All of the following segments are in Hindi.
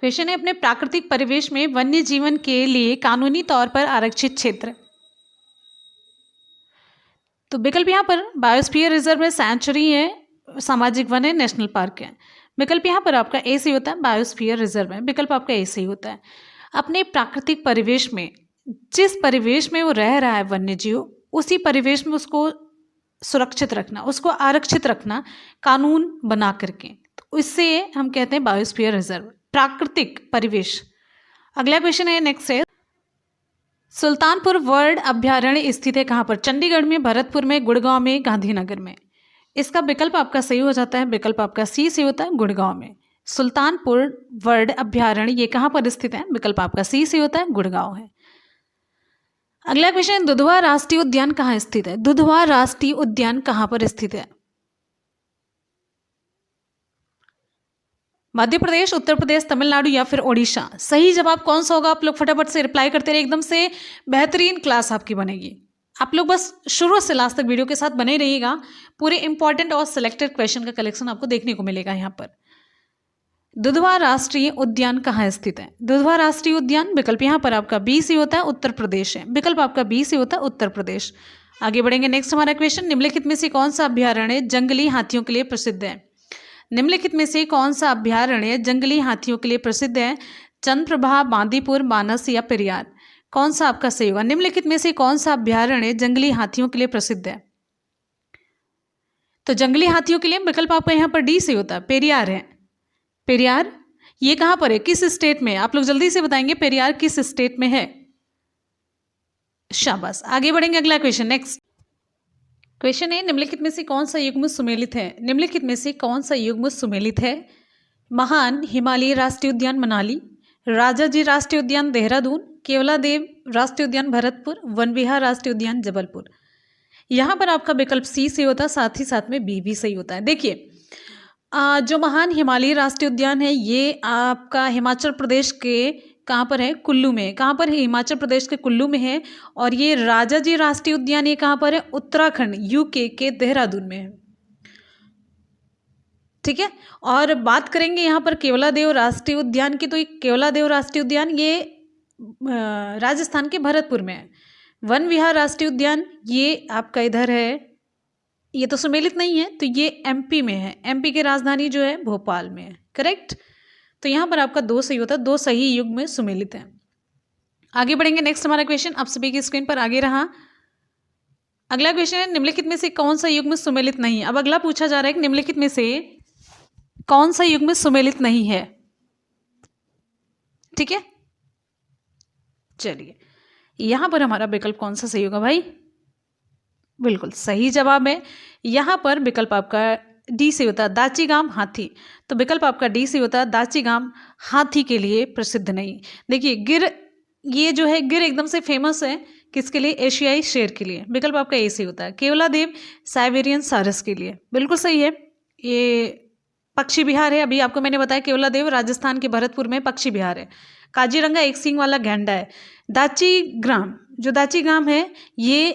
क्वेश्चन है, अपने प्राकृतिक परिवेश में वन्य जीवन के लिए कानूनी तौर पर आरक्षित क्षेत्र। तो विकल्प यहाँ पर बायोस्फीयर रिजर्व है, सैंचुरी है, सामाजिक वन है, नेशनल पार्क है। विकल्प यहाँ पर आपका ए सही होता है, बायोस्फीयर रिजर्व है। विकल्प आपका ए सही होता है। अपने प्राकृतिक परिवेश में, जिस परिवेश में वो रह रहा है वन्य जीव, उसी परिवेश में उसको सुरक्षित रखना, उसको आरक्षित रखना कानून बना करके, तो इससे हम कहते हैं बायोस्फीयर रिजर्व, प्राकृतिक परिवेश। अगला क्वेश्चन है, नेक्स्ट है, सुल्तानपुर वर्ल्ड अभ्यारण्य स्थित है कहाँ पर? चंडीगढ़ में, भरतपुर में, गुड़गांव में, गांधीनगर में। इसका विकल्प आपका सही हो जाता है, विकल्प आपका सी से होता है, गुड़गांव में। सुल्तानपुर वर्ल्ड अभ्यारण्य ये कहाँ पर स्थित है? विकल्प आपका सी से होता है, गुड़गांव है। अगला क्वेश्चन, दुधवा राष्ट्रीय उद्यान कहाँ स्थित है? दुधवा राष्ट्रीय उद्यान कहाँ पर स्थित है? मध्य प्रदेश, उत्तर प्रदेश, तमिलनाडु या फिर ओडिशा। सही जवाब कौन सा होगा? आप लोग फटाफट से रिप्लाई करते रहे, एकदम से बेहतरीन क्लास आपकी बनेगी। आप लोग बस शुरू से लास्ट तक वीडियो के साथ बने रहिएगा, पूरे इंपॉर्टेंट और सिलेक्टेड क्वेश्चन का कलेक्शन आपको देखने को मिलेगा यहाँ पर। दुधवा राष्ट्रीय उद्यान कहाँ स्थित है? दुधवा राष्ट्रीय उद्यान, विकल्प यहाँ पर आपका बी सी होता है, उत्तर प्रदेश है। विकल्प आपका बी सी होता है, उत्तर प्रदेश। आगे बढ़ेंगे, नेक्स्ट हमारा क्वेश्चन, निम्नलिखित में से कौन सा अभ्यारण्य जंगली हाथियों के लिए प्रसिद्ध है? निम्नलिखित में से कौन सा अभ्यारण्य जंगली हाथियों के लिए प्रसिद्ध है? चंद्रप्रभा, बांदीपुर, मानस या पेरियार। कौन सा आपका सही होगा? निम्नलिखित में से कौन सा अभ्यारण्य जंगली हाथियों के लिए प्रसिद्ध है? तो जंगली हाथियों के लिए विकल्प आपका यहाँ पर डी से होता है, पेरियार है। पेरियार ये कहाँ पर है, किस स्टेट में? आप लोग जल्दी से बताएंगे पेरियार किस स्टेट में है। शाबाश। आगे बढ़ेंगे, अगला क्वेश्चन, नेक्स्ट क्वेश्चन है, निम्नलिखित में से कौन सा युग्म सुमेलित है? निम्नलिखित में से कौन सा युग्म सुमेलित है? महान हिमालयी राष्ट्रीय उद्यान मनाली, राजाजी राष्ट्रीय उद्यान देहरादून, केवलादेव राष्ट्रीय उद्यान भरतपुर, वन विहार राष्ट्रीय उद्यान जबलपुर। यहाँ पर आपका विकल्प सी सही होता है, साथ ही साथ में बी भी सही होता है। देखिए, जो महान हिमालयी राष्ट्रीय उद्यान है ये आपका हिमाचल प्रदेश के कहाँ पर है? कुल्लू में। कहाँ पर है? हिमाचल प्रदेश के कुल्लू में है। और ये राजाजी राष्ट्रीय उद्यान ये कहाँ पर है? उत्तराखंड, यूके के देहरादून में है। ठीक है। और बात करेंगे यहाँ पर केवलादेव राष्ट्रीय उद्यान की, तो ये केवलादेव राष्ट्रीय उद्यान ये राजस्थान के भरतपुर में है। वन विहार राष्ट्रीय उद्यान ये आपका इधर है, ये तो सुमेलित नहीं है, तो ये एमपी में है। एमपी की राजधानी जो है भोपाल में है। करेक्ट। तो यहाँ पर आपका दो सही होता है, दो सही युग्म में सुमेलित है। आगे बढ़ेंगे, नेक्स्ट हमारा क्वेश्चन आप सभी की स्क्रीन पर आगे रहा। अगला क्वेश्चन है, निम्नलिखित में से कौन सा युग्म सुमेलित नहीं है? अब अगला पूछा जा रहा है कि निम्नलिखित में से कौन सा युग्म सुमेलित नहीं है। ठीक है, चलिए यहां पर हमारा विकल्प कौन सा सही होगा भाई? बिल्कुल सही जवाब है यहाँ पर विकल्प आपका डी से होता है, दाचीगाम हाथी। तो विकल्प आपका डी से होता है, दाचीगाम हाथी के लिए प्रसिद्ध नहीं। देखिए गिर, ये जो है गिर एकदम से फेमस है किसके लिए? एशियाई शेर के लिए। विकल्प आपका ए से होता है। केवलादेव साइबेरियन सारस के लिए। बिल्कुल सही है, ये पक्षी विहार है। अभी आपको मैंने बताया केवलादेव राजस्थान के भरतपुर में पक्षी विहार है। काजीरंगा एक सींग वाला गैंडा है। दाचीग्राम, जो दाचीगाम है ये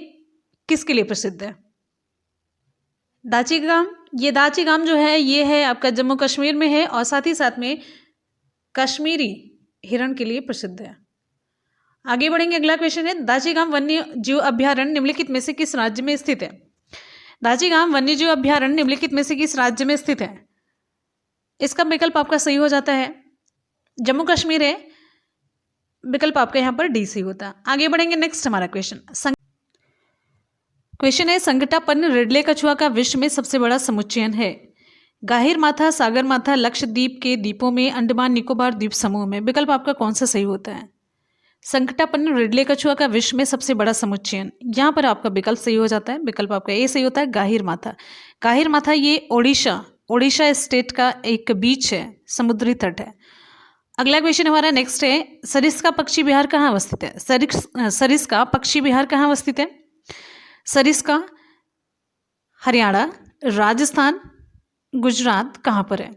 किसके लिए प्रसिद्ध है? दाचीगाम, ये दाचीगाम जो है ये है आपका जम्मू कश्मीर में है, और साथ ही साथ में कश्मीरी हिरण के लिए प्रसिद्ध है। आगे बढ़ेंगे, अगला क्वेश्चन है, दाचीगाम वन्य जीव अभ्यारण्य निम्नलिखित में से किस राज्य में स्थित है? दाचीगाम वन्य जीव अभ्यारण्य निम्नलिखित में से किस राज्य में स्थित है? इसका विकल्प आपका सही हो जाता है, जम्मू कश्मीर है। विकल्प आपका यहाँ पर डी सी होता है। आगे बढ़ेंगे, नेक्स्ट हमारा क्वेश्चन है, संकटापन्न रिडले कछुआ का विश्व में सबसे बड़ा समुच्चयन है? गाहिर माथा, सागर माथा, लक्षद्वीप के द्वीपों में, अंडमान निकोबार द्वीप समूह में। विकल्प आपका कौन सा सही होता है? संकटापन्न रिडले कछुआ का विश्व में सबसे बड़ा समुच्चयन, यहाँ पर आपका विकल्प सही हो जाता है। विकल्प आपका ए सही होता है, गाहिर माथा। गाहिर माथा ये ओडिशा स्टेट का एक बीच है, समुद्री तट है। अगला क्वेश्चन हमारा नेक्स्ट है, सरिस्का पक्षी विहार कहाँ अवस्थित है? सरिस्का पक्षी विहार कहाँ अवस्थित है? सरिस्का हरियाणा, राजस्थान, गुजरात कहाँ पर है?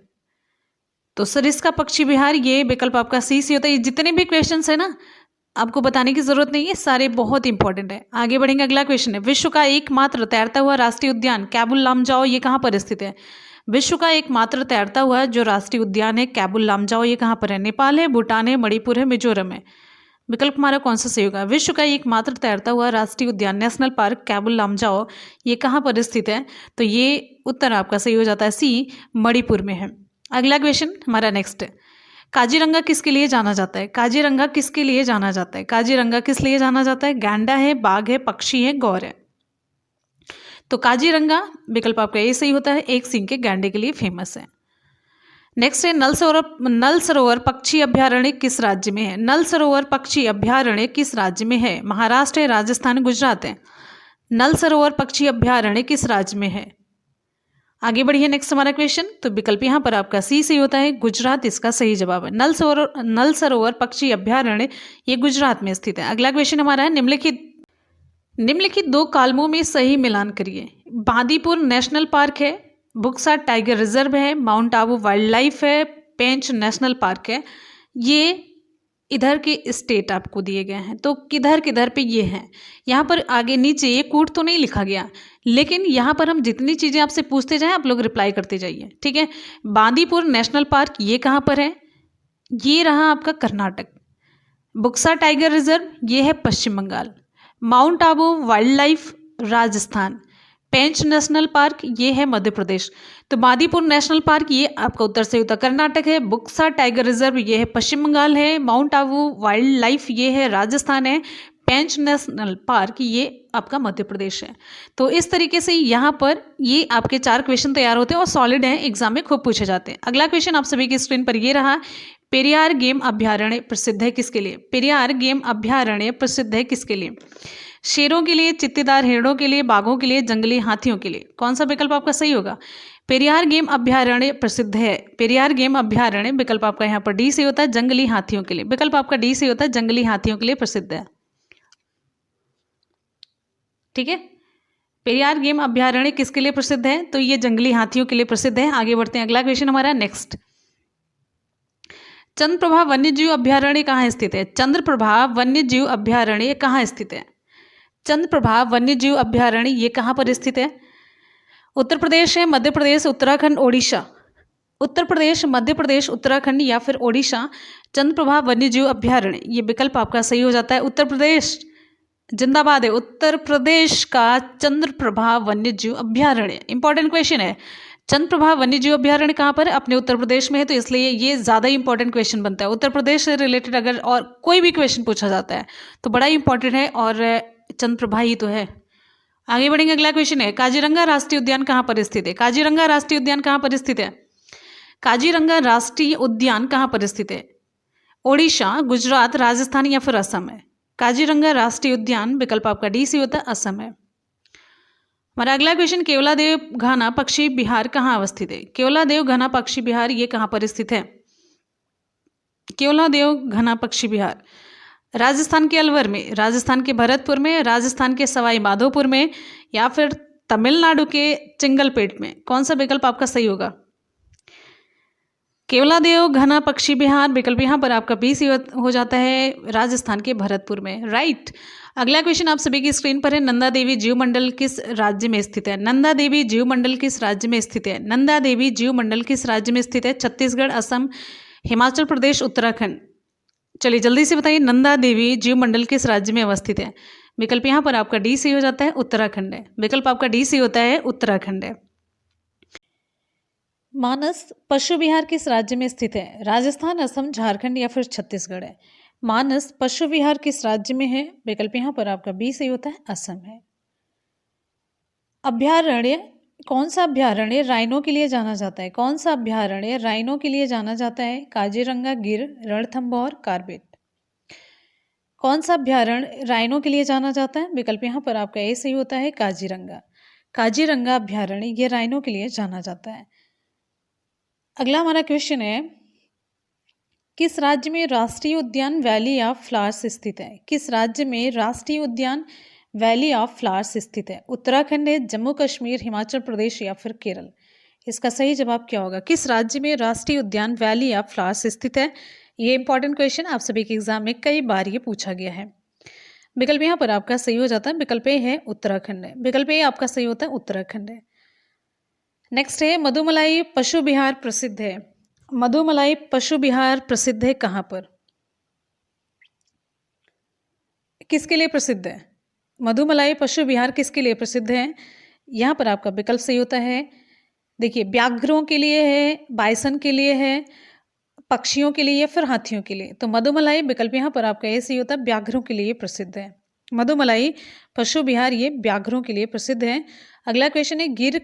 तो सरिस्का पक्षी विहार ये विकल्प आपका सी सी होता है। ये जितने भी क्वेश्चंस है ना आपको बताने की जरूरत नहीं है, सारे बहुत इंपॉर्टेंट है। आगे बढ़ेंगे, अगला क्वेश्चन है, विश्व का एकमात्र तैरता हुआ राष्ट्रीय उद्यान कैबुल लामजाओ ये कहाँ पर स्थित है? विश्व का एकमात्र तैरता हुआ जो राष्ट्रीय उद्यान है कैबुल लामजाओ, ये कहाँ पर है? नेपाल है, भूटान है, मणिपुर है, मिजोरम है। विकल्प हमारा कौन सा सही होगा? विश्व का एकमात्र तैरता हुआ राष्ट्रीय उद्यान नेशनल पार्क कैबुल लामजाओ, ये कहाँ पर स्थित है? तो ये उत्तर आपका सही हो जाता है सी, मणिपुर में है। अगला क्वेश्चन हमारा नेक्स्ट है, काजीरंगा किसके लिए जाना जाता है? काजीरंगा किसके लिए जाना जाता है? काजीरंगा किस लिए जाना जाता है? गैंडा है, बाघ है, पक्षी है, गौर है। तो काजीरंगा विकल्प आपका ये सही होता है, एक सींग के गैंडे के लिए फेमस है। नेक्स्ट है नल सरोवर पक्षी अभ्यारण्य किस राज्य में है? नल सरोवर पक्षी अभ्यारण्य किस राज्य में है? महाराष्ट्र है, राजस्थान, गुजरात है। नल सरोवर पक्षी अभ्यारण्य किस राज्य में है? आगे बढ़िए नेक्स्ट हमारा क्वेश्चन। तो विकल्प यहाँ पर आपका सी सही होता है, गुजरात इसका सही जवाब है। नल सरोवर पक्षी अभ्यारण्य ये गुजरात में स्थित है। अगला क्वेश्चन हमारा है, निम्नलिखित दो कालमों में सही मिलान करिए। बांदीपुर नेशनल पार्क है, बुक्सा टाइगर रिजर्व है, माउंट आबू वाइल्ड लाइफ है, पेंच नेशनल पार्क है। ये इधर के स्टेट आपको दिए गए हैं, तो किधर किधर पे ये हैं। यहाँ पर आगे नीचे ये कूट तो नहीं लिखा गया, लेकिन यहाँ पर हम जितनी चीज़ें आपसे पूछते जाएं आप लोग रिप्लाई करते जाइए, ठीक है। बांदीपुर नेशनल पार्क ये कहाँ पर है? ये रहा आपका कर्नाटक। बुक्सा टाइगर रिजर्व ये है Paschim Bengal. Mount Abu wild life Rajasthan. Pench national park ये है मध्य प्रदेश। तो बांदीपुर नेशनल पार्क ये आपका उत्तर से उत्तर कर्नाटक है। बुक्सा टाइगर रिजर्व ये है पश्चिम बंगाल है। माउंट आबू वाइल्ड लाइफ ये है राजस्थान है। पेंच नेशनल पार्क ये आपका मध्य प्रदेश है। तो इस तरीके से यहाँ पर ये आपके 4 क्वेश्चन तैयार होते हैं और सॉलिड हैं, एग्जाम में खूब पूछे जाते हैं। अगला क्वेश्चन आप सभी की स्क्रीन पर ये रहा, पेरियार गेम अभ्यारण्य प्रसिद्ध है किसके लिए? पेरियार गेम अभ्यारण्य प्रसिद्ध है किसके लिए? शेरों के लिए, चित्तीदार हिरणों के लिए, बाघों के लिए, जंगली हाथियों के लिए। कौन सा विकल्प आपका सही होगा? पेरियार गेम अभ्यारण्य प्रसिद्ध है। पेरियार गेम अभ्यारण्य विकल्प आपका यहाँ पर डी से होता है, जंगली हाथियों के लिए। विकल्प आपका डी से होता है, जंगली हाथियों के लिए प्रसिद्ध है, ठीक है। पेरियार गेम अभ्यारण्य किसके लिए प्रसिद्ध है? तो ये जंगली हाथियों के लिए प्रसिद्ध है। आगे बढ़ते हैं, अगला क्वेश्चन हमारा नेक्स्ट, चंद्रप्रभा वन्यजीव अभ्यारण्य कहाँ स्थित है? चंद्रप्रभा वन्यजीव अभ्यारण्य कहाँ स्थित है? चंद्रप्रभा वन्यजीव अभ्यारण्य ये कहाँ पर स्थित है? उत्तर प्रदेश है, मध्य प्रदेश, उत्तराखंड, ओडिशा। उत्तर प्रदेश, मध्य प्रदेश, उत्तराखंड या फिर ओडिशा। चंद्रप्रभा वन्यजीव अभ्यारण्य ये विकल्प आपका सही हो जाता है, उत्तर प्रदेश जिंदाबाद है। उत्तर प्रदेश का चंद्रप्रभा वन्यजीव अभ्यारण्य इंपॉर्टेंट क्वेश्चन है। चंद्रप्रभा वन्यजीव अभ्यारण्य कहाँ पर है? अपने उत्तर प्रदेश में है, तो इसलिए ये ज़्यादा इंपॉर्टेंट क्वेश्चन बनता है। उत्तर प्रदेश से रिलेटेड अगर और कोई भी क्वेश्चन पूछा जाता है तो बड़ा इंपॉर्टेंट है, और चंद्रप्रभा ही तो है। आगे बढ़ेंगे, अगला क्वेश्चन है, काजीरंगा राष्ट्रीय उद्यान कहाँ पर स्थित है? काजीरंगा राष्ट्रीय उद्यान कहाँ पर स्थित है? काजीरंगा राष्ट्रीय उद्यान कहाँ पर स्थित है? ओडिशा, गुजरात, राजस्थान या फिर असम है। काजीरंगा राष्ट्रीय उद्यान विकल्प आपका डी सी होता है, असम है। हमारा अगला क्वेश्चन, केवलादेव घाना पक्षी विहार कहाँ अवस्थित है? केवलादेव घना पक्षी विहार ये कहाँ पर स्थित है? केवलादेव घना पक्षी विहार राजस्थान के अलवर में, राजस्थान के भरतपुर में, राजस्थान के सवाई माधोपुर में या फिर तमिलनाडु के चिंगलपेट में। कौन सा विकल्प आपका सही होगा? केवलादेव घना पक्षी विहार विकल्प यहाँ पर आपका बी सी हो जाता है, राजस्थान के भरतपुर में, राइट। अगला क्वेश्चन आप सभी की स्क्रीन पर है, नंदा देवी जीव मंडल किस राज्य में स्थित है? नंदा देवी जीव मंडल किस राज्य में स्थित है? नंदा देवी जीव मंडल किस राज्य में स्थित है? छत्तीसगढ़, असम, हिमाचल प्रदेश, उत्तराखंड। चलिए जल्दी से बताइए, नंदा देवी जीव मंडल किस राज्य में अवस्थित है? विकल्प यहाँ पर आपका डी सी हो जाता है, उत्तराखंड है। विकल्प आपका डी सी होता है, उत्तराखंड है। मानस पशु विहार किस राज्य में स्थित है? राजस्थान, असम, झारखंड या फिर छत्तीसगढ़ है। मानस पशु विहार किस राज्य में है? विकल्प यहाँ पर आपका बी सही होता है, असम है। अभ्यारण्य, कौन सा अभ्यारण्य राइनो के लिए जाना जाता है? कौन सा अभ्यारण्य राइनो के लिए जाना जाता है? काजीरंगा, गिर, रणथंभौर, कार्बेट। कौन सा अभ्यारण्य राइनो के लिए जाना जाता है? विकल्प यहाँ पर आपका ए सही होता है, काजीरंगा। काजीरंगा अभ्यारण्य ये राइनो के लिए जाना जाता है। अगला हमारा क्वेश्चन है, किस राज्य में राष्ट्रीय उद्यान वैली ऑफ फ्लावर्स स्थित है? किस राज्य में राष्ट्रीय उद्यान वैली ऑफ फ्लावर्स स्थित है? उत्तराखंड है, जम्मू कश्मीर, हिमाचल प्रदेश या फिर केरल। इसका सही जवाब क्या होगा? किस राज्य में राष्ट्रीय उद्यान वैली ऑफ फ्लावर्स स्थित है? ये इंपॉर्टेंट क्वेश्चन आप सभी के एग्जाम में कई बार ये पूछा गया है। विकल्प यहाँ पर आपका सही हो जाता है, विकल्प ए है उत्तराखंड है। विकल्प ए आपका सही होता है, उत्तराखंड है। नेक्स्ट है मधुमलाई पशु विहार प्रसिद्ध है। मधुमलाई पशु विहार प्रसिद्ध है कहाँ पर, किसके लिए प्रसिद्ध है? मधुमलाई पशु विहार किसके लिए प्रसिद्ध है? यहाँ पर आपका विकल्प सही होता है। देखिए, व्याघ्रों के लिए है, बाइसन के लिए है, पक्षियों के लिए या फिर हाथियों के लिए। तो मधुमलाई विकल्प यहाँ पर आपका ऐसे ही होता है, व्याघ्रों के लिए प्रसिद्ध है। मधुमलाई पशु विहार ये व्याघ्रों के लिए प्रसिद्ध है। अगला क्वेश्चन है गिर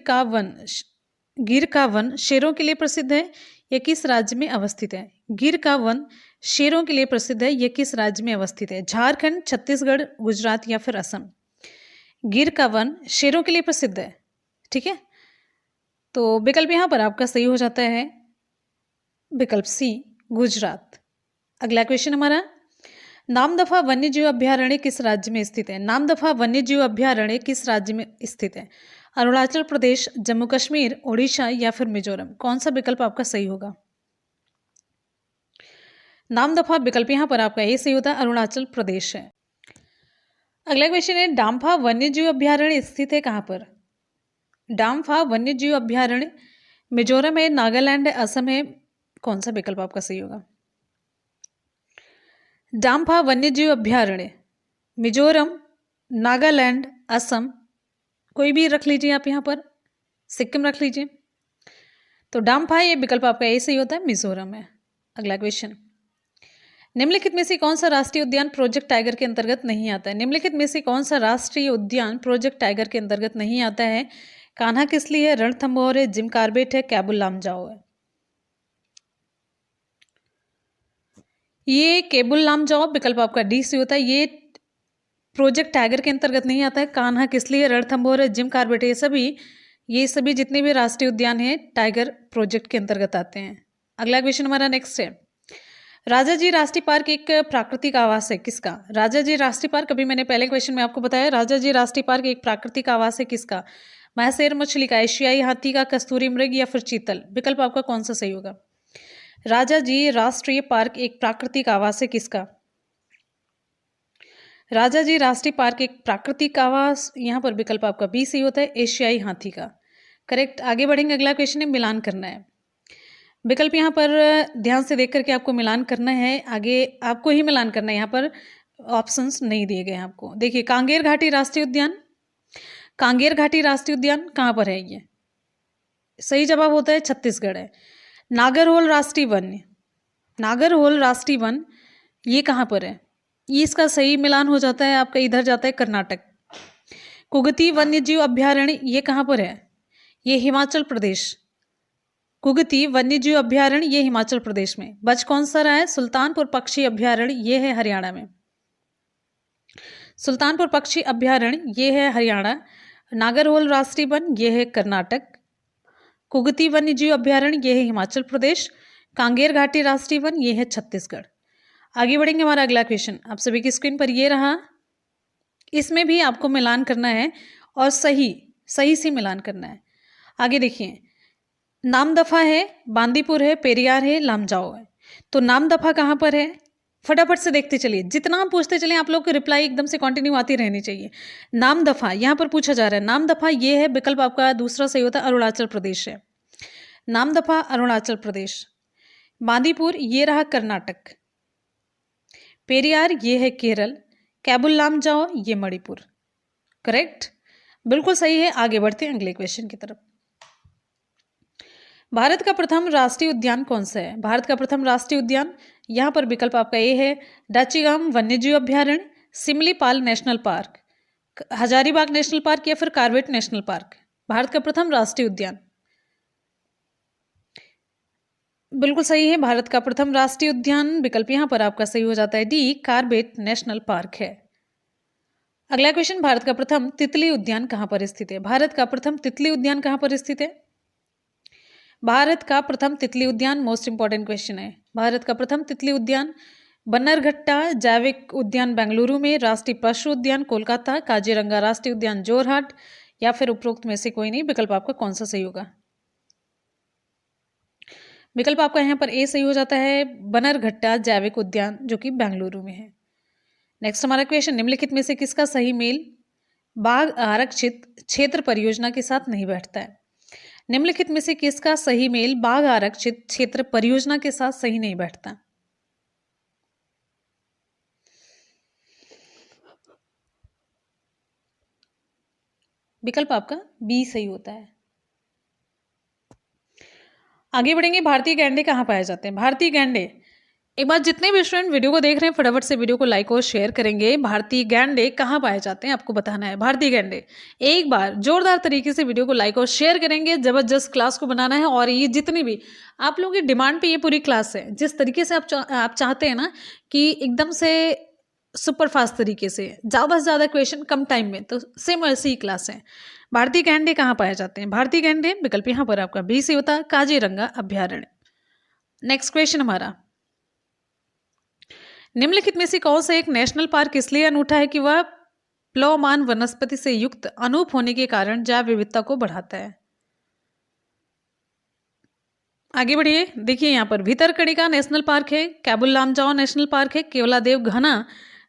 का वन शेरों के लिए प्रसिद्ध है, यह किस राज्य में अवस्थित है? गिर का वन शेरों के लिए प्रसिद्ध है, यह किस राज्य में अवस्थित है? झारखंड, छत्तीसगढ़, गुजरात या फिर असम? गिर का वन शेरों के लिए प्रसिद्ध है, ठीक है। तो विकल्प यहाँ पर आपका सही हो जाता है विकल्प सी, गुजरात। अगला क्वेश्चन हमारा, नामदफा वन्यजीव अभ्यारण्य किस राज्य में स्थित है? नामदफा वन्यजीव अभ्यारण्य किस राज्य में स्थित है? अरुणाचल प्रदेश, जम्मू कश्मीर, ओडिशा या फिर मिजोरम? कौन सा विकल्प आपका सही होगा? नामदफा विकल्प यहाँ पर आपका ये सही होता है, अरुणाचल प्रदेश है। अगला क्वेश्चन है, डाम्फा वन्यजीव अभ्यारण्य स्थित है कहाँ पर? डाम्फा वन्यजीव अभ्यारण्य मिजोरम है, नागालैंड है, असम है? कौन सा विकल्प आपका सही होगा? डाम्फा वन्यजीव अभ्यारण्य मिजोरम, नागालैंड, असम, कोई भी रख लीजिए आप, यहाँ पर सिक्किम रख लीजिए। तो डाम्फा ये विकल्प आपका ये सही होता है, मिजोरम है। अगला क्वेश्चन, निम्नलिखित में से कौन सा राष्ट्रीय उद्यान प्रोजेक्ट टाइगर के अंतर्गत नहीं आता है? निम्नलिखित में से कौन सा राष्ट्रीय उद्यान प्रोजेक्ट टाइगर के अंतर्गत नहीं आता है? कान्हा किसली है, रणथंभौर है, जिम कार्बेट है, कैबुल लामजाओ है? ये केबुल लामजाओ विकल्प आपका डी से होता है, ये प्रोजेक्ट टाइगर के अंतर्गत नहीं आता है। कान्हा किसली है, रणथंभौर है, जिम कार्बेट है, ये सभी जितने भी राष्ट्रीय उद्यान हैं टाइगर प्रोजेक्ट के अंतर्गत आते हैं। अगला क्वेश्चन हमारा नेक्स्ट है, राजाजी राष्ट्रीय पार्क एक प्राकृतिक आवास है किसका? राजाजी राष्ट्रीय पार्क, अभी मैंने पहले क्वेश्चन में आपको बताया, राजाजी राष्ट्रीय पार्क एक प्राकृतिक आवास है किसका? महासेर मछली का, एशियाई हाथी का, कस्तूरी मृग या फिर चीतल? विकल्प आपका कौन सा सही होगा? राजाजी राष्ट्रीय पार्क एक प्राकृतिक आवास है किसका? राजाजी राष्ट्रीय पार्क एक प्राकृतिक आवास, यहाँ पर विकल्प आपका बी सही होता है, एशियाई हाथी का। करेक्ट। आगे बढ़ेंगे, अगला क्वेश्चन है, मिलान करना है। विकल्प यहाँ पर ध्यान से देख करके आपको मिलान करना है, आगे आपको ही मिलान करना है, यहाँ पर ऑप्शंस नहीं दिए गए हैं आपको। देखिए, कांगेर घाटी राष्ट्रीय उद्यान, कांगेर घाटी राष्ट्रीय उद्यान कहाँ पर है? ये सही जवाब होता है छत्तीसगढ़ है। नागरहोल राष्ट्रीय वन, नागरहोल राष्ट्रीय वन ये कहाँ पर है? ये इसका सही मिलान हो जाता है आपका, इधर जाता है कर्नाटक। कुगती वन्यजीव अभ्यारण्य ये कहाँ पर है? ये हिमाचल प्रदेश। कुगती वन्यजीव अभ्यारण्य ये हिमाचल प्रदेश में। बच कौन सा रहा है? सुल्तानपुर पक्षी अभ्यारण्य ये है हरियाणा में। सुल्तानपुर पक्षी अभ्यारण्य ये है हरियाणा। नागरहोल राष्ट्रीय वन ये है कर्नाटक। कुगती वन्यजीव अभ्यारण्य ये है हिमाचल प्रदेश। कांगेर घाटी राष्ट्रीय वन ये है छत्तीसगढ़। आगे बढ़ेंगे, हमारा अगला क्वेश्चन आप सभी की स्क्रीन पर ये रहा। इसमें भी आपको मिलान करना है और सही से मिलान करना है। आगे देखिए, नामदफा है, बांदीपुर है, पेरियार है, लामजाओ है। तो नामदफा कहाँ पर है? फटाफट से देखते चलिए, जितना हम पूछते चले आप लोग को रिप्लाई एकदम से कंटिन्यू आती रहनी चाहिए। नामदफा यहाँ पर पूछा जा रहा है, नामदफा ये है विकल्प आपका दूसरा सही होता है, अरुणाचल प्रदेश है। नामदफा अरुणाचल प्रदेश। बांदीपुर ये रहा कर्नाटक। पेरियार ये है केरल। कैबुल लामजाओ ये मणिपुर। करेक्ट, बिल्कुल सही है। आगे बढ़ते हैं अगले क्वेश्चन की तरफ। भारत का प्रथम राष्ट्रीय उद्यान कौन सा है? भारत का प्रथम राष्ट्रीय उद्यान, यहाँ पर विकल्प आपका ये है, डाचीगाम वन्यजीव अभ्यारण्य, Simlipal national park, Hazaribagh national park या फिर कार्बेट नेशनल पार्क। भारत का प्रथम राष्ट्रीय उद्यान बिल्कुल सही है, भारत का प्रथम राष्ट्रीय उद्यान विकल्प यहाँ पर आपका सही हो जाता है, डी कार्बेट नेशनल पार्क है। अगला क्वेश्चन, भारत का प्रथम तितली उद्यान कहाँ पर स्थित है? भारत का प्रथम तितली उद्यान कहाँ पर स्थित है? भारत का प्रथम तितली उद्यान मोस्ट इंपॉर्टेंट क्वेश्चन है। भारत का प्रथम तितली उद्यान बन्नरघट्टा जैविक उद्यान बेंगलुरु में, राष्ट्रीय पशु उद्यान कोलकाता, काजीरंगा राष्ट्रीय उद्यान जोरहाट या फिर उपरोक्त में से कोई नहीं। विकल्प आपका कौन सा सही होगा? विकल्प आपका यहाँ पर ए सही हो जाता है, बन्नरघट्टा जैविक उद्यान जो कि बेंगलुरु में है। नेक्स्ट हमारा क्वेश्चन, निम्नलिखित में से किसका सही मेल बाघ आरक्षित क्षेत्र परियोजना के साथ नहीं बैठता है? निम्नलिखित में से किसका सही मेल बाघ आरक्षित क्षेत्र परियोजना के साथ सही नहीं बैठता? विकल्प आपका बी सही होता है। आगे बढ़ेंगे, भारतीय गैंडे कहाँ पाए जाते हैं? भारतीय गैंडे, एक बार जितने भी स्टूडेंट वीडियो को देख रहे हैं फटाफट से वीडियो को लाइक और शेयर करेंगे। भारतीय गैंडे कहाँ पाए जाते हैं आपको बताना है। भारतीय गैंडे एक बार जोरदार तरीके से वीडियो को लाइक और शेयर करेंगे। जबरदस्त क्लास को बनाना है और ये जितनी भी आप लोगों की डिमांड पे ये पूरी क्लास है। जिस तरीके से आप चाहते हैं ना कि एकदम से सुपर फास्ट तरीके से ज़्यादा से ज़्यादा क्वेश्चन कम टाइम में, तो सेम ऐसी ही क्लास है। भारतीय गैंडे कहाँ पाए जाते हैं? भारतीय गैंडे विकल्प यहाँ पर आपका बी से होता है, काजीरंगा अभ्यारण्य। नेक्स्ट क्वेश्चन हमारा, निम्नलिखित में से कौन सा एक नेशनल पार्क इसलिए अनूठा है कि वह प्लवमान वनस्पति से युक्त अनूप होने के कारण जैव विविधता को बढ़ाता है? आगे बढ़िए, देखिए यहाँ पर भितरकनिका नेशनल पार्क है, कैबुल लामजाओ नेशनल पार्क है, केवलादेव घना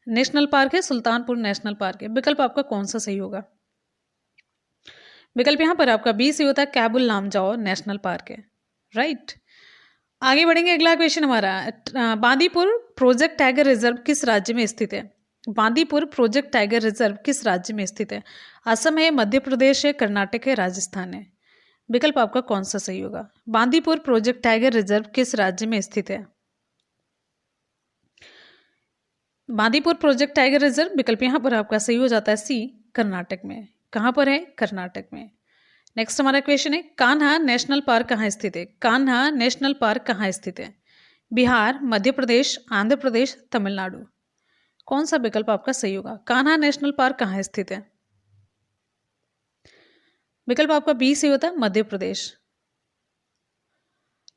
नेशनल पार्क है, सुल्तानपुर नेशनल पार्क है। विकल्प आपका कौन सा सही होगा? विकल्प यहाँ पर आपका बी से होता है, कैबुल लामजाओ नेशनल पार्क है। राइट, आगे बढ़ेंगे। अगला क्वेश्चन हमारा, बांदीपुर प्रोजेक्ट टाइगर रिजर्व किस राज्य में स्थित है? बांदीपुर प्रोजेक्ट टाइगर रिजर्व किस राज्य में स्थित है? असम है, मध्य प्रदेश है, कर्नाटक है, राजस्थान है। विकल्प आपका कौन सा सही होगा? बांदीपुर प्रोजेक्ट टाइगर रिजर्व किस राज्य में स्थित है? बांदीपुर प्रोजेक्ट टाइगर रिजर्व विकल्प यहाँ पर आपका सही हो जाता है सी, कर्नाटक में। कहाँ पर है? कर्नाटक में। नेक्स्ट हमारा क्वेश्चन है, कान्हा नेशनल पार्क कहाँ स्थित है? कान्हा नेशनल पार्क कहाँ स्थित है? बिहार, मध्य प्रदेश, आंध्र प्रदेश, तमिलनाडु। कौन सा विकल्प आपका सही होगा? कान्हा नेशनल पार्क कहाँ स्थित है? विकल्प आपका बी से होता है, मध्य प्रदेश।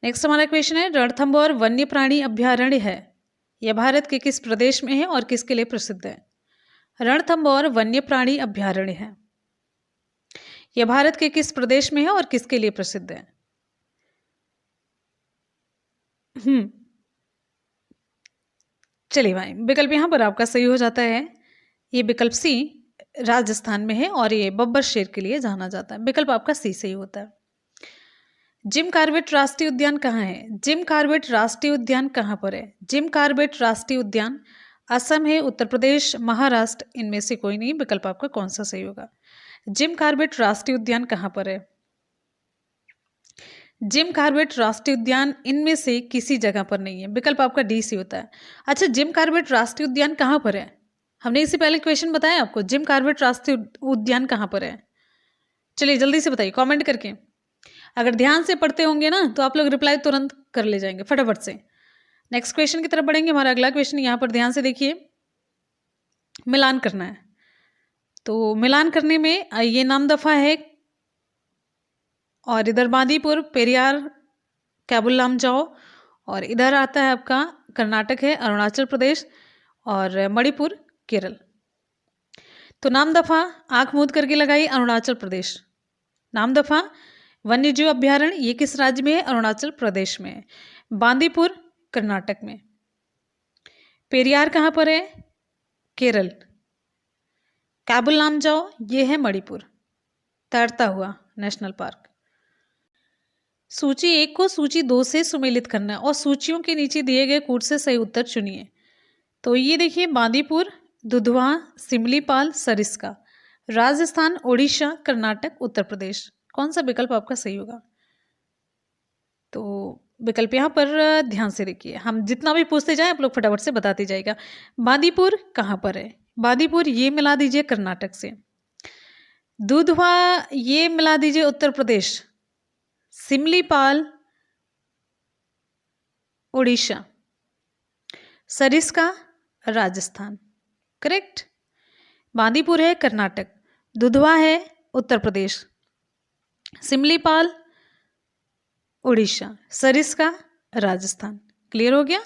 नेक्स्ट हमारा क्वेश्चन है, रणथंभौर वन्य प्राणी अभ्यारण्य है, यह भारत के किस प्रदेश में है और किसके लिए प्रसिद्ध है? रणथंभौर वन्य प्राणी अभ्यारण्य है, यह भारत के किस प्रदेश में है और किसके लिए प्रसिद्ध है? चलिए भाई, विकल्प यहाँ पर आपका सही हो जाता है, ये विकल्प सी, राजस्थान में है और ये बब्बर शेर के लिए जाना जाता है। विकल्प आपका सी सही होता है। जिम कॉर्बेट राष्ट्रीय उद्यान कहाँ है? जिम कॉर्बेट राष्ट्रीय उद्यान कहाँ पर है? जिम कॉर्बेट राष्ट्रीय उद्यान असम है, उत्तर प्रदेश, महाराष्ट्र, इनमें से कोई नहीं। विकल्प आपका कौन सा सही होगा? जिम कॉर्बेट राष्ट्रीय उद्यान कहाँ पर है? जिम कॉर्बेट राष्ट्रीय उद्यान इनमें से किसी जगह पर नहीं है। विकल्प आपका डी सी होता है। अच्छा, जिम कॉर्बेट राष्ट्रीय उद्यान कहाँ पर है? हमने इससे पहले क्वेश्चन बताया आपको, जिम कॉर्बेट राष्ट्रीय उद्यान कहाँ पर है? चलिए जल्दी से बताइए कमेंट करके। अगर ध्यान से पढ़ते होंगे ना तो आप लोग रिप्लाई तुरंत कर ले जाएंगे फटाफट से। नेक्स्ट क्वेश्चन की तरफ बढ़ेंगे। हमारा अगला क्वेश्चन यहाँ पर ध्यान से देखिए, मिलान करना है। तो मिलान करने में ये नामदफा है और इधर बांदीपुर, पेरियार, कैबुल लामजाओ, और इधर आता है आपका कर्नाटक है, अरुणाचल प्रदेश और मणिपुर, केरल। तो नामदफा आंख मूंद करके लगाई, अरुणाचल प्रदेश। नामदफा वन्यजीव अभ्यारण्य ये किस राज्य में है? अरुणाचल प्रदेश में है। बांदीपुर कर्नाटक में। पेरियार कहाँ पर है? केरल। कैबुल लामजाओ ये है मणिपुर, तैरता हुआ नेशनल पार्क। सूची 1 को सूची 2 से सुमेलित करना है और सूचियों के नीचे दिए गए कूट से सही उत्तर चुनिए। तो ये देखिए, बांदीपुर, दुधवा, सिमलीपाल, सरिस्का, राजस्थान, ओडिशा, कर्नाटक, उत्तर प्रदेश। कौन सा विकल्प आपका सही होगा? तो विकल्प यहाँ पर ध्यान से देखिए, हम जितना भी पूछते जाएं आप लोग फटाफट से बताते जाएगा। बांदीपुर कहाँ पर है? बांदीपुर ये मिला दीजिए कर्नाटक से। दुधवा ये मिला दीजिए उत्तर प्रदेश। सिमलीपाल उड़ीसा। सरिस्का राजस्थान। करेक्ट। बांदीपुर है कर्नाटक, दुधवा है उत्तर प्रदेश, सिमलीपाल उड़ीसा, सरिस्का राजस्थान। क्लियर हो गया?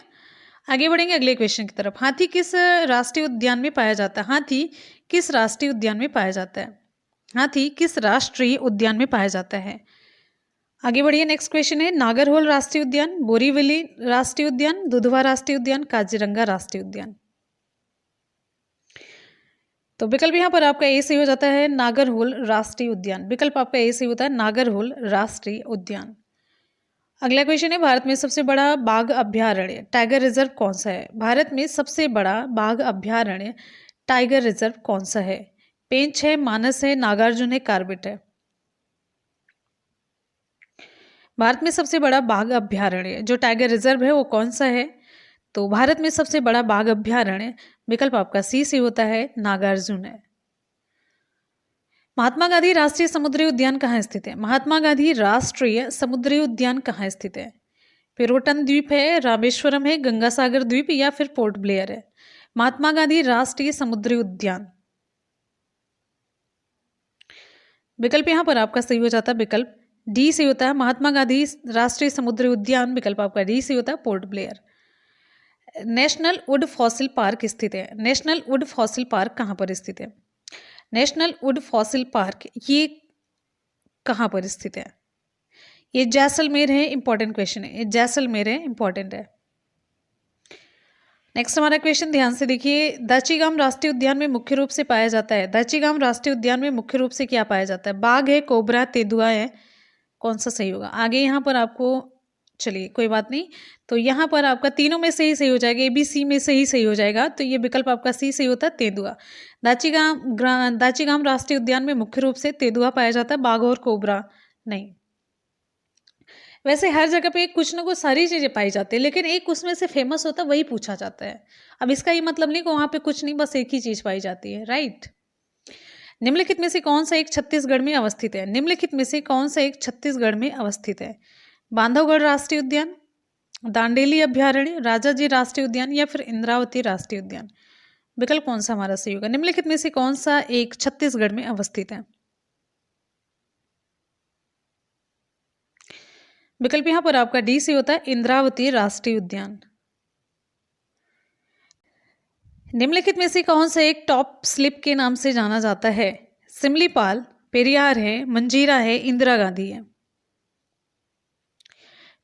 आगे बढ़ेंगे अगले क्वेश्चन की तरफ। हाथी किस राष्ट्रीय उद्यान में पाया जाता है? हाथी किस राष्ट्रीय उद्यान में पाया जाता है? हाथी किस राष्ट्रीय उद्यान में पाया जाता है? आगे बढ़िए, नेक्स्ट क्वेश्चन है, नागरहोल राष्ट्रीय उद्यान, बोरीवली राष्ट्रीय उद्यान, दुधवा राष्ट्रीय उद्यान, काजीरंगा राष्ट्रीय उद्यान। तो विकल्प यहाँ पर आपका ए सही हो जाता है, नागरहोल राष्ट्रीय उद्यान। विकल्प आपका ए सही होता है, नागरहोल राष्ट्रीय उद्यान। अगला क्वेश्चन है, भारत में सबसे बड़ा बाघ अभयारण्य टाइगर रिजर्व कौन सा है? भारत में सबसे बड़ा बाघ अभयारण्य टाइगर रिजर्व कौन सा है? पेंच है, मानस है, नागार्जुन है, कार्बेट है। भारत में सबसे बड़ा बाघ अभयारण्य जो टाइगर रिजर्व है वो कौन सा है? तो भारत में सबसे बड़ा बाघ अभयारण्य विकल्प आपका सी से होता है, नागार्जुन है। महात्मा गांधी राष्ट्रीय समुद्री उद्यान कहाँ स्थित है? महात्मा गांधी राष्ट्रीय समुद्री उद्यान कहाँ स्थित है? पिरोटन द्वीप है, रामेश्वरम है, गंगासागर द्वीप या फिर पोर्ट ब्लेयर है? महात्मा गांधी राष्ट्रीय समुद्री उद्यान विकल्प यहाँ पर आपका सही हो जाता है, विकल्प डी से होता है, महात्मा गांधी राष्ट्रीय समुद्री उद्यान विकल्प आपका डी से होता है, port Blair. National would fossil park स्थित है। नेशनल वुड फॉसिल पार्क कहाँ पर स्थित है? नेशनल वुड फॉसिल पार्क ये कहाँ पर स्थित है? ये जैसलमेर है, इंपॉर्टेंट क्वेश्चन है, ये जैसलमेर है, इंपॉर्टेंट है। नेक्स्ट हमारा क्वेश्चन ध्यान से देखिए, दाचीगाम राष्ट्रीय उद्यान में मुख्य रूप से पाया जाता है। दाचीगाम राष्ट्रीय उद्यान में मुख्य रूप से क्या पाया जाता है? बाघ है, कोबरा, तेंदुआ है, कौन सा सही होगा? आगे यहाँ पर आपको, चलिए कोई बात नहीं, तो यहाँ पर आपका तीनों में से ही सही हो जाएगा, ए बी सी में से ही सही हो जाएगा, तो ये विकल्प आपका सी सही होता है, तेंदुआ। दाचीगाम राष्ट्रीय उद्यान में मुख्य रूप से तेंदुआ पाया जाता है, बाघ और कोबरा नहीं। वैसे हर जगह पे कुछ ना कुछ सारी चीज़ें पाई जाती है, लेकिन एक उसमें से फेमस होता है वही पूछा जाता है। अब इसका ये मतलब नहीं कि वहाँ पे कुछ नहीं, बस एक ही चीज़ पाई जाती है, राइट। निम्नलिखित में से कौन सा एक छत्तीसगढ़ में अवस्थित है? निम्नलिखित में से कौन सा एक छत्तीसगढ़ में अवस्थित है? बांधवगढ़ राष्ट्रीय उद्यान, दांडेली अभ्यारण्य, राजाजी राष्ट्रीय उद्यान या फिर इंद्रावती राष्ट्रीय उद्यान? विकल्प कौन सा हमारा सही होगा? निम्नलिखित में से कौन सा एक छत्तीसगढ़ में अवस्थित है? विकल्प यहाँ पर आपका डी से होता है, इंद्रावती राष्ट्रीय उद्यान। निम्नलिखित में से कौन सा एक टॉप स्लिप के नाम से जाना जाता है? सिमलीपाल, पेरियार है, मंजीरा है, इंदिरा गांधी है।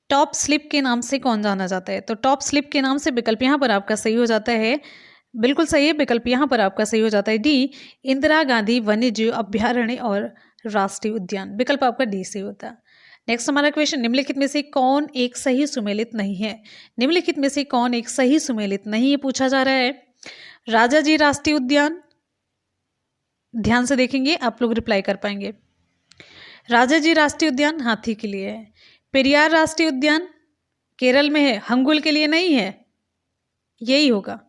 टॉप स्लिप के नाम से कौन जाना जाता है? तो टॉप स्लिप के नाम से विकल्प यहाँ पर आपका सही हो जाता है, बिल्कुल सही है, विकल्प यहाँ पर आपका सही हो जाता है डी, इंदिरा गांधी वन्यजीव अभ्यारण्य और राष्ट्रीय उद्यान। विकल्प आपका डी सही होता है। नेक्स्ट हमारा क्वेश्चन, निम्नलिखित में से कौन एक सही सुमेलित नहीं है? निम्नलिखित में से कौन एक सही सुमेलित नहीं है पूछा जा रहा है। राजाजी राष्ट्रीय उद्यान, ध्यान से देखेंगे आप लोग रिप्लाई कर पाएंगे। राजाजी राष्ट्रीय उद्यान हाथी के लिए है। पेरियार राष्ट्रीय उद्यान केरल में है, हंगुल के लिए नहीं है, यही होगा।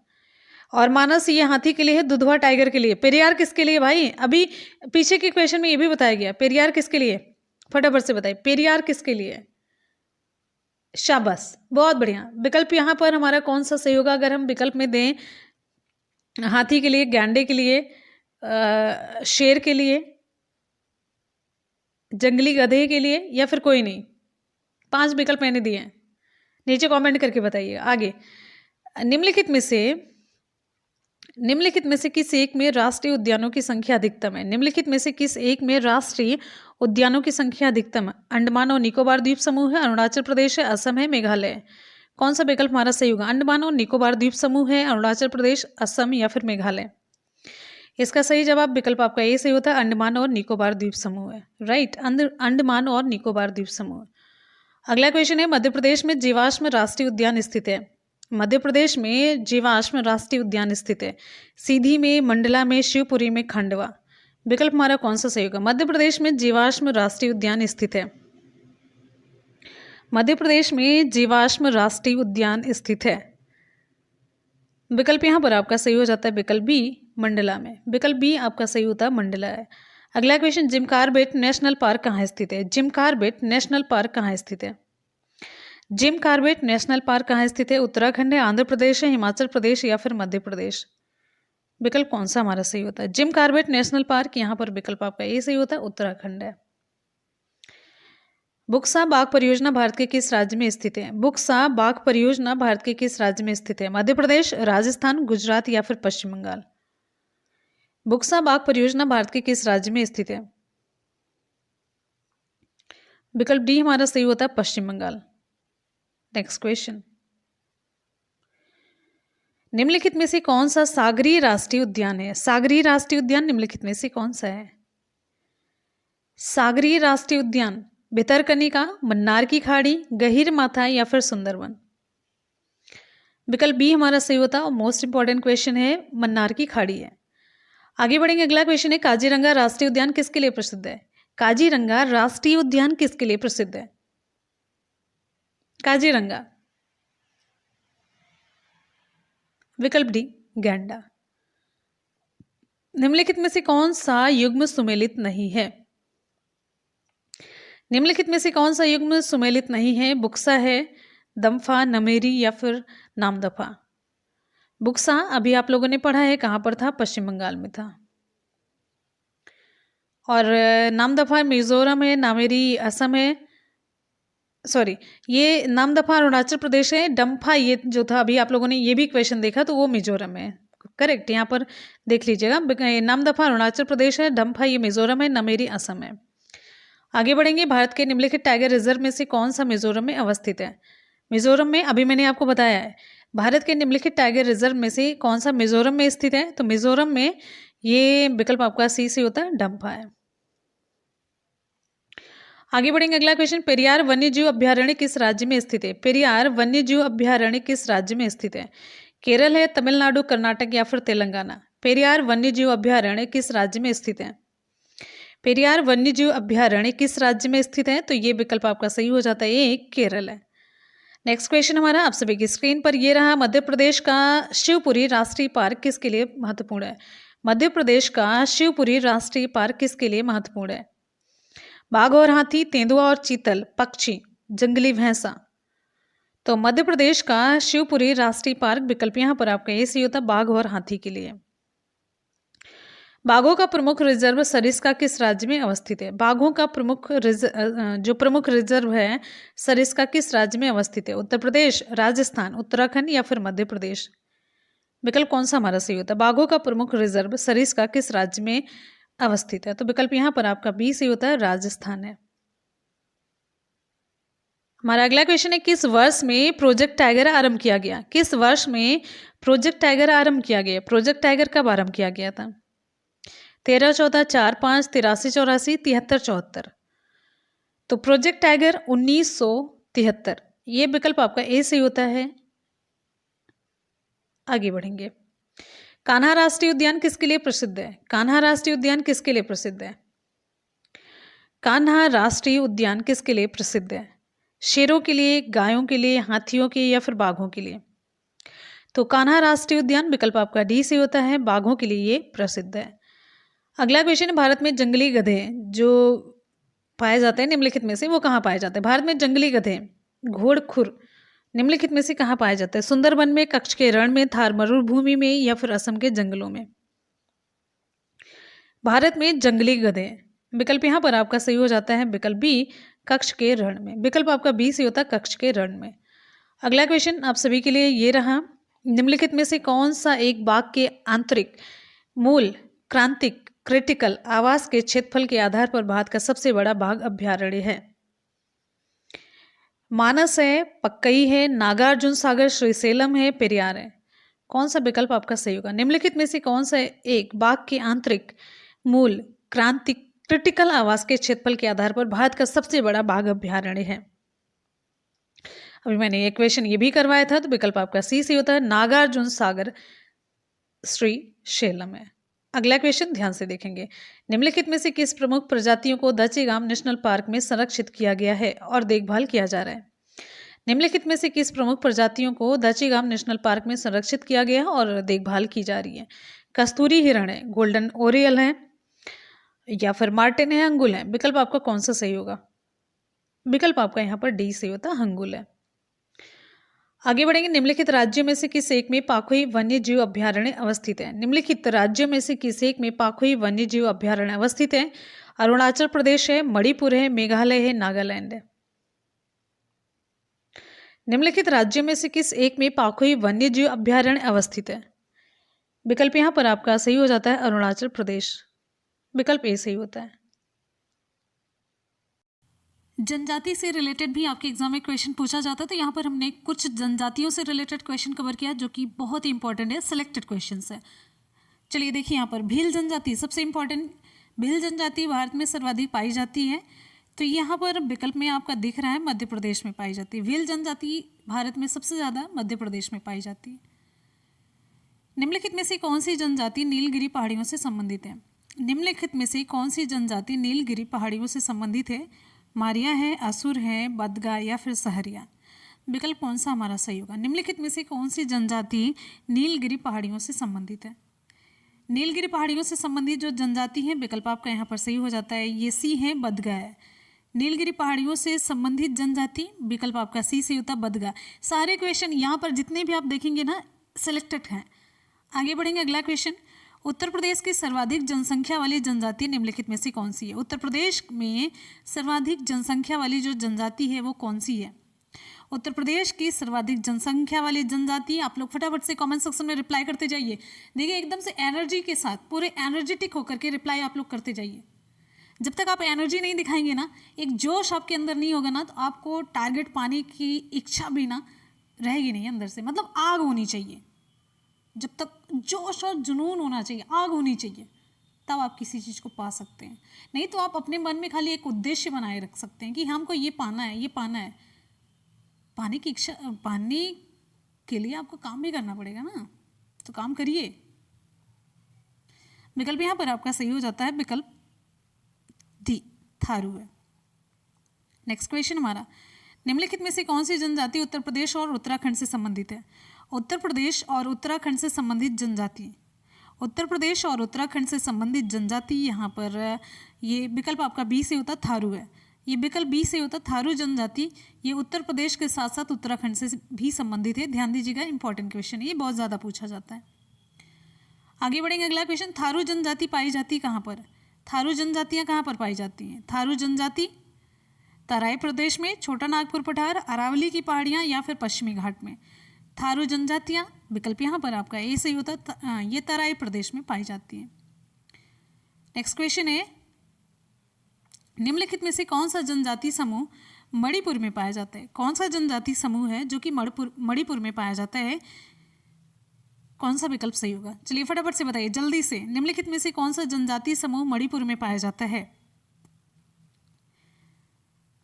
और मानस ये हाथी के लिए है, दुधवा टाइगर के लिए। पेरियार किसके लिए भाई? अभी पीछे के क्वेश्चन में ये भी बताया गया, पेरियार किसके लिए? फटाफट से बताइए, पेरियार किसके लिए? शाबाश, बहुत बढ़िया। विकल्प यहाँ पर हमारा कौन सा सही होगा? अगर हम विकल्प में दें, हाथी के लिए, गैंडे के लिए, शेर के लिए, जंगली गधे के लिए या फिर कोई नहीं? 5 विकल्प मैंने दिए हैं, नीचे कमेंट करके बताइए। आगे, निम्नलिखित में से किस एक में राष्ट्रीय उद्यानों की संख्या अधिकतम है? निम्नलिखित में से किस एक में राष्ट्रीय उद्यानों की संख्या अधिकतम है? अंडमान और निकोबार द्वीप समूह है, अरुणाचल प्रदेश है, असम है, मेघालय है। कौन सा विकल्प हमारा सही होगा? अंडमान और निकोबार द्वीप समूह है, अरुणाचल प्रदेश, असम या फिर मेघालय? इसका सही जवाब विकल्प आपका ए सही होता है, अंडमान और निकोबार द्वीप समूह है, राइट। अंडमान और निकोबार द्वीप समूह। अगला क्वेश्चन है, मध्य प्रदेश में जीवाश्म राष्ट्रीय उद्यान स्थित है। मध्य प्रदेश में जीवाश्म राष्ट्रीय उद्यान स्थित है। सीधी में, मंडला में, शिवपुरी में, खंडवा? विकल्प हमारा कौन सा सही होगा? मध्य प्रदेश में जीवाश्म राष्ट्रीय उद्यान स्थित है। मध्य प्रदेश में जीवाश्म राष्ट्रीय उद्यान स्थित है। विकल्प यहाँ पर आपका सही हो जाता है, विकल्प बी, मंडला में। विकल्प बी आपका सही होता है, मंडला है। अगला question, Jim Corbett national park कहाँ स्थित है? जिम कॉर्बेट नेशनल पार्क कहाँ स्थित है? जिम कॉर्बेट नेशनल पार्क कहाँ स्थित है? उत्तराखंड है, आंध्र प्रदेश है, हिमाचल प्रदेश या फिर मध्य प्रदेश? विकल्प कौन सा हमारा सही होता है? जिम कॉर्बेट नेशनल पार्क, यहाँ पर विकल्प आपका ए सही होता है, उत्तराखंड है। बुक्सा बाघ परियोजना भारत के किस राज्य में स्थित है? बुक्सा बाघ परियोजना भारत के किस राज्य में स्थित है? मध्य प्रदेश, राजस्थान, गुजरात या फिर पश्चिम बंगाल? बुक्सा बाघ परियोजना भारत के किस राज्य में स्थित है? विकल्प डी हमारा सही होता है, पश्चिम बंगाल। नेक्स्ट क्वेश्चन, निम्नलिखित में से कौन सा सागरीय राष्ट्रीय उद्यान है? सागरीय राष्ट्रीय उद्यान निम्नलिखित में से कौन सा है? सागरीय राष्ट्रीय उद्यान भितरकनिका, मन्नार की खाड़ी, गहीरमाथा या फिर सुंदरवन। विकल्प बी हमारा सही होता है और मोस्ट इंपॉर्टेंट क्वेश्चन है, मन्नार की खाड़ी है। आगे बढ़ेंगे, अगला क्वेश्चन है, काजीरंगा राष्ट्रीय उद्यान किसके लिए प्रसिद्ध है? काजीरंगा राष्ट्रीय उद्यान किसके लिए प्रसिद्ध है? काजीरंगा। विकल्प डी गैंडा। निम्नलिखित में से कौन सा युग्म सुमेलित नहीं है? निम्नलिखित में से कौन सा युग्म सुमेलित नहीं है? बुक्सा है, दम्फा, नमेरी या फिर नामदफा। बुक्सा अभी आप लोगों ने पढ़ा है, कहाँ पर था? पश्चिम बंगाल में था। और नामदफा मिजोरम है, नामेरी असम है, सॉरी ये नामदफा अरुणाचल प्रदेश है, डम्फा ये जो था अभी आप लोगों ने ये भी क्वेश्चन देखा तो वो मिजोरम है। करेक्ट, यहाँ पर देख लीजिएगा, नामदफा अरुणाचल प्रदेश है, डम्फा ये मिजोरम है, नमेरी असम है। आगे बढ़ेंगे, भारत के निम्नलिखित टाइगर रिजर्व में से कौन सा मिजोरम में अवस्थित है? मिजोरम में अभी मैंने आपको बताया है, भारत के निम्नलिखित टाइगर रिजर्व में से कौन सा मिजोरम में स्थित है? तो मिजोरम में ये विकल्प आपका सी से होता है, डम्फा है। आगे बढ़ेंगे, अगला क्वेश्चन, पेरियार वन्यजीव अभ्यारण्य किस राज्य में स्थित है? पेरियार वन्यजीव अभ्यारण्य किस राज्य में स्थित है? केरल है, तमिलनाडु, कर्नाटक या फिर तेलंगाना। पेरियार वन्यजीव अभ्यारण्य किस राज्य में स्थित है? पेरियार वन्यजीव अभ्यारण्य किस राज्य में स्थित है? तो ये विकल्प आपका सही हो जाता है, ये केरल है। नेक्स्ट क्वेश्चन हमारा आप सभी की स्क्रीन पर ये रहा, मध्य प्रदेश का शिवपुरी राष्ट्रीय पार्क किसके लिए महत्वपूर्ण है? मध्य प्रदेश का शिवपुरी राष्ट्रीय पार्क किसके लिए महत्वपूर्ण है? बाघ और हाथी, तेंदुआ और चीतल, पक्षी, जंगली भैंसा। तो मध्य प्रदेश का शिवपुरी राष्ट्रीय पार्क विकल्प यहाँ पर आपका ये सही होता है, बाघ और हाथी के लिए। बाघों का प्रमुख रिजर्व सरिस्का किस राज्य में अवस्थित है? बाघों का जो प्रमुख रिजर्व है सरिस्का किस राज्य में अवस्थित है? उत्तर प्रदेश, राजस्थान, उत्तराखंड या फिर मध्य प्रदेश। विकल्प कौन सा हमारा सही होता है? बाघों का प्रमुख रिजर्व सरिस्का किस राज्य में अवस्थित है? तो विकल्प यहाँ पर आपका बी सही होता है, राजस्थान है। हमारा अगला क्वेश्चन है, किस वर्ष में प्रोजेक्ट टाइगर आरंभ किया गया? किस वर्ष में प्रोजेक्ट टाइगर आरंभ किया गया? प्रोजेक्ट टाइगर कब आरंभ किया गया था? 13, 14, 4, 5, 83, 84, 73, 74। तो प्रोजेक्ट टाइगर 1973, ये विकल्प आपका ए सही होता है। आगे बढ़ेंगे, कान्हा राष्ट्रीय उद्यान किसके लिए प्रसिद्ध है? कान्हा राष्ट्रीय उद्यान किसके लिए प्रसिद्ध है? कान्हा राष्ट्रीय उद्यान किसके लिए प्रसिद्ध है? शेरों के लिए, गायों के लिए, हाथियों के या फिर बाघों के लिए? तो कान्हा राष्ट्रीय उद्यान विकल्प आपका डी से होता है, बाघों के लिए ये प्रसिद्ध है। अगला क्वेश्चन है, भारत में जंगली गधे जो पाए जाते हैं निम्नलिखित में से वो कहाँ पाए जाते हैं? भारत में जंगली गधे, घोड़खुर निम्नलिखित में से कहाँ पाए जाते हैं? सुंदरबन में, कच्छ के रण में, थार मरुभूमि में या फिर असम के जंगलों में। भारत में जंगली गधे, विकल्प यहाँ पर आपका सही हो जाता है, विकल्प बी, कच्छ के रण में। विकल्प आपका बी से होता है, कच्छ के रण में। अगला क्वेश्चन आप सभी के लिए ये रहा, निम्नलिखित में से कौन सा एक बाघ के आंतरिक, मूल, क्रांतिक, क्रिटिकल आवास के क्षेत्रफल के आधार पर भारत का सबसे बड़ा बाघ अभ्यारण्य है? मानस है, पक्कई है, नागार्जुन सागर, श्रीसेलम है, पेरियार है। कौन सा विकल्प आपका सही होगा? निम्नलिखित में से कौन सा एक बाघ के आंतरिक, मूल, क्रांतिक, क्रिटिकल आवास के क्षेत्रफल के आधार पर भारत का सबसे बड़ा बाघ अभ्यारण्य है? अभी मैंने एक क्वेश्चन ये भी करवाया था, तो विकल्प आपका सी से होता है, नागार्जुन सागर, श्रीशैलम है। अगला क्वेश्चन ध्यान से देखेंगे, निम्नलिखित में से किस प्रमुख प्रजातियों को दचेगाम नेशनल पार्क में संरक्षित किया गया है और देखभाल किया जा रहा है? निम्नलिखित में से किस प्रमुख प्रजातियों को दचेगाम नेशनल पार्क में संरक्षित किया गया है और देखभाल की जा रही है? कस्तूरी हिरण है, गोल्डन ओरियल है या फिर मार्टिन है, हंगुल है। विकल्प आपका कौन सा सही होगा? विकल्प आपका यहाँ पर डी सही होता है, हंगुल है। आगे बढ़ेंगे, निम्नलिखित राज्यों में से किस एक में पाखुई वन्य जीव अभ्यारण्य अवस्थित है? निम्नलिखित राज्यों में से किस एक में पाखुई वन्य जीव अभ्यारण्य अवस्थित है? अरुणाचल प्रदेश है, मणिपुर है, मेघालय है, नागालैंड है। निम्नलिखित राज्यों में से किस एक में पाखुई वन्य जीव अभ्यारण्य अवस्थित है? विकल्प यहाँ पर आपका सही हो जाता है, अरुणाचल प्रदेश। विकल्प ए सही होता है। जनजाति से रिलेटेड भी आपके एग्जाम में क्वेश्चन पूछा जाता है, तो यहाँ पर हमने कुछ जनजातियों से रिलेटेड क्वेश्चन कवर किया जो कि बहुत ही इंपॉर्टेंट है, सिलेक्टेड क्वेश्चन है। चलिए देखिए यहाँ पर भील जनजाति सबसे इंपॉर्टेंट। भील जनजाति भारत में सर्वाधिक पाई जाती है, तो यहाँ पर विकल्प में आपका दिख रहा है मध्य प्रदेश में पाई जाती है। भील जनजाति भारत में सबसे ज़्यादा मध्य प्रदेश में पाई जाती है। निम्नलिखित में से कौन सी जनजाति नीलगिरी पहाड़ियों से संबंधित है? निम्नलिखित में से कौन सी जनजाति नीलगिरी पहाड़ियों से संबंधित है? मारिया है, असुर है, बदगा या फिर सहरिया? विकल्प कौन सा हमारा सही होगा? निम्नलिखित में से कौन सी जनजाति नीलगिरी पहाड़ियों से संबंधित है? नीलगिरी पहाड़ियों से संबंधित जो जनजाति है, विकल्प आपका यहाँ पर सही हो जाता है, ये सी है, बदगा है। नीलगिरी पहाड़ियों से संबंधित जनजाति, विकल्प आपका सी से होता है, बदगा। सारे क्वेश्चन यहाँ पर जितने भी आप देखेंगे ना सिलेक्टेड हैं। आगे बढ़ेंगे, अगला क्वेश्चन। उत्तर प्रदेश की सर्वाधिक जनसंख्या वाली जनजाति निम्नलिखित में से कौन सी है? उत्तर प्रदेश में सर्वाधिक जनसंख्या वाली जो जनजाति है वो कौन सी है? उत्तर प्रदेश की सर्वाधिक जनसंख्या वाली जनजाति, आप लोग फटाफट से कमेंट सेक्शन में रिप्लाई करते जाइए। देखिए एकदम से एनर्जी के साथ, पूरे एनर्जेटिक होकर के रिप्लाई आप लोग करते जाइए। जब तक आप एनर्जी नहीं दिखाएंगे ना, एक जोश आपके अंदर नहीं होगा ना, तो आपको टारगेट पाने की इच्छा भी ना रहेगी नहीं अंदर से। मतलब आग होनी चाहिए, जब तक जोश और जुनून होना चाहिए, आग होनी चाहिए, तब आप किसी चीज़ को पा सकते हैं। नहीं तो आप अपने मन में खाली एक उद्देश्य बनाए रख सकते हैं कि हमको ये पाना है, ये पाना है। पाने की इच्छा, पाने के लिए आपको काम भी करना पड़ेगा ना, तो काम करिए। विकल्प यहाँ पर आपका सही हो जाता है, विकल्प डी थारू है। नेक्स्ट क्वेश्चन हमारा, निम्नलिखित में से कौन सी जनजाति उत्तर प्रदेश और उत्तराखंड से संबंधित है? उत्तर प्रदेश और उत्तराखंड से संबंधित जनजाति, उत्तर प्रदेश और उत्तराखंड से संबंधित जनजाति, यहाँ पर ये विकल्प आपका बी से होता थारू है। ये विकल्प बी से होता थारू जनजाति। ये उत्तर प्रदेश के साथ साथ उत्तराखंड से भी संबंधित है। ध्यान दीजिएगा, इंपॉर्टेंट क्वेश्चन है, ये बहुत ज़्यादा पूछा जाता है। आगे बढ़ेंगे, अगला क्वेश्चन। थारू जनजाति पाई जाती कहाँ पर? थारू जनजातियाँ कहाँ पर पाई जाती हैं? थारू जनजाति तराई प्रदेश में, छोटा नागपुर पठार, अरावली की पहाड़ियाँ या फिर पश्चिमी घाट में? थारू जनजातियाँ, विकल्प यहाँ पर आपका ए सही होता, ये तराई प्रदेश में पाई जाती है। नेक्स्ट क्वेश्चन है, निम्नलिखित में से कौन सा जनजाति समूह मणिपुर में पाया जाता है? कौन सा जनजाति समूह है जो कि मणिपुर में पाया जाता है? कौन सा विकल्प सही होगा? चलिए फटाफट से बताइए जल्दी से। निम्नलिखित में से कौन सा जनजाति समूह मणिपुर में पाया जाता है?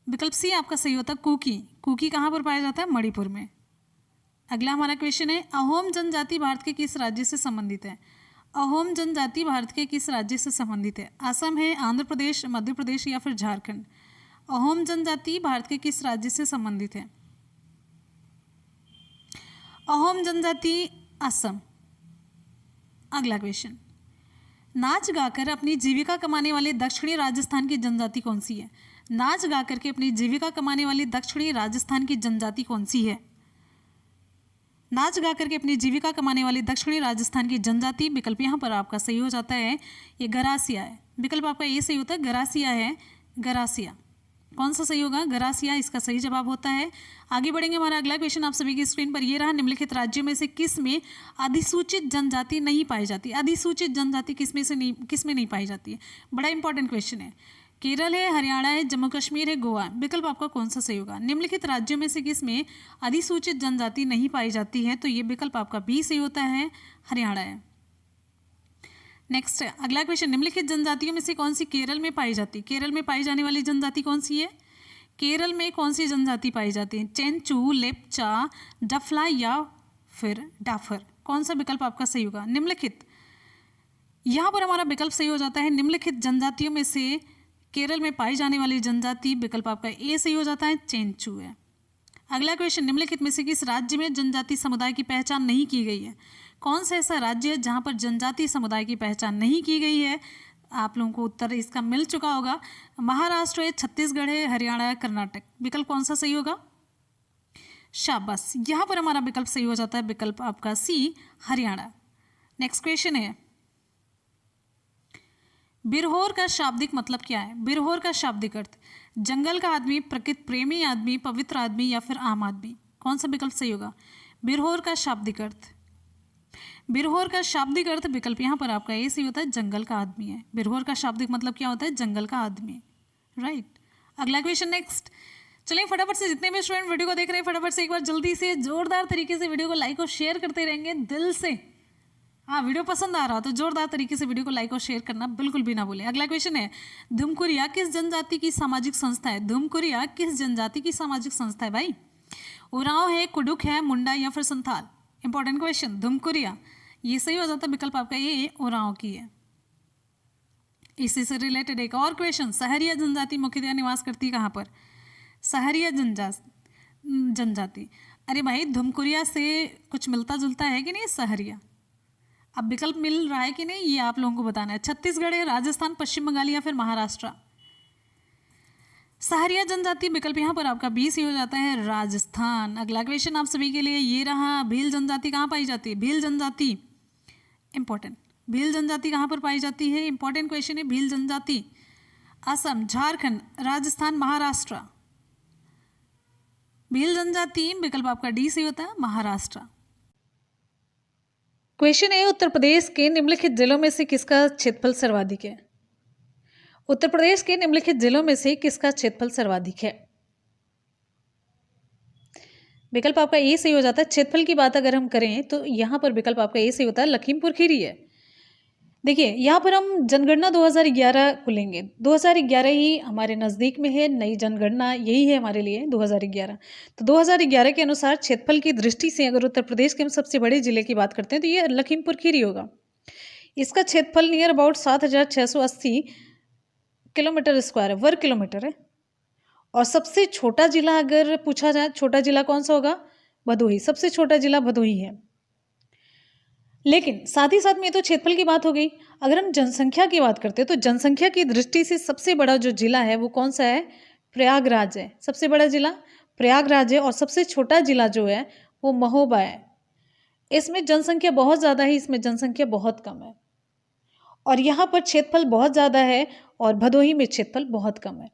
विकल्प सी आपका सही होता, कुकी। कुकी कहाँ पर पाया जाता है? मणिपुर में। अगला हमारा क्वेश्चन है, अहोम जनजाति भारत के किस राज्य से संबंधित है? अहोम जनजाति भारत के किस राज्य से संबंधित है? असम है, आंध्र प्रदेश, मध्य प्रदेश या फिर झारखंड? अहोम जनजाति भारत के किस राज्य से संबंधित है? अहोम जनजाति असम। अगला क्वेश्चन, नाच गाकर अपनी जीविका कमाने वाले दक्षिणी राजस्थान की जनजाति कौन सी है? नाच गाकर के अपनी जीविका कमाने वाली दक्षिणी राजस्थान की जनजाति कौन सी है? नाच गा करके अपनी जीविका कमाने वाली दक्षिणी राजस्थान की जनजाति, विकल्प यहाँ पर आपका सही हो जाता है, ये गरासिया है। विकल्प आपका ये सही होता है, गरासिया है, गरासिया। कौन सा सही होगा? गरासिया इसका सही जवाब होता है। आगे बढ़ेंगे, हमारा अगला क्वेश्चन आप सभी की स्क्रीन पर ये रहा, निम्नलिखित राज्यों में से किस में अधिसूचित जनजाति नहीं पाई जाती? अधिसूचित जनजाति किस में नहीं पाई जाती है? बड़ा इंपॉर्टेंट क्वेश्चन है। केरल है, हरियाणा है, जम्मू कश्मीर है, गोवा। विकल्प आपका कौन सा सही होगा? निम्नलिखित राज्यों में से किस में अधिसूचित जनजाति नहीं पाई जाती है? तो ये विकल्प आपका बी सही होता है, हरियाणा है। नेक्स्ट अगला क्वेश्चन, निम्नलिखित जनजातियों में से कौन सी केरल में पाई जाती है? केरल में पाई जाने वाली जनजाति कौन सी है? केरल में कौन सी जनजाति पाई जाती है? चेंचू, लेप्चा, डफला या फिर डाफर? कौन सा विकल्प आपका सही होगा? निम्नलिखित, यहाँ पर हमारा विकल्प सही हो जाता है, निम्नलिखित जनजातियों में से केरल में पाई जाने वाली जनजाति, विकल्प आपका ए सही हो जाता है, चेंचू है। अगला क्वेश्चन, निम्नलिखित में से किस राज्य में जनजाति समुदाय की पहचान नहीं की गई है? कौन सा ऐसा राज्य है जहां पर जनजाति समुदाय की पहचान नहीं की गई है? आप लोगों को उत्तर इसका मिल चुका होगा। महाराष्ट्र है, छत्तीसगढ़ है, हरियाणा है, कर्नाटक। विकल्प कौन सा सही होगा? शाबाश, यहाँ पर हमारा विकल्प सही हो जाता है, विकल्प आपका सी, हरियाणा। नेक्स्ट क्वेश्चन है, बिरहोर का शाब्दिक मतलब क्या है? बिरहोर का शाब्दिक अर्थ, जंगल का आदमी, प्रकृति प्रेमी आदमी, पवित्र आदमी या फिर आम आदमी? कौन सा विकल्प सही होगा? बिरहोर का शाब्दिक अर्थ, बिरहोर का शाब्दिक अर्थ, विकल्प यहाँ पर आपका ए सही होता है, जंगल का आदमी है। बिरहोर का शाब्दिक मतलब क्या होता है? जंगल का आदमी, राइट। अगला क्वेश्चन नेक्स्ट। चलिए फटाफट से जितने भी स्टूडेंट वीडियो को देख रहे हैं फटाफट से एक बार जल्दी से जोरदार तरीके से वीडियो को लाइक और शेयर करते रहेंगे दिल से। हाँ, वीडियो पसंद आ रहा तो जोरदार तरीके से वीडियो को लाइक और शेयर करना बिल्कुल भी ना भूलें। अगला क्वेश्चन है, धुमकुरिया किस जनजाति की सामाजिक संस्था है? धुमकुरिया किस जनजाति की सामाजिक संस्था है भाई? उरांव है, कुडुक है, मुंडा या फिर संथाल? Important question. धुमकुरिया, ये सही हो जाता है विकल्प आपका ये उरांव की है। इसी से रिलेटेड एक और क्वेश्चन, सहरिया जनजाति मुख्यतः निवास करती है कहाँ पर? सहरिया जनजाति। अरे भाई धुमकुरिया से कुछ मिलता जुलता है कि नहीं सहरिया? अब विकल्प मिल रहा है कि नहीं ये आप लोगों को बताना है। छत्तीसगढ़ है, राजस्थान, पश्चिम बंगाल या फिर महाराष्ट्र? सहरिया जनजाति विकल्प यहाँ पर आपका 20 ही हो जाता है, राजस्थान। अगला क्वेश्चन आप सभी के लिए ये रहा, भील जनजाति कहाँ पाई जाती है? भील जनजाति इंपॉर्टेंट, भील जनजाति कहाँ पर पाई जाती है? इंपॉर्टेंट क्वेश्चन है। भील जनजाति असम, झारखंड, राजस्थान, महाराष्ट्र? भील जनजाति विकल्प आपका डी से होता है, महाराष्ट्र। क्वेश्चन है, उत्तर प्रदेश के निम्नलिखित जिलों में से किसका क्षेत्रफल सर्वाधिक है? उत्तर प्रदेश के निम्नलिखित जिलों में से किसका क्षेत्रफल सर्वाधिक है? विकल्प आपका ए सही हो जाता है। क्षेत्रफल की बात अगर हम करें तो यहाँ पर विकल्प आपका ए सही होता है, लखीमपुर खीरी है। देखिए यहाँ पर हम जनगणना 2011 को लेंगे। 2011 ही हमारे नज़दीक में है, नई जनगणना यही है हमारे लिए 2011। तो 2011 के अनुसार क्षेत्रफल की दृष्टि से अगर उत्तर प्रदेश के हम सबसे बड़े जिले की बात करते हैं तो ये लखीमपुर खीरी होगा। इसका क्षेत्रफल नियर अबाउट 7,680 किलोमीटर स्क्वायर है, वर्ग किलोमीटर है। और सबसे छोटा जिला अगर पूछा जाए, छोटा जिला कौन सा होगा? भदोही। सबसे छोटा जिला भदोही है। लेकिन साथ ही साथ में तो क्षेत्रफल की बात हो गई। अगर हम जनसंख्या की बात करते हैं तो जनसंख्या की दृष्टि से सबसे बड़ा जो जिला है वो कौन सा है? प्रयागराज है। सबसे बड़ा जिला प्रयागराज है और सबसे छोटा जिला जो है वो महोबा है। इसमें जनसंख्या बहुत ज़्यादा है, इसमें जनसंख्या बहुत कम है। और यहाँ पर क्षेत्रफल बहुत ज़्यादा है और भदोही में क्षेत्रफल बहुत कम है।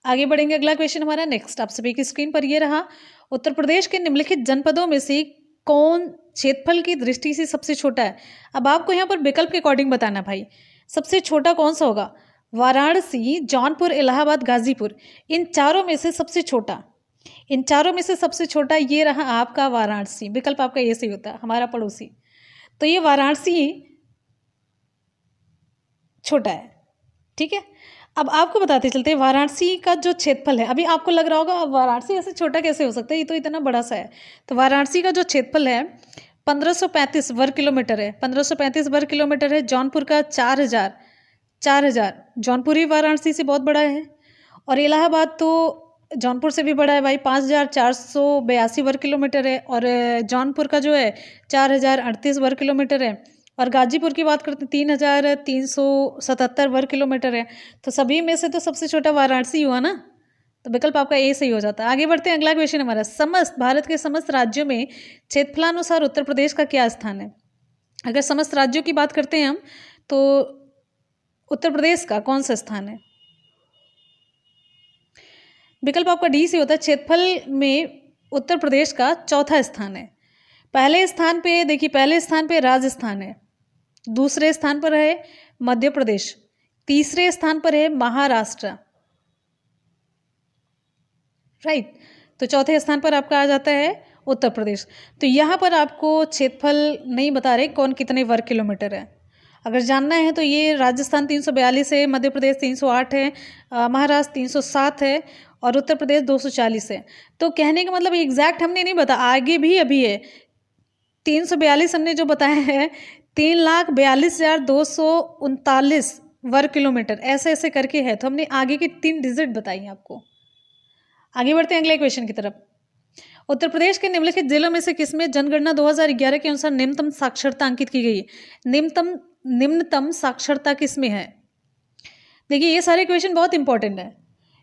आगे बढ़ेंगे। अगला क्वेश्चन हमारा नेक्स्ट आप सभी की स्क्रीन पर ये रहा, उत्तर प्रदेश के निम्नलिखित जनपदों में से कौन क्षेत्रफल की दृष्टि से सबसे छोटा है? अब आपको यहाँ पर विकल्प के अकॉर्डिंग बताना भाई, सबसे छोटा कौन सा होगा? वाराणसी, जौनपुर, इलाहाबाद, गाजीपुर। इन चारों में से सबसे छोटा, इन चारों में से सबसे छोटा ये रहा आपका वाराणसी। विकल्प आपका ये सही होता है, हमारा पड़ोसी। तो ये वाराणसी छोटा है, ठीक है। अब आपको बताते चलते हैं वाराणसी का जो क्षेत्रफल है, अभी आपको लग रहा होगा अब वाराणसी ऐसे छोटा कैसे हो सकता है, ये तो इतना बड़ा सा है। तो वाराणसी का जो क्षेत्रफल है 1535 वर्ग किलोमीटर है, 1535 वर्ग किलोमीटर है। जौनपुर का 4000 जौनपुर ही वाराणसी से बहुत बड़ा है। और इलाहाबाद तो जौनपुर से भी बड़ा है भाई, 5482 वर्ग किलोमीटर है। और जौनपुर का जो है 4038 वर्ग किलोमीटर है। और गाजीपुर की बात करते हैं 3377 वर्ग किलोमीटर है। तो सभी में से तो सबसे छोटा वाराणसी हुआ ना, तो विकल्प आपका ए सही हो जाता है। आगे बढ़ते हैं। अगला क्वेश्चन हमारा, समस्त भारत के समस्त राज्यों में क्षेत्रफलानुसार उत्तर प्रदेश का क्या स्थान है? अगर समस्त राज्यों की बात करते हैं हम तो उत्तर प्रदेश का कौन सा स्थान है? विकल्प आपका डी से होता है, क्षेत्रफल में उत्तर प्रदेश का चौथा स्थान है। पहले स्थान पे देखिए, पहले स्थान पे राजस्थान है, दूसरे स्थान पर है मध्य प्रदेश, तीसरे स्थान पर है महाराष्ट्र, राइट। तो चौथे स्थान पर आपका आ जाता है उत्तर प्रदेश। तो यहाँ पर आपको क्षेत्रफल नहीं बता रहे कौन कितने वर्ग किलोमीटर है। अगर जानना है तो ये राजस्थान 342 है, मध्य प्रदेश 308 है, महाराष्ट्र 307 है और उत्तर प्रदेश 240 है। तो कहने का मतलब एग्जैक्ट हमने नहीं बता, आगे भी अभी है 342 हमने जो बताया है 3,42,239 वर्ग किलोमीटर, ऐसे ऐसे करके है। तो हमने आगे की 3 डिजिट बताई आपको। आगे बढ़ते हैं अगले क्वेश्चन की तरफ। उत्तर प्रदेश के निम्नलिखित जिलों में से किसमें जनगणना 2011 के अनुसार निम्नतम साक्षरता अंकित की गई है? निम्नतम साक्षरता किसमें है? देखिए ये सारे क्वेश्चन बहुत इंपॉर्टेंट है,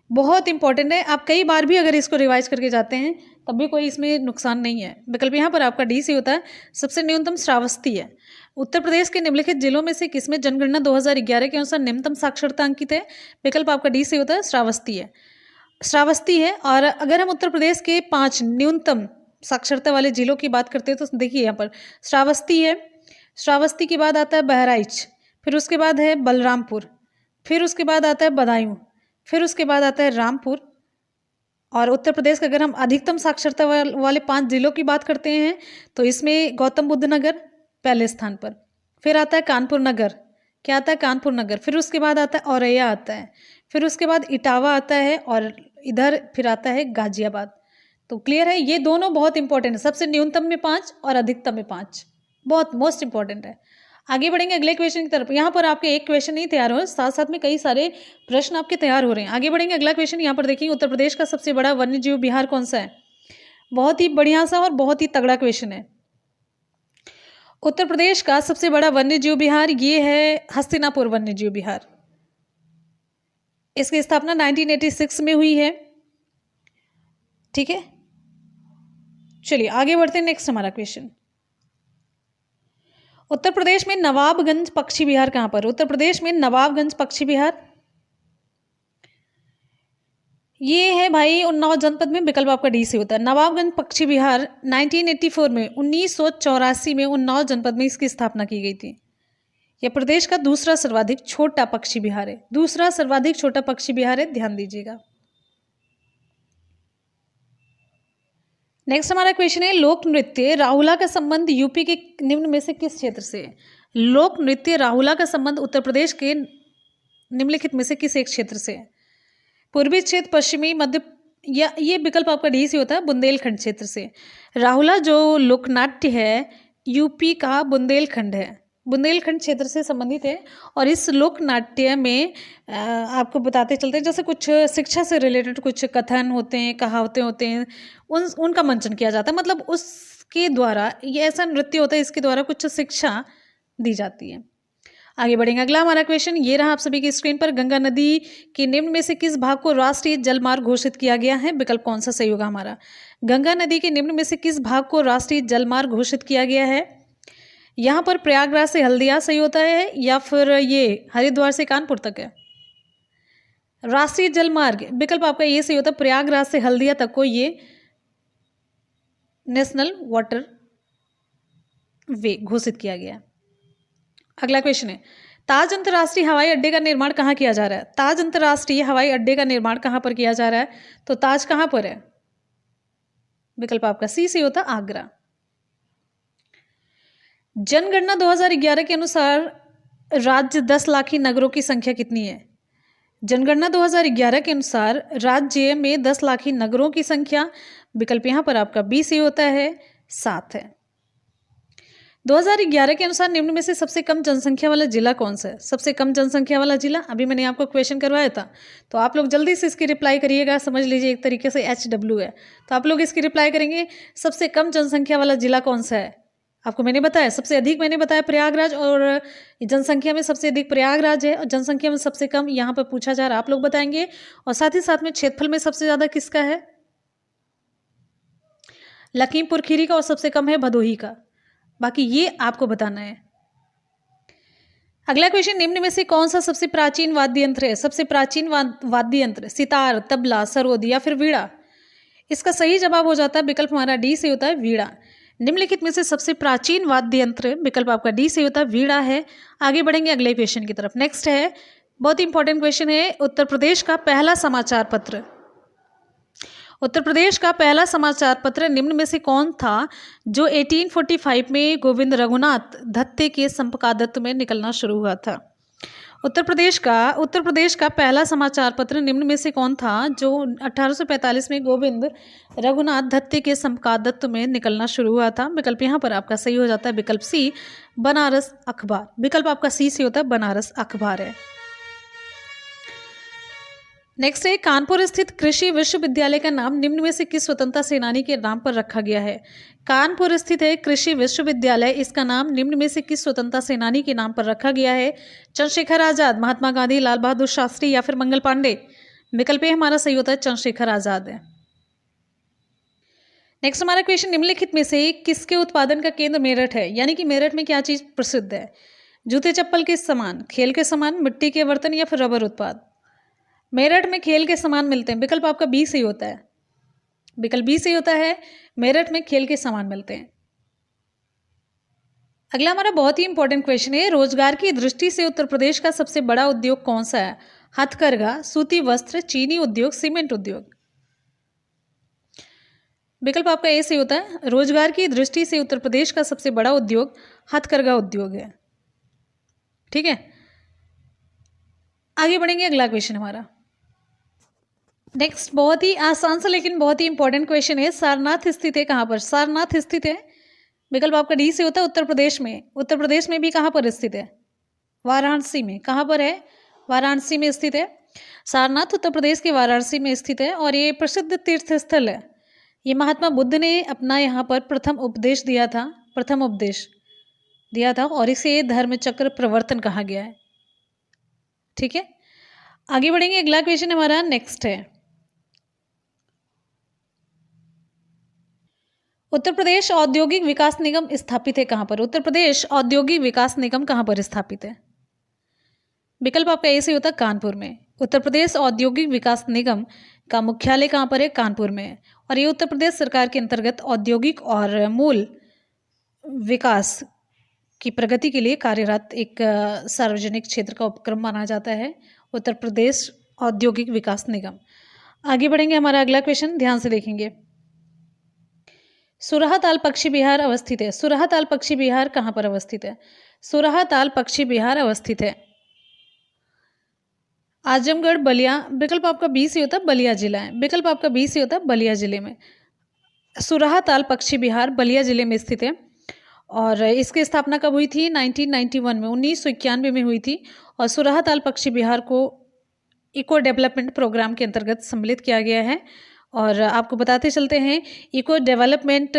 बहुत इंपॉर्टेंट है। आप कई बार भी अगर इसको रिवाइज करके जाते हैं तब भी कोई इसमें नुकसान नहीं है। विकल्प यहाँ पर आपका डी सी होता है, सबसे न्यूनतम श्रावस्ती है। उत्तर प्रदेश के निम्नलिखित जिलों में से किसमें जनगणना 2011 के अनुसार निम्नतम साक्षरता अंकित है? विकल्प आपका डी सी होता है, श्रावस्ती है, श्रावस्ती है। और अगर हम उत्तर प्रदेश के 5 न्यूनतम साक्षरता वाले जिलों की बात करते हैं तो देखिए यहाँ पर श्रावस्ती है, श्रावस्ती के बाद आता है बहराइच, फिर उसके बाद है बलरामपुर, फिर उसके बाद आता है बदायूं, फिर उसके बाद आता है रामपुर। और उत्तर प्रदेश का अगर हम अधिकतम साक्षरता वाले 5 जिलों की बात करते हैं तो इसमें गौतम बुद्ध नगर पहले स्थान पर। फिर आता है कानपुर नगर, क्या आता है कानपुर नगर। फिर उसके बाद आता है औरैया आता है। फिर उसके बाद इटावा आता है और इधर फिर आता है गाजियाबाद। तो क्लियर है, ये दोनों बहुत इंपॉर्टेंट है, सबसे न्यूनतम में 5 और अधिकतम में 5, बहुत मोस्ट इंपॉर्टेंट है। आगे बढ़ेंगे अगले क्वेश्चन की तरफ। यहाँ पर आपके एक क्वेश्चन नहीं तैयार हो, साथ साथ में कई सारे प्रश्न आपके तैयार हो रहे हैं। आगे बढ़ेंगे अगला क्वेश्चन। यहाँ पर देखिए, उत्तर प्रदेश का सबसे बड़ा वन्य जीव विहार कौन सा है? बहुत ही बढ़िया सा और बहुत ही तगड़ा क्वेश्चन है। उत्तर प्रदेश का सबसे बड़ा वन्य जीव विहार ये है हस्तिनापुर वन्य जीव विहार। इसकी स्थापना 1986 में हुई है। ठीक है, चलिए आगे बढ़ते हैं। नेक्स्ट हमारा क्वेश्चन, उत्तर प्रदेश में नवाबगंज पक्षी विहार कहां पर? उत्तर प्रदेश में नवाबगंज पक्षी विहार ये है भाई उन्नाव जनपद में, विकल्प आपका डी से होता है। नवाबगंज पक्षी विहार 1984 में 1984 में उन्नाव जनपद में इसकी स्थापना की गई थी। यह प्रदेश का दूसरा सर्वाधिक छोटा पक्षी विहार है, दूसरा सर्वाधिक छोटा पक्षी विहार है, ध्यान दीजिएगा। नेक्स्ट हमारा क्वेश्चन है, लोक नृत्य राहुला का संबंध यूपी के निम्न में से किस क्षेत्र से है? लोक नृत्य राहुला का संबंध उत्तर प्रदेश के निम्नलिखित में से किस एक क्षेत्र से है? पूर्वी क्षेत्र, पश्चिमी, मध्य, या ये विकल्प आपका डी से होता है बुंदेलखंड क्षेत्र से। राहुला जो लोकनाट्य है यूपी का बुंदेलखंड है, बुंदेलखंड क्षेत्र से संबंधित है। और इस लोकनाट्य में आपको बताते चलते हैं, जैसे कुछ शिक्षा से रिलेटेड कुछ कथन होते हैं, कहावतें होते हैं, उनका मंचन किया जाता है। मतलब उसके द्वारा ये ऐसा नृत्य होता है, इसके द्वारा कुछ शिक्षा दी जाती है। आगे बढ़ेंगे, अगला हमारा क्वेश्चन ये रहा आप सभी की स्क्रीन पर। गंगा नदी के निम्न में से किस भाग को राष्ट्रीय जलमार्ग घोषित किया गया है? विकल्प कौन सा सही होगा हमारा? गंगा नदी के निम्न में से किस भाग को राष्ट्रीय जलमार्ग घोषित किया गया है? यहाँ पर प्रयागराज से हल्दिया सही होता है, या फिर ये हरिद्वार से कानपुर तक है? राष्ट्रीय जलमार्ग विकल्प आपका ये सही होता है, प्रयागराज से हल्दिया तक को ये नेशनल वाटर वे घोषित किया गया। अगला क्वेश्चन है, ताज अंतर्राष्ट्रीय हवाई अड्डे का निर्माण कहाँ किया जा रहा है? ताज अंतर्राष्ट्रीय हवाई अड्डे का निर्माण कहाँ पर किया जा रहा है? तो ताज कहाँ पर है? विकल्प आपका सी से होता आगरा। जनगणना 2011 के अनुसार राज्य 10 लाखी नगरों की संख्या कितनी है? जनगणना 2011 के अनुसार राज्य में 10 लाखी नगरों की संख्या, विकल्प यहाँ पर आपका बी से होता है 7 है। 2011 के अनुसार निम्न में से सबसे कम जनसंख्या वाला जिला कौन सा है? सबसे कम जनसंख्या वाला जिला, अभी मैंने आपको क्वेश्चन करवाया था, तो आप लोग जल्दी से इसकी रिप्लाई करिएगा। समझ लीजिए एक तरीके से HW है, तो आप लोग इसकी रिप्लाई करेंगे। सबसे कम जनसंख्या वाला जिला कौन सा है? आपको मैंने बताया, सबसे अधिक मैंने बताया प्रयागराज, और जनसंख्या में सबसे अधिक प्रयागराज है, और जनसंख्या में सबसे कम यहाँ पर पूछा जा रहा है, आप लोग बताएंगे। और साथ ही साथ में क्षेत्रफल में सबसे ज़्यादा किसका है? लखीमपुर खीरी का, और सबसे कम है भदोही का। बाकी ये आपको बताना है। अगला क्वेश्चन, निम्न में से कौन सा सबसे प्राचीन वाद्य यंत्र है? सबसे प्राचीन वाद्य यंत्र सितार, तबला, सरोद या फिर वीणा? इसका सही जवाब हो जाता है विकल्प हमारा डी से होता है वीणा। निम्नलिखित में से सबसे प्राचीन वाद्य यंत्र, विकल्प आपका डी से होता है वीणा है। आगे बढ़ेंगे अगले क्वेश्चन की तरफ। नेक्स्ट है, बहुत ही इंपॉर्टेंट क्वेश्चन है, उत्तर प्रदेश का पहला समाचार पत्र। उत्तर प्रदेश का पहला समाचार पत्र निम्न में से कौन था जो 1845 में गोविंद रघुनाथ दत्ते के संपादकत्व में निकलना शुरू हुआ था? उत्तर प्रदेश का पहला समाचार पत्र निम्न में से कौन था जो 1845 में गोविंद रघुनाथ दत्ते के संपादकत्व में निकलना शुरू हुआ था? विकल्प यहाँ पर आपका सही हो जाता है विकल्प सी, बनारस अखबार। विकल्प आपका सी से होता है बनारस अखबार है। नेक्स्ट है, कानपुर स्थित कृषि विश्वविद्यालय का नाम निम्न में से किस स्वतंत्रता सेनानी के नाम पर रखा गया है? कानपुर स्थित है कृषि विश्वविद्यालय, इसका नाम निम्न में से किस स्वतंत्रता सेनानी के नाम पर रखा गया है? चंद्रशेखर आजाद, महात्मा गांधी, लाल बहादुर शास्त्री या फिर मंगल पांडे? विकल्प हमारा सही होता है चंद्रशेखर आजाद है। नेक्स्ट हमारा क्वेश्चन, निम्नलिखित में से किसके उत्पादन का केंद्र मेरठ है? यानी कि मेरठ में क्या चीज प्रसिद्ध है? जूते चप्पल के सामान, खेल के सामान, मिट्टी के बर्तन या फिर रबर उत्पाद? मेरठ में खेल के सामान मिलते हैं, विकल्प आपका बी सही होता है। विकल्प बी सही होता है, मेरठ में खेल के सामान मिलते हैं। अगला हमारा बहुत ही इंपॉर्टेंट क्वेश्चन है, रोजगार की दृष्टि से उत्तर प्रदेश का सबसे बड़ा उद्योग कौन सा है? हथकरघा, सूती वस्त्र, चीनी उद्योग, सीमेंट उद्योग। विकल्प आपका ए सही होता है। रोजगार की दृष्टि से उत्तर प्रदेश का सबसे बड़ा उद्योग हथकरघा उद्योग है। ठीक है, आगे बढ़ेंगे। अगला क्वेश्चन हमारा नेक्स्ट बहुत ही आसान सा लेकिन बहुत ही इंपॉर्टेंट क्वेश्चन है, सारनाथ स्थित है कहाँ पर? सारनाथ स्थित है, विकल्प आपका डी से होता है, उत्तर प्रदेश में। उत्तर प्रदेश में भी कहाँ पर स्थित है? वाराणसी में। कहाँ पर है? वाराणसी में स्थित है। सारनाथ उत्तर प्रदेश के वाराणसी में स्थित है और ये प्रसिद्ध तीर्थ स्थल है। ये महात्मा बुद्ध ने अपना यहाँ पर प्रथम उपदेश दिया था, प्रथम उपदेश दिया था और इसे धर्म चक्र प्रवर्तन कहा गया है। ठीक है, आगे बढ़ेंगे। अगला क्वेश्चन हमारा नेक्स्ट है, उत्तर प्रदेश औद्योगिक विकास निगम स्थापित है कहाँ पर? उत्तर प्रदेश औद्योगिक विकास निगम कहाँ पर स्थापित है? विकल्प आपका ए से होता है, कानपुर में। उत्तर प्रदेश औद्योगिक विकास निगम का मुख्यालय कहाँ पर है? कानपुर में है और ये उत्तर प्रदेश सरकार के अंतर्गत औद्योगिक और मूल विकास की प्रगति के लिए कार्यरत एक सार्वजनिक क्षेत्र का उपक्रम माना जाता है, उत्तर प्रदेश औद्योगिक विकास निगम। आगे बढ़ेंगे। हमारा अगला क्वेश्चन ध्यान से देखेंगे, सुरहाताल पक्षी विहार अवस्थित है। सुरहाताल पक्षी विहार कहाँ पर अवस्थित है? सुरहाताल पक्षी विहार अवस्थित है आजमगढ़, बलिया। विकल्प आपका बी से होता है, बलिया जिला है। विकल्प आपका बी से होता है, बलिया जिले में। सुरहाताल पक्षी विहार बलिया जिले में स्थित है और इसकी स्थापना कब हुई थी? 1991 में, 1991 में हुई थी और सुरहाताल पक्षी विहार को इको डेवलपमेंट प्रोग्राम के अंतर्गत सम्मिलित किया गया है। और आपको बताते चलते हैं, इको डेवलपमेंट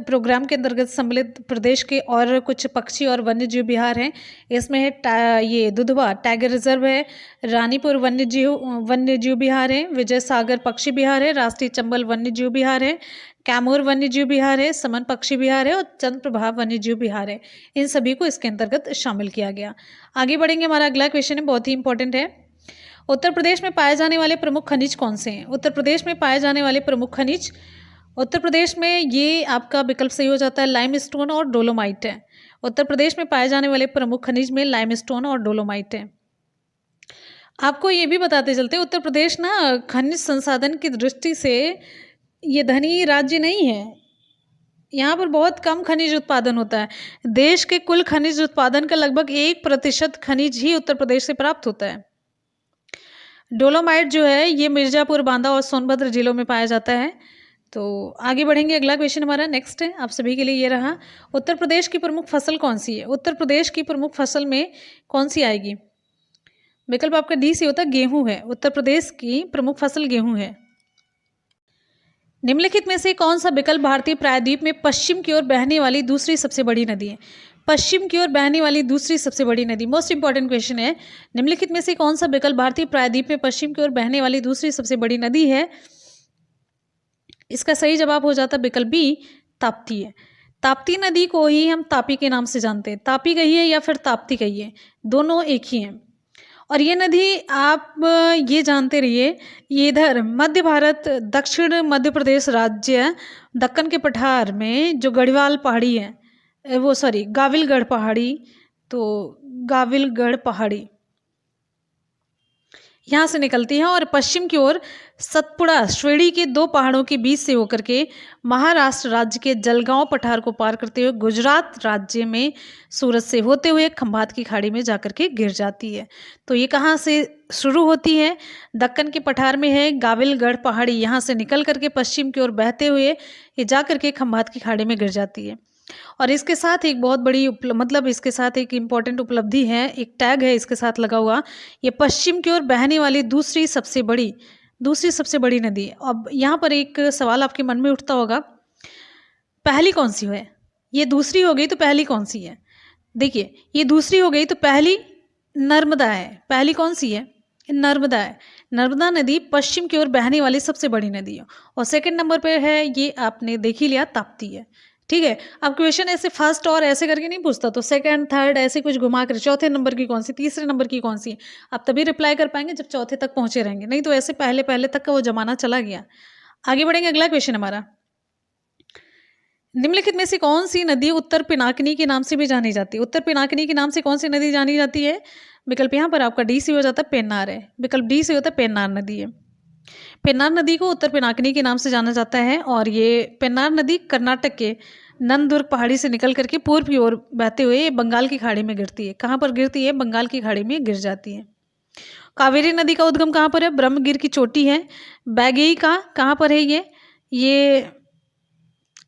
प्रोग्राम के अंतर्गत सम्मिलित प्रदेश के और कुछ पक्षी और वन्यजीव विहार हैं। इसमें है ये दुधवा टाइगर रिजर्व है, रानीपुर वन्यजीव विहार है, विजय सागर पक्षी विहार है, राष्ट्रीय चंबल वन्यजीव विहार है, कैमूर वन्यजीव विहार है, समन पक्षी विहार है और चंद्रप्रभा वन्यजीव विहार है। इन सभी को इसके अंतर्गत शामिल किया गया। आगे बढ़ेंगे। हमारा अगला क्वेश्चन है, बहुत ही इंपॉर्टेंट है, उत्तर प्रदेश में पाए जाने वाले प्रमुख खनिज कौन से हैं? उत्तर प्रदेश में पाए जाने वाले प्रमुख खनिज, उत्तर प्रदेश में ये आपका विकल्प सही हो जाता है, लाइमस्टोन और डोलोमाइट है। उत्तर प्रदेश में पाए जाने वाले प्रमुख खनिज में लाइमस्टोन और डोलोमाइट है। आपको ये भी बताते चलते, उत्तर प्रदेश ना खनिज संसाधन की दृष्टि से ये धनी राज्य नहीं है। यहाँ पर बहुत कम खनिज उत्पादन होता है। देश के कुल खनिज उत्पादन का लगभग 1% खनिज ही उत्तर प्रदेश से प्राप्त होता है। डोलोमाइट जो है ये मिर्जापुर, बांदा और सोनभद्र जिलों में पाया जाता है। तो आगे बढ़ेंगे। अगला क्वेश्चन हमारा नेक्स्ट है, आप सभी के लिए ये रहा, उत्तर प्रदेश की प्रमुख फसल कौन सी है? उत्तर प्रदेश की प्रमुख फसल में कौन सी आएगी? विकल्प आपका डी सी होता है, गेहूं है। उत्तर प्रदेश की प्रमुख फसल गेहूं है। निम्नलिखित में से कौन सा विकल्प भारतीय प्रायद्वीप में पश्चिम की ओर बहने वाली दूसरी सबसे बड़ी नदी है? पश्चिम की ओर बहने वाली दूसरी सबसे बड़ी नदी, मोस्ट इंपॉर्टेंट क्वेश्चन है। निम्नलिखित में से कौन सा विकल्प भारतीय प्रायद्वीप में पश्चिम की ओर बहने वाली दूसरी सबसे बड़ी नदी है? इसका सही जवाब हो जाता विकल्प बी, ताप्ती है। ताप्ती नदी को ही हम तापी के नाम से जानते हैं। तापी कहिए या फिर ताप्ती कहिए, दोनों एक ही हैं। और ये नदी आप ये जानते रहिए, ये इधर मध्य भारत, दक्षिण मध्य प्रदेश राज्य, दक्कन के पठार में जो गढ़वाल पहाड़ी है, वो सॉरी गाविलगढ़ पहाड़ी, तो गाविलगढ़ पहाड़ी यहाँ से निकलती है और पश्चिम की ओर सतपुड़ा श्रेणी के 2 पहाड़ों के बीच से होकर के महाराष्ट्र राज्य के जलगांव पठार को पार करते हुए गुजरात राज्य में सूरत से होते हुए खंभात की खाड़ी में जाकर के गिर जाती है। तो ये कहाँ से शुरू होती है? दक्कन के पठार में है गाविलगढ़ पहाड़ी, यहाँ से निकल करके पश्चिम की ओर बहते हुए ये जा करके खंभात की खाड़ी में गिर जाती है। और इसके साथ एक बहुत बड़ी मतलब इसके साथ एक इम्पॉर्टेंट उपलब्धि है, एक टैग है इसके साथ लगा हुआ, ये पश्चिम की ओर बहने वाली दूसरी सबसे बड़ी नदी। अब यहाँ पर एक सवाल आपके मन में उठता होगा, पहली कौन सी है? ये दूसरी हो गई तो पहली कौन सी है? देखिए, ये दूसरी हो गई तो पहली नर्मदा है। पहली कौन सी है? नर्मदा है। नर्मदा नदी पश्चिम की ओर बहने वाली सबसे बड़ी नदी है। और सेकंड नंबर पे है, ये आपने देख ही लिया, ताप्ती है। ठीक है, अब क्वेश्चन ऐसे फर्स्ट और ऐसे करके नहीं पूछता, तो सेकंड थर्ड ऐसे कुछ घुमा कर चौथे नंबर की कौन सी, तीसरे नंबर की कौन सी, आप तभी रिप्लाई कर पाएंगे जब चौथे तक पहुंचे रहेंगे, नहीं तो ऐसे पहले तक का वो जमाना चला गया। आगे बढ़ेंगे। अगला क्वेश्चन हमारा, निम्नलिखित में से कौन सी नदी उत्तर पिनाकिनी के नाम से भी जानी जाती है? उत्तर पिनाकिनी के नाम से कौन सी नदी जानी जाती है? विकल्प यहाँ पर आपका डी सी हो जाता है पेन्नार है। विकल्प डी से होता है पेन्नार नदी है। पेन्नार नदी को उत्तर पिनाकिनी के नाम से जाना जाता है और ये पेन्नार नदी कर्नाटक के नंदुर्ग पहाड़ी से निकल करके पूर्व की ओर बहते हुए बंगाल की खाड़ी में गिरती है। कहाँ पर गिरती है? बंगाल की खाड़ी में गिर जाती है। कावेरी नदी का उद्गम कहाँ पर है? ब्रह्मगिर की चोटी है। बैगेई का कहाँ पर है? ये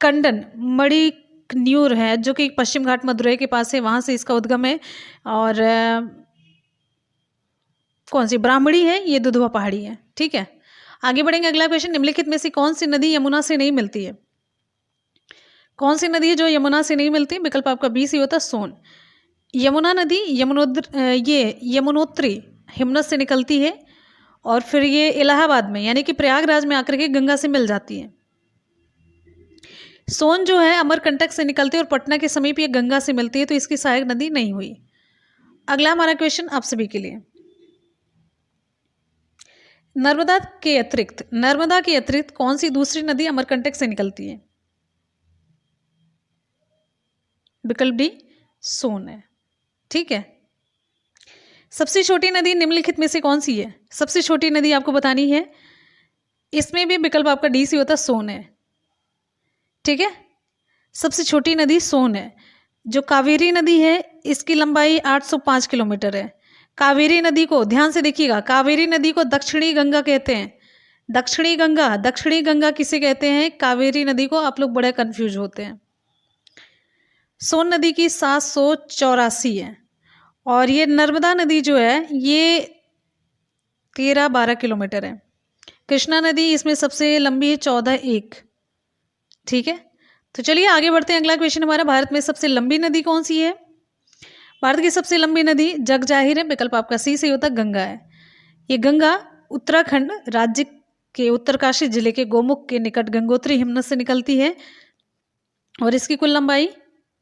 कंडन मणिकन्यूर है जो कि पश्चिम घाट मदुरई के पास है, वहाँ से इसका उद्गम है। और कौन सी ब्राह्मणी है? ये दुधवा पहाड़ी है। ठीक है, आगे बढ़ेंगे। अगला क्वेश्चन, निम्नलिखित में से कौन सी नदी यमुना से नहीं मिलती है? कौन सी नदी है जो यमुना से नहीं मिलती? विकल्प आपका बी सी होता है सोन। यमुना नदी यमुनोत्री हिमनस से निकलती है और फिर ये इलाहाबाद में यानी कि प्रयागराज में आकर के गंगा से मिल जाती है। सोन जो है अमरकंटक से निकलती है और पटना के समीप ये गंगा से मिलती है, तो इसकी सहायक नदी नहीं हुई। अगला हमारा क्वेश्चन आप सभी के लिए, नर्मदा के अतिरिक्त कौन सी दूसरी नदी अमरकंटक से निकलती है? विकल्प डी सोन है। ठीक है, सबसे छोटी नदी निम्नलिखित में से कौन सी है? सबसे छोटी नदी आपको बतानी है, इसमें भी विकल्प आपका डी सी होता है सोन है। ठीक है, सबसे छोटी नदी सोन है। जो कावेरी नदी है इसकी लंबाई 805 किलोमीटर है। कावेरी नदी को ध्यान से देखिएगा, कावेरी नदी को दक्षिणी गंगा कहते हैं। दक्षिणी गंगा किसे कहते हैं? कावेरी नदी को। आप लोग बड़े कंफ्यूज होते हैं। सोन नदी की 784 है और ये नर्मदा नदी जो है ये 13-12 किलोमीटर है। कृष्णा नदी इसमें सबसे लंबी है 14-1। ठीक है, तो चलिए आगे बढ़ते हैं। अगला क्वेश्चन हमारा, भारत में सबसे लंबी नदी कौन सी है? भारत की सबसे लंबी नदी जग जाहिर है। विकल्प आपका सी से होता है गंगा है। ये गंगा उत्तराखंड राज्य के उत्तरकाशी जिले के गोमुख के निकट गंगोत्री हिमनद से निकलती है और इसकी कुल लंबाई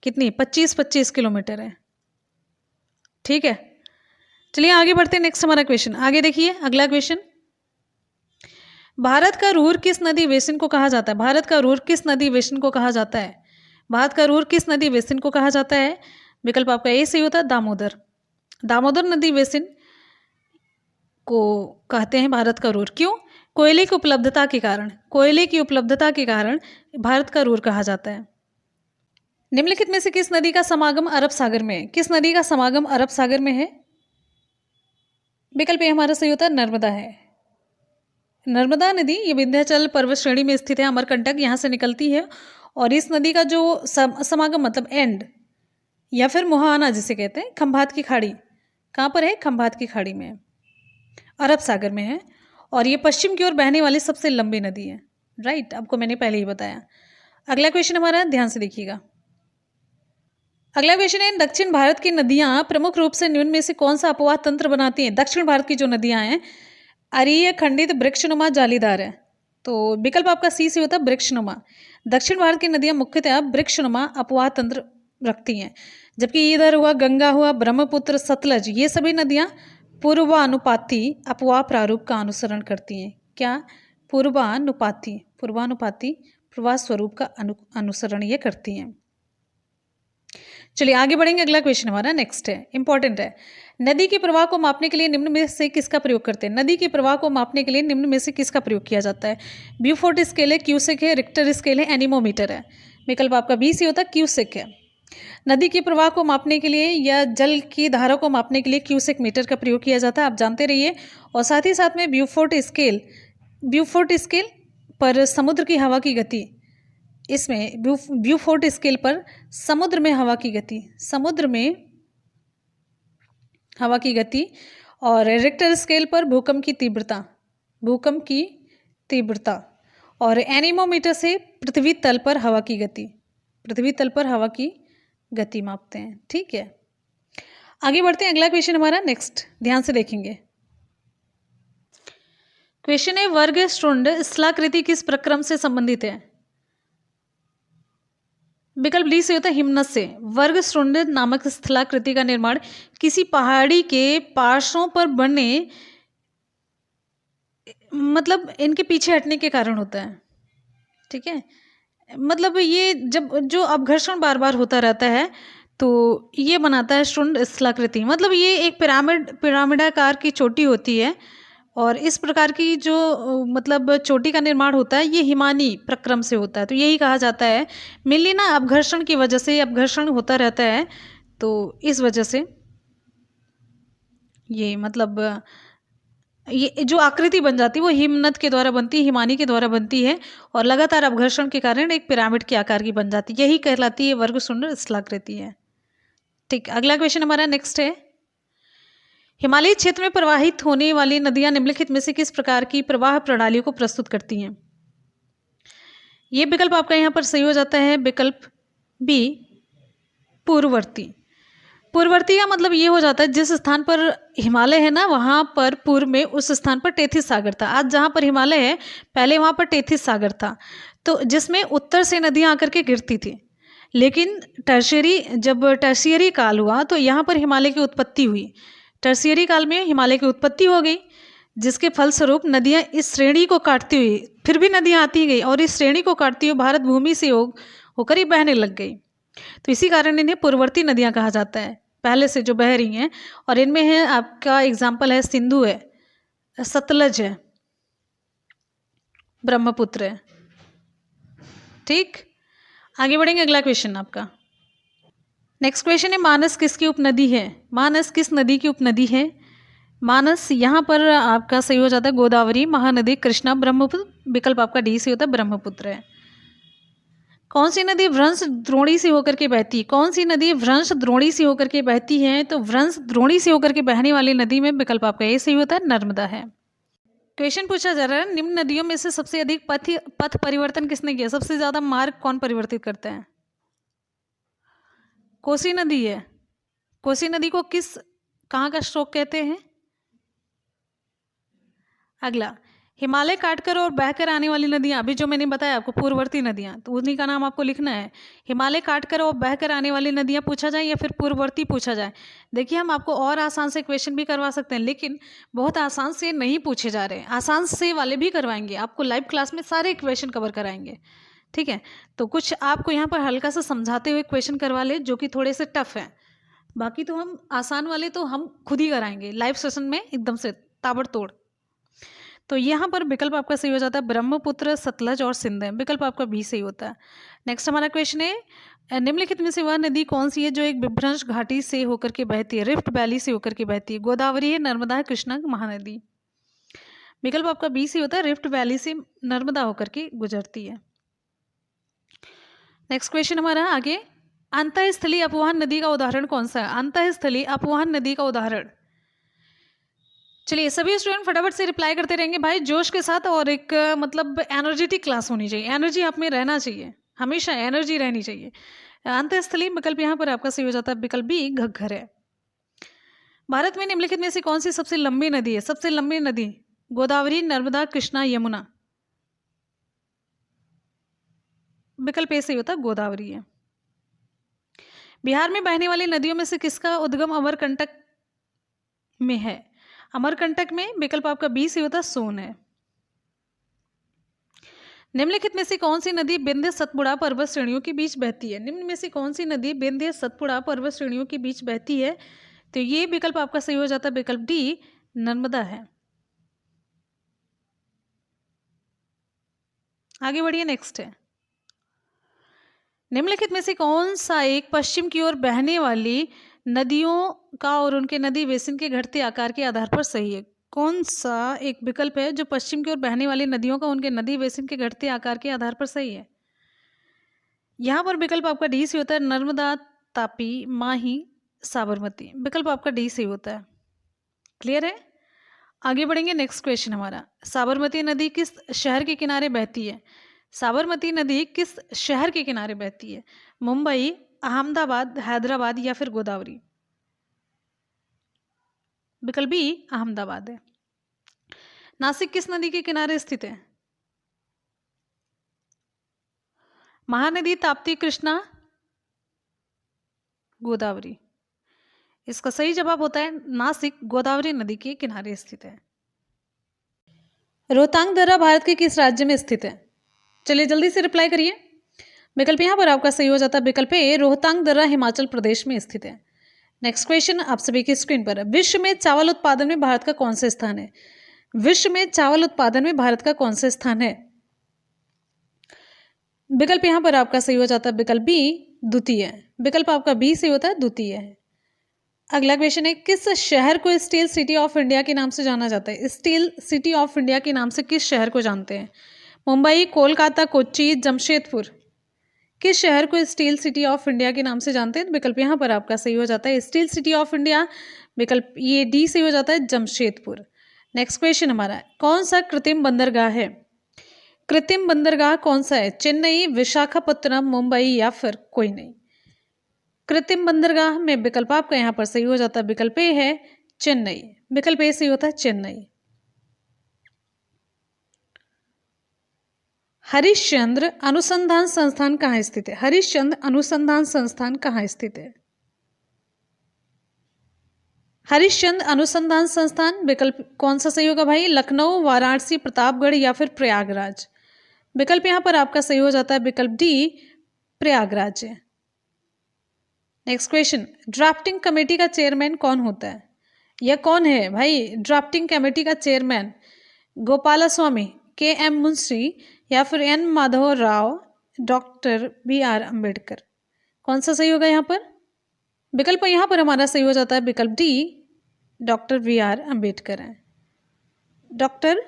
कितनी? 25 किलोमीटर है। ठीक है, चलिए आगे बढ़ते हैं। नेक्स्ट हमारा क्वेश्चन आगे देखिए। अगला क्वेश्चन, भारत का रूर किस नदी बेसिन को कहा जाता है? भारत का रूर किस नदी बेसिन को कहा जाता है? भारत का रूर किस नदी बेसिन को कहा जाता है? विकल्प आपका ए सही होता है दामोदर। दामोदर नदी बेसिन को कहते हैं भारत का रूर। क्यों? कोयले की उपलब्धता के कारण, कोयले की उपलब्धता के कारण भारत का रूर कहा जाता है। निम्नलिखित में से किस नदी का समागम अरब सागर में है? किस नदी का समागम अरब सागर में है? विकल्प ए हमारा सही होता है नर्मदा है। नर्मदा नदी ये विंध्याचल पर्वत श्रेणी में स्थित है, अमरकंटक यहाँ से निकलती है और इस नदी का जो समागम मतलब एंड या फिर मुहाना जिसे कहते हैं, खंभात की खाड़ी, कहाँ पर है? खंभात की खाड़ी में, अरब सागर में है और ये पश्चिम की ओर बहने वाली सबसे लंबी नदी है। राइट, आपको मैंने पहले ही बताया। अगला क्वेश्चन हमारा ध्यान से देखिएगा। अगला क्वेश्चन है, दक्षिण भारत की नदियाँ प्रमुख रूप से निम्न में से कौन सा अपवाह तंत्र बनाती हैं? दक्षिण भारत की जो नदियाँ हैं अरीय, खंडित, वृक्षनुमा, जालीदार है। तो विकल्प आपका सी से होता है वृक्षनुमा। दक्षिण भारत की नदियाँ मुख्यतः वृक्षनुमा अपवाह तंत्र रखती हैं, जबकि इधर हुआ गंगा हुआ, ब्रह्मपुत्र, सतलज, ये सभी नदियाँ पूर्वानुपाती अपवाह प्रारूप का अनुसरण करती हैं। क्या? पूर्वानुपाती प्रवाह स्वरूप का अनुसरण ये करती हैं। चलिए आगे बढ़ेंगे। अगला क्वेश्चन हमारा नेक्स्ट है, इंपॉर्टेंट है। नदी के प्रवाह को मापने के लिए निम्न में से किसका प्रयोग करते हैं? नदी के प्रवाह को मापने के लिए निम्न में से किसका प्रयोग किया जाता है? ब्यूफोर्ट स्केल है, क्यूसेक है, रिक्टर स्केल है, एनीमोमीटर है। विकल्प आपका बी सी होता है क्यूसेक है। नदी के प्रवाह को मापने के लिए या जल की धारा को मापने के लिए क्यूसेक मीटर का प्रयोग किया जाता है, आप जानते रहिए। और साथ ही साथ में ब्यूफोर्ट स्केल पर समुद्र की हवा की गति, इसमें ब्यूफोर्ट स्केल पर समुद्र में हवा की गति और रिक्टर स्केल पर भूकंप की तीव्रता और एनीमोमीटर से पृथ्वी तल पर हवा की गति मापते हैं। ठीक है, आगे बढ़ते हैं। अगला क्वेश्चन हमारा नेक्स्ट ध्यान से देखेंगे। क्वेश्चन है, वर्गस्टुंड स्थलाकृति किस प्रक्रम से संबंधित है? विकल्प डी से होता है हिमनद से। वर्गस्टुंड नामक स्थलाकृति का निर्माण किसी पहाड़ी के पार्श्वों पर बने मतलब इनके पीछे हटने के कारण होता है। ठीक है, मतलब ये जब जो अपघर्षण बार बार होता रहता है तो ये बनाता है शुंड स्थलाकृति। मतलब ये एक पिरामिडाकार की चोटी होती है और इस प्रकार की जो मतलब चोटी का निर्माण होता है ये हिमानी प्रक्रम से होता है। तो यही कहा जाता है मेनली ना अपघर्षण की वजह से, अपघर्षण होता रहता है तो इस वजह से ये मतलब ये जो आकृति बन जाती है वो हिमनद के द्वारा बनती है, हिमानी के द्वारा बनती है और लगातार अपघर्षण के कारण एक पिरामिड के आकार की बन जाती है। यही कहलाती है वर्गशुंड स्थलाकृति है। ठीक, अगला क्वेश्चन हमारा नेक्स्ट है, हिमालयी क्षेत्र में प्रवाहित होने वाली नदियां निम्नलिखित में से किस प्रकार की प्रवाह प्रणालियों को प्रस्तुत करती हैं? ये विकल्प आपका यहाँ पर सही हो जाता है विकल्प बी, पूर्ववर्ती। पूर्ववर्ती का मतलब ये हो जाता है जिस स्थान पर हिमालय है ना वहाँ पर पूर्व में उस स्थान पर टेथिस सागर था। आज जहाँ पर हिमालय है पहले वहाँ पर टेथिस सागर था, तो जिसमें उत्तर से नदियाँ आकर के गिरती थी। लेकिन जब टर्शियरी काल हुआ तो यहाँ पर हिमालय की उत्पत्ति हुई। टर्शियरी काल में हिमालय की उत्पत्ति हो गई जिसके फलस्वरूप नदियाँ इस श्रेणी को काटती हुई, फिर भी नदियाँ आती गई और इस श्रेणी को काटती हुई भारत भूमि से होकर ही बहने लग गई। तो इसी कारण इन्हें पूर्ववर्ती नदियाँ कहा जाता है, पहले से जो बह रही हैं। और इनमें है आपका एग्जाम्पल है सिंधु है, सतलज है, ब्रह्मपुत्र है। ठीक, आगे बढ़ेंगे, अगला क्वेश्चन आपका नेक्स्ट क्वेश्चन है, मानस किसकी उपनदी है? मानस किस नदी की उपनदी है? मानस यहाँ पर आपका सही हो जाता है गोदावरी, महानदी, कृष्णा, ब्रह्मपुत्र। विकल्प आपका डी से होता है ब्रह्मपुत्र है। कौन सी नदी भ्रंश द्रोणी से होकर के बहती है? कौन सी नदी भ्रंश द्रोणी से होकर के बहती है? तो भ्रंश द्रोणी से होकर के बहने वाली नदी में विकल्प आपका ये सही होता है नर्मदा है। क्वेश्चन पूछा जा रहा है, निम्न नदियों में से सबसे अधिक पथ परिवर्तन किसने किया? सबसे ज्यादा मार्ग कौन परिवर्तित करता है? कोसी नदी है। कोसी नदी को कहाँ का स्ट्रोक कहते हैं? अगला, हिमालय काटकर और बहकर आने वाली नदियां, अभी जो मैंने बताया आपको पूर्ववर्ती नदियां, तो उन्हीं का नाम आपको लिखना है। हिमालय काटकर और बहकर आने वाली नदियां पूछा जाए या फिर पूर्ववर्ती पूछा जाए। देखिए हम आपको और आसान से क्वेश्चन भी करवा सकते हैं लेकिन बहुत आसान से नहीं पूछे जा रहे हैं, आसान से वाले भी करवाएंगे आपको, लाइव क्लास में सारे क्वेश्चन कवर कराएंगे। ठीक है, तो कुछ आपको यहाँ पर हल्का सा समझाते हुए क्वेश्चन करवा ले जो कि थोड़े से टफ हैं, बाकी तो हम आसान वाले तो हम खुद ही कराएंगे लाइव सेशन में एकदम से ताबड़तोड़। तो यहाँ पर विकल्प आपका सही हो जाता है ब्रह्मपुत्र, सतलज और सिंध है। विकल्प आपका बी सही होता है। नेक्स्ट हमारा क्वेश्चन है, निम्नलिखित में से वह नदी कौन सी है जो एक विभ्रंश घाटी से होकर के बहती है, रिफ्ट वैली से होकर के बहती है? गोदावरी है, नर्मदा है, कृष्णा, महानदी। विकल्प आपका बी सही होता है, रिफ्ट वैली से नर्मदा होकर के गुजरती है। नेक्स्ट क्वेश्चन हमारा आगे, अंतःस्थलीय अपवहन नदी का उदाहरण कौन सा है? अंतःस्थलीय अपवहन नदी का उदाहरण। चलिए सभी स्टूडेंट फटाफट से रिप्लाई करते रहेंगे भाई जोश के साथ, और एक मतलब एनर्जेटिक क्लास होनी चाहिए, एनर्जी आप में रहना चाहिए, हमेशा एनर्जी रहनी चाहिए। अंतःस्थलीय विकल्प यहाँ पर आपका सही हो जाता है विकल्प बी, घग्घर है। भारत में निम्नलिखित में से कौन सी सबसे लंबी नदी है? सबसे लंबी नदी गोदावरी, नर्मदा, कृष्णा, यमुना। विकल्प ए सही होता है गोदावरी है। बिहार में बहने वाली नदियों में से किसका उद्गम अमरकंटक में है? अमरकंटक में विकल्प आपका बी से होता है सोन है। निम्नलिखित में से कौन सी नदी विंध्य सतपुड़ा पर्वत श्रेणियों के बीच बहती है? निम्न में से कौन सी नदी विंध्य सतपुड़ा पर्वत श्रेणियों के बीच बहती है? तो ये विकल्प आपका सही हो जाता है विकल्प डी, नर्मदा है। आगे बढ़िए, नेक्स्ट है, निम्नलिखित में से कौन सा एक पश्चिम की ओर बहने वाली नदियों का और उनके नदी बेसिन के घटते आकार के आधार पर सही है? कौन सा एक विकल्प है जो पश्चिम की ओर बहने वाली नदियों का उनके नदी बेसिन के घटते आकार के आधार पर सही है? यहाँ पर विकल्प आपका डी से होता है नर्मदा, तापी, माही, साबरमती। विकल्प आपका डी से होता है। क्लियर है? आगे बढ़ेंगे, नेक्स्ट क्वेश्चन हमारा, साबरमती नदी किस शहर के किनारे बहती है? साबरमती नदी किस शहर के किनारे बहती है? मुंबई, अहमदाबाद, हैदराबाद या फिर गोदावरी? विकल्प बी, अहमदाबाद है। नासिक किस नदी के किनारे स्थित है? महानदी, ताप्ती, कृष्णा, गोदावरी। इसका सही जवाब होता है नासिक, गोदावरी नदी के किनारे स्थित है। रोहतांग दर्रा भारत के किस राज्य में स्थित है? चलिए जल्दी से रिप्लाई करिए। विकल्प यहाँ पर आपका सही हो जाता है विकल्प ए, रोहतांग दर्रा हिमाचल प्रदेश में स्थित है। नेक्स्ट क्वेश्चन आप सभी की स्क्रीन पर है। विश्व में चावल उत्पादन में भारत का कौन सा स्थान है? विश्व में चावल उत्पादन में भारत का कौन सा स्थान है? विकल्प यहाँ पर आपका सही हो जाता है विकल्प बी, द्वितीय। विकल्प आपका बी सही होता है, द्वितीय है। अगला क्वेश्चन है, किस शहर को स्टील सिटी ऑफ इंडिया के नाम से जाना जाता है? स्टील सिटी ऑफ इंडिया के नाम से किस शहर को जानते हैं? मुंबई, कोलकाता, कोच्चि, जमशेदपुर। किस शहर को स्टील सिटी ऑफ इंडिया के नाम से जानते हैं? विकल्प यहाँ पर आपका सही हो जाता है स्टील सिटी ऑफ इंडिया। विकल्प ये डी सही हो जाता है, जमशेदपुर। नेक्स्ट क्वेश्चन हमारा, कौन सा कृत्रिम बंदरगाह है? कृत्रिम बंदरगाह कौन सा है? चेन्नई, विशाखापत्तनम, मुंबई या फिर कोई नहीं। कृत्रिम बंदरगाह में विकल्प आपका यहाँ पर सही हो जाता है विकल्प ए है, चेन्नई। विकल्प ए सही होता है, चेन्नई। हरिश्चंद्र अनुसंधान संस्थान कहाँ स्थित है? हरिश्चंद्र अनुसंधान संस्थान कहाँ स्थित है? हरिश्चंद्र अनुसंधान संस्थान विकल्प कौन सा सही होगा भाई? लखनऊ, वाराणसी, प्रतापगढ़ या फिर प्रयागराज। विकल्प यहाँ पर आपका सही हो जाता है विकल्प डी, प्रयागराज है। नेक्स्ट क्वेश्चन, ड्राफ्टिंग कमेटी का चेयरमैन कौन होता है? यह कौन है भाई ड्राफ्टिंग कमेटी का chairman? Gopalaswami, K M Munshi या फिर N Madhav Rao, doctor B R Ambedkar. कौन सा सही होगा यहाँ पर? विकल्प यहाँ पर हमारा सही हो जाता है विकल्प D, doctor B R Ambedkar है। डॉक्टर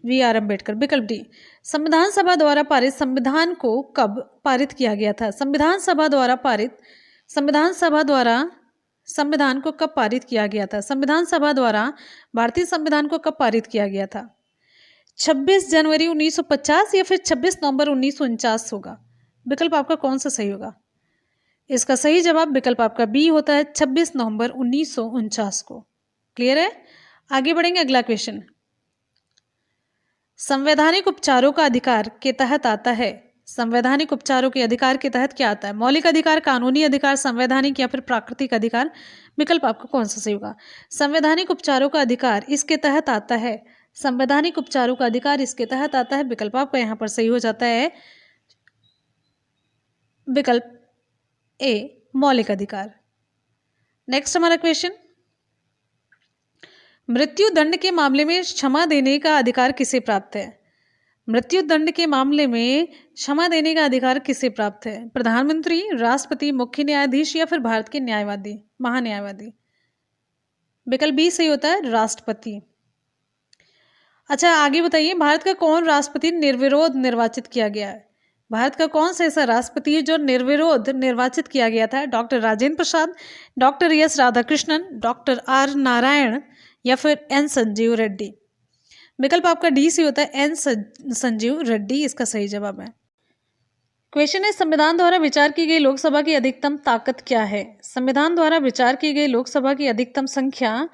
बी आर अम्बेडकर, विकल्प डी। संविधान सभा द्वारा पारित संविधान को कब पारित किया गया था? संविधान सभा द्वारा संविधान को कब पारित किया गया था? संविधान सभा द्वारा भारतीय संविधान को कब पारित किया गया था? 26 जनवरी 1950 या फिर 26 नवंबर 1949 होगा। विकल्प आपका कौन सा सही होगा? इसका सही जवाब विकल्प आपका बी होता है, 26 नवंबर 1949 को। क्लियर है? आगे बढ़ेंगे, अगला क्वेश्चन। संवैधानिक उपचारों का अधिकार के तहत आता है। संवैधानिक उपचारों के अधिकार के तहत क्या आता है? मौलिक अधिकार, कानूनी अधिकार, संवैधानिक या फिर प्राकृतिक अधिकार। विकल्प आपका कौन सा सही होगा? संवैधानिक उपचारों का अधिकार इसके तहत आता है। संवैधानिक उपचारों का अधिकार इसके तहत आता है। विकल्प आपका यहाँ पर सही हो जाता है विकल्प ए, मौलिक अधिकार। नेक्स्ट हमारा क्वेश्चन, मृत्यु दंड के मामले में क्षमा देने का अधिकार किसे प्राप्त है? मृत्यु दंड के मामले में क्षमा देने का अधिकार किसे प्राप्त है? प्रधानमंत्री, राष्ट्रपति, मुख्य न्यायाधीश या फिर भारत के न्यायवादी, महान्यायवादी। विकल्प बी सही होता है, राष्ट्रपति। अच्छा आगे बताइए, भारत का कौन राष्ट्रपति निर्विरोध निर्वाचित किया गया है? भारत का कौन सा ऐसा राष्ट्रपति है जो निर्विरोध निर्वाचित किया गया था? Doctor Rajendra Prasad, doctor S Radhakrishnan, doctor R Narayan या फिर एन संजीव रेड्डी। विकल्प आपका डी सी होता है, एन संजीव रेड्डी इसका सही जवाब है। क्वेश्चन है, संविधान द्वारा विचार की गई लोकसभा की अधिकतम ताकत क्या है? संविधान द्वारा विचार की गई लोकसभा की अधिकतम संख्या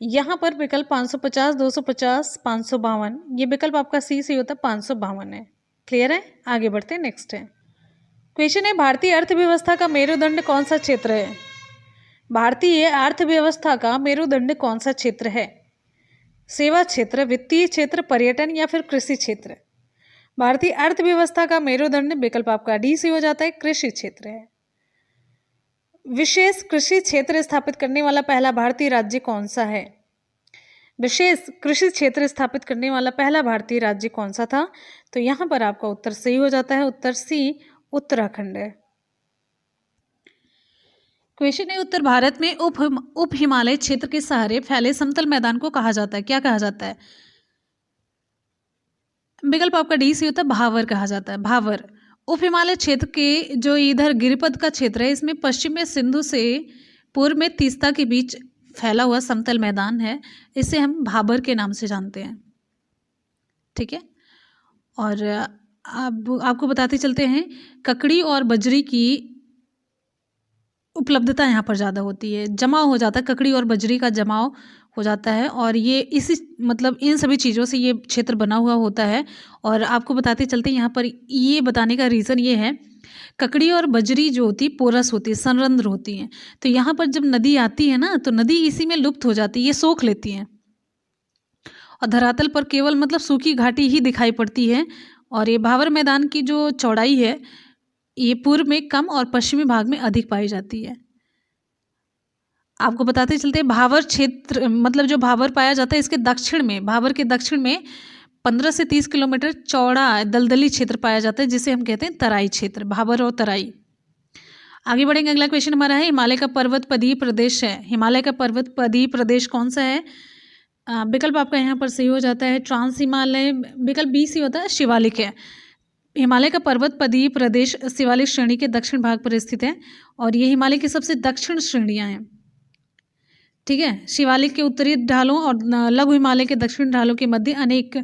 यहाँ पर विकल्प 550, 250, 552। ये विकल्प आपका सी से होता है, 552 है। क्लियर है? आगे बढ़ते हैं, नेक्स्ट है क्वेश्चन है, भारतीय अर्थव्यवस्था का मेरुदंड कौन सा क्षेत्र है? भारतीय अर्थव्यवस्था का मेरुदंड कौन सा क्षेत्र है? सेवा क्षेत्र, वित्तीय क्षेत्र, पर्यटन या फिर कृषि क्षेत्र। भारतीय अर्थव्यवस्था का मेरुदंड विकल्प आपका डी से हो जाता है, कृषि क्षेत्र है। विशेष कृषि क्षेत्र स्थापित करने वाला पहला भारतीय राज्य कौन सा है? विशेष कृषि क्षेत्र स्थापित करने वाला पहला भारतीय राज्य कौन सा था? तो यहाँ पर आपका उत्तर सही हो जाता है, उत्तर सी, उत्तराखंड है। क्वेश्चन है, उत्तर भारत में उप हिमालय क्षेत्र के सहारे फैले समतल मैदान को कहा जाता है, क्या कहा जाता है? विकल्प आपका डी सी होता है, भावर कहा जाता है, भावर। उप हिमालय क्षेत्र के जो इधर गिरिपथ का क्षेत्र है, इसमें पश्चिम में सिंधु से पूर्व में तीस्ता के बीच फैला हुआ समतल मैदान है, इसे हम भाबर के नाम से जानते हैं। ठीक है, और अब आपको बताते चलते हैं, ककड़ी और बजरी की उपलब्धता यहाँ पर ज़्यादा होती है, जमाव हो जाता है, ककड़ी और बजरी का जमाव हो जाता है, और ये इसी मतलब इन सभी चीज़ों से ये क्षेत्र बना हुआ होता है। और आपको बताते चलते हैं, यहाँ पर ये बताने का रीज़न ये है, ककड़ी और बजरी जो होती है पोरस होती है, संरंध्र होती हैं, तो यहाँ पर जब नदी आती है ना, तो नदी इसी में लुप्त हो जाती है, ये सोख लेती हैं और धरातल पर केवल मतलब सूखी घाटी ही दिखाई पड़ती है। और ये भावर मैदान की जो चौड़ाई है ये पूर्व में कम और पश्चिमी भाग में अधिक पाई जाती है। आपको बताते चलते हैं, भावर क्षेत्र मतलब जो भावर पाया जाता है इसके दक्षिण में, भावर के दक्षिण में 15 से 30 किलोमीटर चौड़ा दलदली क्षेत्र पाया जाता है जिसे हम कहते हैं तराई क्षेत्र, भावर और तराई। आगे बढ़ेंगे, अगला क्वेश्चन हमारा है हिमालय का पर्वत पदीय प्रदेश है। हिमालय का पर्वत पदीय प्रदेश कौन सा है? विकल्प आपका यहाँ पर सही हो जाता है ट्रांस हिमालय, विकल्प बी सी होता है शिवालिक है। हिमालय का पर्वत पदीय प्रदेश शिवालिक श्रेणी के दक्षिण भाग पर स्थित है और ये हिमालय की सबसे दक्षिण श्रेणियाँ हैं। ठीक है, शिवालिक के उत्तरी ढालों और लघु हिमालय के दक्षिण ढालों के मध्य अनेक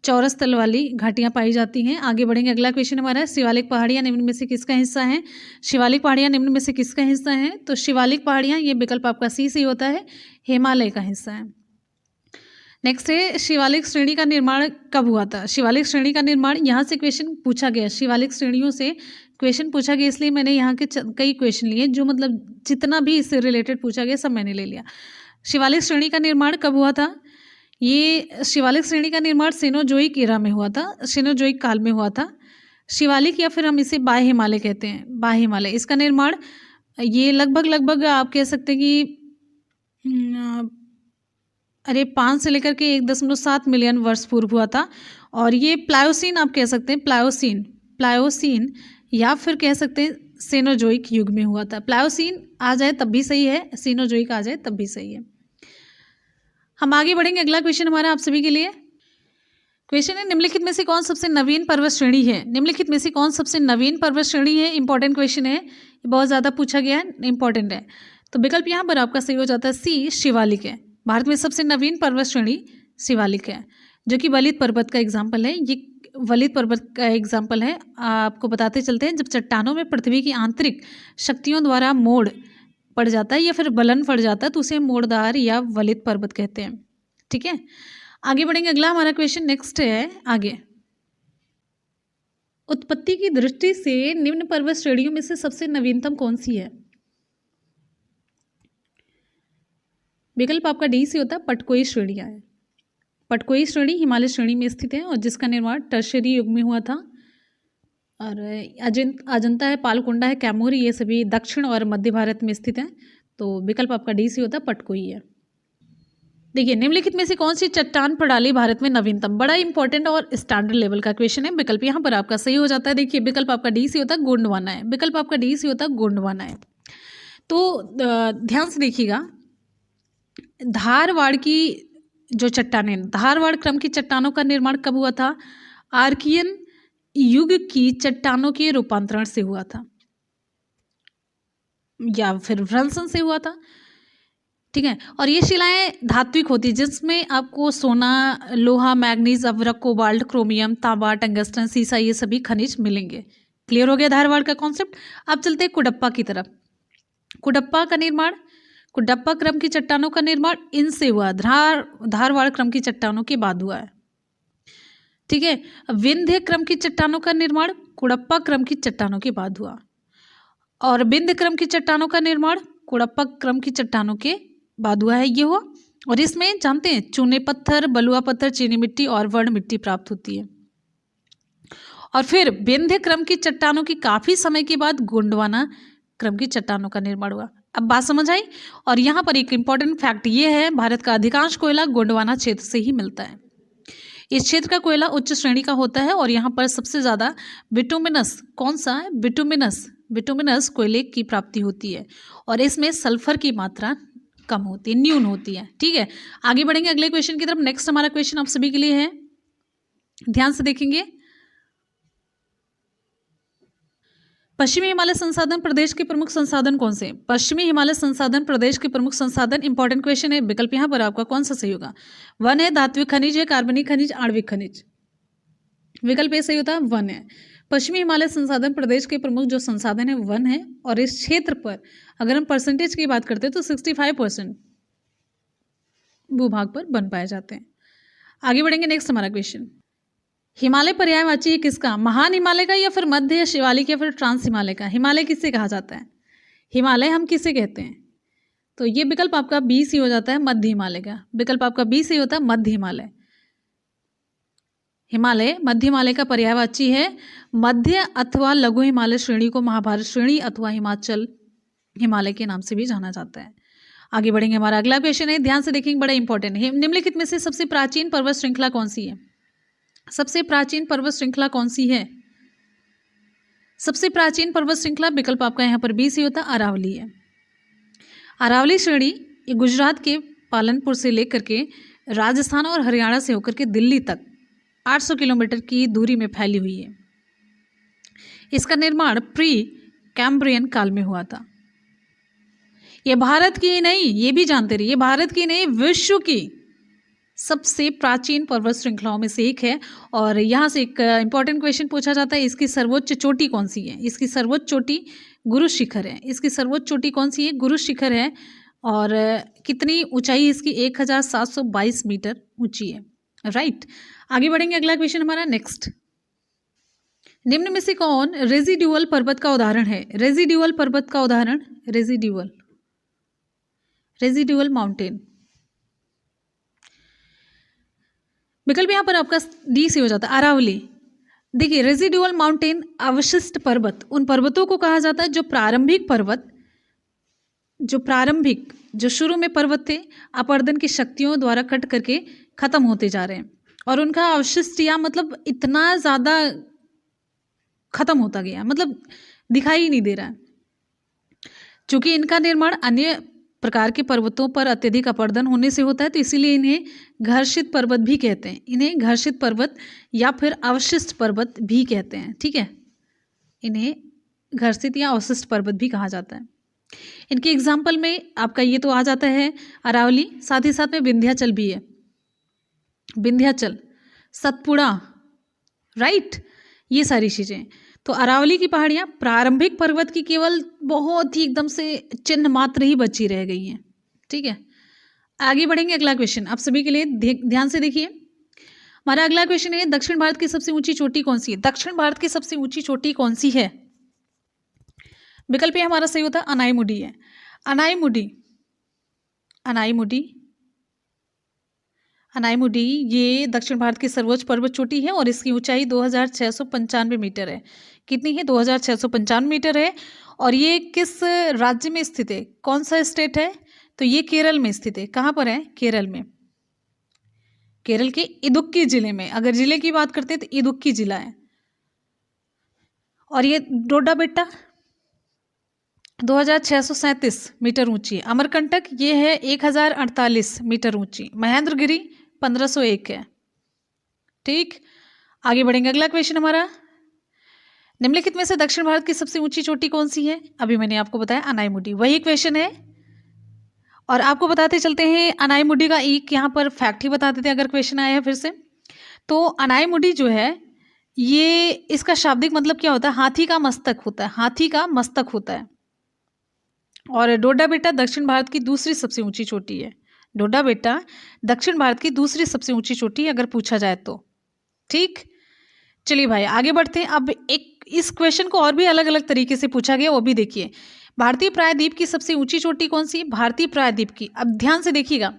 चौरस तल वाली घाटियां पाई जाती हैं। आगे बढ़ेंगे, अगला क्वेश्चन हमारा है शिवालिक पहाड़ियां निम्न में से किसका हिस्सा है? शिवालिक पहाड़ियां निम्न में से किसका हिस्सा है? तो शिवालिक पहाड़ियां, ये विकल्प आपका सी से होता है, हिमालय का हिस्सा है। नेक्स्ट है शिवालिक श्रेणी का निर्माण कब हुआ था? शिवालिक श्रेणी का निर्माण, यहाँ से क्वेश्चन पूछा गया, शिवालिक श्रेणियों से क्वेश्चन पूछा गया, इसलिए मैंने यहाँ के कई क्वेश्चन लिए जो मतलब जितना भी इससे रिलेटेड पूछा गया सब मैंने ले लिया। शिवालिक श्रेणी का निर्माण कब हुआ था? ये शिवालिक श्रेणी का निर्माण सेनोजोइक इरा में हुआ था, सेनोजोइक काल में हुआ था। शिवालिक या फिर हम इसे बाह्य हिमालय कहते हैं, बाह्य हिमालय, इसका निर्माण ये लगभग आप कह सकते हैं कि 5 से लेकर के 1.7 मिलियन वर्ष पूर्व हुआ था। और ये प्लायोसीन आप कह सकते हैं, प्लायोसीन या फिर कह सकते हैं सेनोजोइक युग में हुआ था। प्लायोसीन आ जाए तब भी सही है, सेनोजोइक आ जाए तब भी सही है। हम आगे बढ़ेंगे, अगला क्वेश्चन हमारा आप सभी के लिए क्वेश्चन है निम्नलिखित में से कौन सबसे नवीन पर्वत श्रेणी है? निम्नलिखित में से कौन सबसे नवीन पर्वत श्रेणी है? इंपॉर्टेंट क्वेश्चन है, बहुत ज़्यादा पूछा गया है, इंपॉर्टेंट है। तो विकल्प यहाँ पर आपका सही हो जाता है सी, शिवालिक है। भारत में सबसे नवीन पर्वत श्रेणी शिवालिक है, जो कि वलित पर्वत का एग्जाम्पल है। ये वलित पर्वत का एग्जाम्पल है। आपको बताते चलते हैं, जब चट्टानों में पृथ्वी की आंतरिक शक्तियों द्वारा मोड़ पड़ जाता है या फिर बलन पड़ जाता है तो उसे मोड़दार या वलित पर्वत कहते हैं। ठीक है, आगे बढ़ेंगे, अगला हमारा क्वेश्चन नेक्स्ट है आगे। उत्पत्ति की दृष्टि से निम्न पर्वत श्रेणियों में से सबसे नवीनतम कौन सी है? विकल्प आपका डी से होता है पटकोई श्रेणियाँ है। पटकोई श्रेणी हिमालय श्रेणी में स्थित है और जिसका निर्माण टर्शियरी युग में हुआ था। और अजंता है, पालकोंडा है, कैमूर, ये सभी दक्षिण और मध्य भारत में स्थित हैं। तो विकल्प आपका डी से होता है पटकोई है। देखिए, निम्नलिखित में से कौन सी चट्टान प्रणाली भारत में नवीनतम? बड़ा इंपॉर्टेंट और स्टैंडर्ड लेवल का क्वेश्चन है। विकल्प यहाँ पर आपका सही हो जाता है। देखिए, विकल्प आपका डी से होता है गोंडवाना है। विकल्प आपका डी से होता है गोंडवाना है। तो ध्यान से देखिएगा, धारवाड़ की जो चट्टानें, धारवाड़ क्रम की चट्टानों का निर्माण कब हुआ था? आर्कियन युग की चट्टानों के रूपांतरण से हुआ था या फिर भ्रंशन से हुआ था। ठीक है, और ये शिलाएं धात्विक होती है जिसमें आपको सोना, लोहा, मैग्नीज, अवरक, कोबाल्ट, क्रोमियम, तांबा, टंगस्टन, सीसा, ये सभी खनिज मिलेंगे। क्लियर हो गया धारवाड़ का कॉन्सेप्ट। अब चलते हैं कुडप्पा की तरफ। कुडप्पा का निर्माण, कुडप्पा क्रम की चट्टानों का निर्माण इनसे हुआ, धारवाड़ क्रम की चट्टानों के बाद हुआ है। ठीक है, विंध्य क्रम की चट्टानों का निर्माण कुडप्पा क्रम की चट्टानों के बाद हुआ और विंध्य क्रम की चट्टानों का निर्माण कुडप्पा क्रम की चट्टानों के बाद हुआ है, ये हुआ। और इसमें जानते हैं चूने पत्थर, बलुआ पत्थर, चीनी मिट्टी और वर्ण मिट्टी प्राप्त होती है। और फिर विंध्य क्रम की चट्टानों की काफी समय के बाद गोंडवाना क्रम की चट्टानों का निर्माण हुआ। अब बात समझ आई। और यहाँ पर एक इंपॉर्टेंट फैक्ट ये है, भारत का अधिकांश कोयला गोंडवाना क्षेत्र से ही मिलता है। इस क्षेत्र का कोयला उच्च श्रेणी का होता है और यहाँ पर सबसे ज़्यादा बिटुमिनस, कौन सा है? बिटुमिनस कोयले की प्राप्ति होती है और इसमें सल्फर की मात्रा कम होती है, न्यून होती है। ठीक है, आगे बढ़ेंगे अगले क्वेश्चन की तरफ। नेक्स्ट हमारा क्वेश्चन आप सभी के लिए है, ध्यान से देखेंगे। पश्चिमी हिमालय संसाधन प्रदेश के प्रमुख संसाधन कौन से? पश्चिमी हिमालय संसाधन प्रदेश के प्रमुख संसाधन, इंपॉर्टेंट क्वेश्चन है। विकल्प यहाँ पर आपका कौन सा सही होगा? वन है, धात्विक खनिज है, कार्बनिक खनिज, आणविक खनिज। विकल्प ये सही होता है, वन है। पश्चिमी हिमालय संसाधन प्रदेश के प्रमुख जो संसाधन है वन है और इस क्षेत्र पर अगर हम परसेंटेज की बात करते हैं तो 65% भूभाग पर वन पाए जाते हैं। आगे बढ़ेंगे, नेक्स्ट हमारा क्वेश्चन। हिमालय पर्यायवाची है किसका? महान हिमालय का या फिर मध्य या शिवालिक या फिर ट्रांस हिमालय का? हिमालय किससे कहा जाता है? हिमालय हम किसे कहते हैं? तो ये विकल्प आपका बी सी हो जाता है, मध्य हिमालय का। विकल्प आपका बी सी होता है, मध्य हिमालय। हिमालय मध्य हिमालय का पर्यायवाची है। मध्य अथवा लघु हिमालय श्रेणी को महाभारत श्रेणी अथवा हिमाचल हिमालय के नाम से भी जाना जाता है। आगे बढ़ेंगे, हमारा अगला क्वेश्चन है, ध्यान से देखेंगे, बड़ा इंपॉर्टेंट है। निम्नलिखित में से सबसे प्राचीन पर्वत श्रृंखला कौन सी है? सबसे प्राचीन पर्वत श्रृंखला कौन सी है? सबसे प्राचीन पर्वत श्रृंखला विकल्प आपका यहाँ पर बी सी होता है, अरावली है। अरावली श्रेणी ये गुजरात के पालनपुर से लेकर के राजस्थान और हरियाणा से होकर के दिल्ली तक 800 किलोमीटर की दूरी में फैली हुई है। इसका निर्माण प्री कैम्ब्रियन काल में हुआ था। ये भारत की नहीं, ये भी जानते रहिए, ये भारत की नहीं विश्व की सबसे प्राचीन पर्वत श्रृंखलाओं में से एक है। और यहाँ से एक इंपॉर्टेंट क्वेश्चन पूछा जाता है, इसकी सर्वोच्च चोटी कौन सी है? इसकी सर्वोच्च चोटी गुरु शिखर है। इसकी सर्वोच्च चोटी कौन सी है? गुरु शिखर है। और कितनी ऊंचाई इसकी? 1722 मीटर ऊंची है। राइट, आगे बढ़ेंगे, अगला क्वेश्चन हमारा नेक्स्ट। निम्न में से कौन रेजिड्यूअल पर्वत का उदाहरण है? रेजिड्यूअल पर्वत का उदाहरण, रेजिड्यूअल माउंटेन। विकल्प यहाँ पर आपका डी से हो जाता है, अरावली। देखिए, रेजिड्यूअल माउंटेन अवशिष्ट पर्वत उन पर्वतों को कहा जाता है जो प्रारंभिक पर्वत, जो शुरू में पर्वत थे, अपरदन की शक्तियों द्वारा कट करके खत्म होते जा रहे हैं और उनका अवशिष्ट या मतलब इतना ज़्यादा खत्म होता गया, मतलब दिखाई ही नहीं दे रहा है। चूँकि इनका निर्माण अन्य प्रकार के पर्वतों पर अत्यधिक अपरदन होने से होता है, तो इसीलिए इन्हें घर्षित पर्वत भी कहते हैं। इन्हें घर्षित पर्वत या फिर अवशिष्ट पर्वत भी कहते हैं। ठीक है, इन्हें घर्षित या अवशिष्ट पर्वत भी कहा जाता है। इनके एग्जाम्पल में आपका ये तो आ जाता है अरावली, साथ ही साथ में विंध्याचल भी है, विंध्याचल, सतपुड़ा, राइट, ये सारी चीज़ें। तो अरावली की पहाड़ियाँ प्रारंभिक पर्वत की केवल बहुत ही एकदम से चिन्ह मात्र ही बची रह गई हैं। ठीक है, आगे बढ़ेंगे, अगला क्वेश्चन आप सभी के लिए ध्यान से देखिए। हमारा अगला क्वेश्चन है, दक्षिण भारत की सबसे ऊंची चोटी कौन सी है? दक्षिण भारत की सबसे ऊंची चोटी कौन सी है? विकल्प हमारा सही होता है अनाईमुडी है। अनाईमुडी ये दक्षिण भारत की सर्वोच्च पर्वत चोटी है और इसकी ऊंचाई 2695 मीटर है। कितनी है? 2695 मीटर है। और ये किस राज्य में स्थित है? कौन सा स्टेट है? तो ये केरल में स्थित है। कहाँ पर है? केरल में, केरल के इदुक्की जिले में। अगर जिले की बात करते हैं तो इदुक्की जिला है। और ये डोडा बेट्टा 2637 मीटर ऊंची है। अमरकंटक ये है 1048 मीटर ऊंची। महेंद्रगिरी 1501 है। ठीक, आगे बढ़ेंगे, अगला क्वेश्चन हमारा, निम्नलिखित में से दक्षिण भारत की सबसे ऊंची चोटी कौन सी है? अभी मैंने आपको बताया अनाईमुडी, वही क्वेश्चन है। और आपको बताते चलते हैं अनाईमुडी का एक यहाँ पर फैक्ट ही बता देते हैं अगर क्वेश्चन आया है फिर से। तो अनाईमुडी जो है ये, इसका शाब्दिक मतलब क्या होता है? हाथी का मस्तक होता है, हाथी का मस्तक होता है। और डोडा बेट्टा दक्षिण भारत की दूसरी सबसे ऊंची चोटी है। डोडा बेट्टा दक्षिण भारत की दूसरी सबसे ऊंची चोटी अगर पूछा जाए तो। ठीक, चलिए भाई आगे बढ़ते हैं। अब एक इस क्वेश्चन को और भी अलग अलग तरीके से पूछा गया, वो भी देखिए। भारतीय प्रायद्वीप की सबसे ऊंची चोटी कौन सी है? भारतीय प्रायद्वीप की, अब ध्यान से देखिएगा,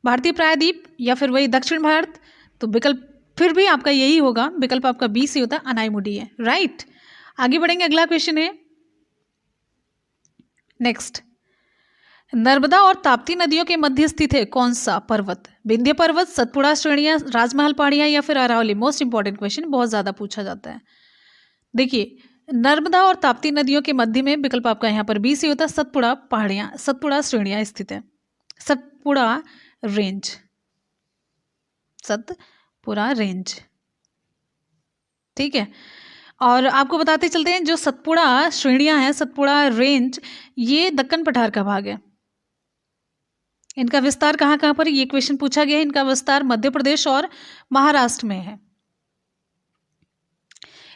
भारतीय प्रायद्वीप या फिर वही दक्षिण भारत, तो विकल्प फिर भी आपका यही होगा, विकल्प आपका बी से होता है अनाईमुडी है। राइट, आगे बढ़ेंगे, अगला क्वेश्चन है नेक्स्ट। नर्मदा और ताप्ती नदियों के मध्य स्थित है कौन सा पर्वत? विंध्य पर्वत, सतपुड़ा श्रेणियां, राजमहल पहाड़ियां या फिर अरावली? मोस्ट इंपॉर्टेंट क्वेश्चन, बहुत ज़्यादा पूछा जाता है। देखिए, नर्मदा और ताप्ती नदियों के मध्य में विकल्प आपका यहाँ पर बी से होता है सतपुड़ा पहाड़ियाँ, सतपुड़ा श्रेणियाँ स्थित है। Satpura range, Satpura range. ठीक है, और आपको बताते चलते हैं जो सतपुड़ा श्रेणियाँ हैं, सतपुड़ा रेंज, ये दक्कन पठार का भाग है। इनका विस्तार कहाँ कहाँ पर, ये क्वेश्चन पूछा गया है। इनका विस्तार मध्य प्रदेश और महाराष्ट्र में है।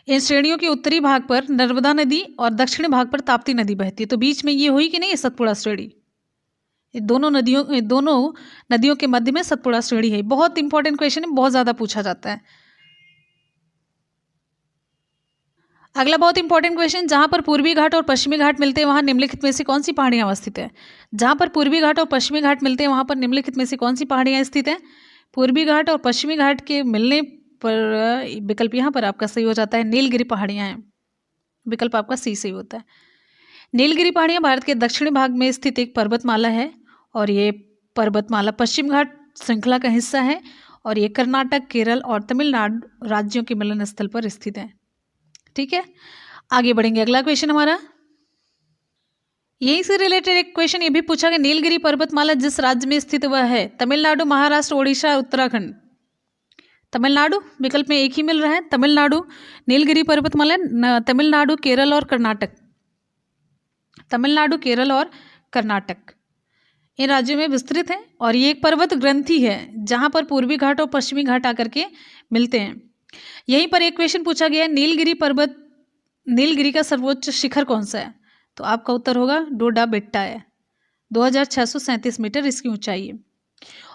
इन श्रेणियों के उत्तरी भाग पर नर्मदा नदी और दक्षिणी भाग पर ताप्ती नदी बहती है। तो बीच में ये हुई कि नहीं सतपुड़ा श्रेणी, दोनों नदियों के मध्य में सतपुड़ा श्रेणी है। बहुत इंपॉर्टेंट क्वेश्चन है, बहुत ज़्यादा पूछा जाता है। अगला बहुत इंपॉर्टेंट क्वेश्चन, जहाँ पर पूर्वी घाट और पश्चिमी घाट मिलते हैं वहाँ निम्नलिखित में से कौन सी पहाड़ियाँ अवस्थित है? जहाँ पर पूर्वी घाट और पश्चिमी घाट मिलते हैं वहाँ पर निम्नलिखित में से कौन सी पहाड़ियाँ स्थित हैं? पूर्वी घाट और पश्चिमी घाट के मिलने पर विकल्प यहाँ पर आपका सही हो जाता है नीलगिरी पहाड़ियाँ हैं। विकल्प आपका सी सही होता है। नीलगिरी पहाड़ियाँ भारत के दक्षिणी भाग में स्थित एक पर्वतमाला है और ये पर्वतमाला पश्चिम घाट श्रृंखला का हिस्सा है और ये कर्नाटक, केरल और तमिलनाडु राज्यों के मिलन स्थल पर स्थित है। ठीक है, आगे बढ़ेंगे। अगला क्वेश्चन हमारा यहीं से रिलेटेड एक क्वेश्चन ये भी पूछा गया, नीलगिरी पर्वतमाला जिस राज्य में स्थित वह है? तमिलनाडु, महाराष्ट्र, ओडिशा, उत्तराखंड। तमिलनाडु विकल्प में एक ही मिल रहा है, तमिलनाडु। नीलगिरी पर्वतमाला तमिलनाडु, केरल और कर्नाटक। तमिलनाडु, केरल और कर्नाटक इन राज्यों में विस्तृत है और ये एक पर्वत ग्रंथि है जहां पर पूर्वी घाट और पश्चिमी घाट आकर के मिलते हैं। यहीं पर एक क्वेश्चन पूछा गया है, नीलगिरी का सर्वोच्च शिखर कौन सा है? तो आपका उत्तर होगा डोडा बेट्टा है, 2637 मीटर इसकी ऊंचाई है।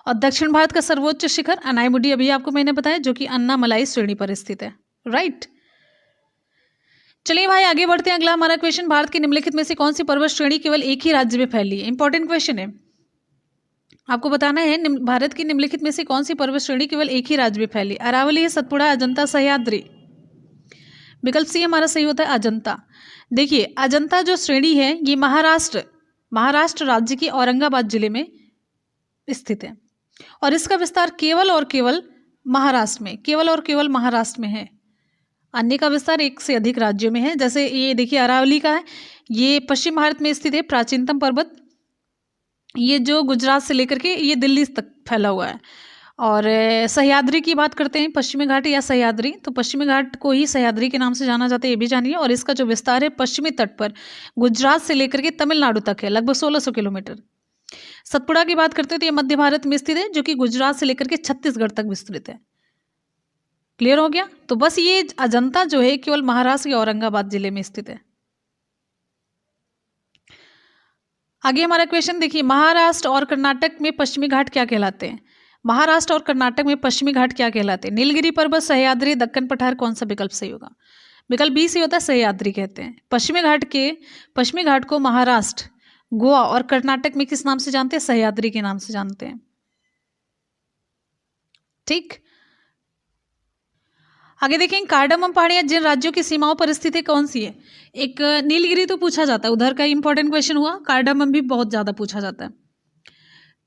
और दक्षिण भारत का सर्वोच्च शिखर अनाईमुडी, अभी आपको मैंने बताया, जो कि अन्नामलाई श्रेणी पर स्थित है। राइट, चलिए भाई आगे बढ़ते हैं। अगला हमारा क्वेश्चन, भारत की निम्नलिखित में से कौन सी पर्वत श्रेणी केवल एक ही राज्य में फैली है? इंपॉर्टेंट क्वेश्चन है, आपको बताना है भारत की निम्नलिखित में से कौन सी पर्वत श्रेणी केवल एक ही राज्य में फैली? अरावली है, सतपुड़ा, अजंता, सह्याद्री। विकल्प सी हमारा सही होता है अजंता। देखिए अजंता जो श्रेणी है ये महाराष्ट्र राज्य के औरंगाबाद जिले में स्थित है और इसका विस्तार केवल और केवल महाराष्ट्र में है। अन्य का विस्तार एक से अधिक राज्यों में है। जैसे ये देखिए अरावली का है, ये पश्चिम भारत में स्थित है, प्राचीनतम पर्वत, ये जो गुजरात से लेकर के ये दिल्ली तक फैला हुआ है। और सह्याद्री की बात करते हैं, पश्चिमी घाट या सह्याद्री, तो पश्चिमी घाट को ही सह्याद्री के नाम से जाना जाता है, ये भी जानिए। और इसका जो विस्तार है पश्चिमी तट पर गुजरात से लेकर के तमिलनाडु तक है, लगभग 1600 किलोमीटर। सतपुड़ा की बात करते हैं तो ये मध्य भारत में स्थित है, जो कि गुजरात से लेकर के छत्तीसगढ़ तक विस्तृत है। क्लियर हो गया? तो बस ये अजंता जो है केवल महाराष्ट्र के औरंगाबाद जिले में स्थित है। आगे हमारा क्वेश्चन देखिए, महाराष्ट्र और कर्नाटक में पश्चिमी घाट क्या कहलाते हैं? महाराष्ट्र और कर्नाटक में पश्चिमी घाट क्या कहलाते हैं? नीलगिरी पर्वत, सह्याद्री, दक्कन पठार, कौन सा विकल्प सही होगा? विकल्प बी सही होता है, सह्याद्री कहते हैं। पश्चिमी घाट को महाराष्ट्र, गोवा और कर्नाटक में किस नाम से जानते हैं? सह्याद्री के नाम से जानते हैं। ठीक, आगे देखेंगे, कार्डामम पहाड़ियां जिन राज्यों की सीमाओं पर स्थित है कौन सी है? एक नीलगिरी तो पूछा जाता है, उधर का इंपॉर्टेंट क्वेश्चन हुआ। कार्डामम भी बहुत ज्यादा पूछा जाता है,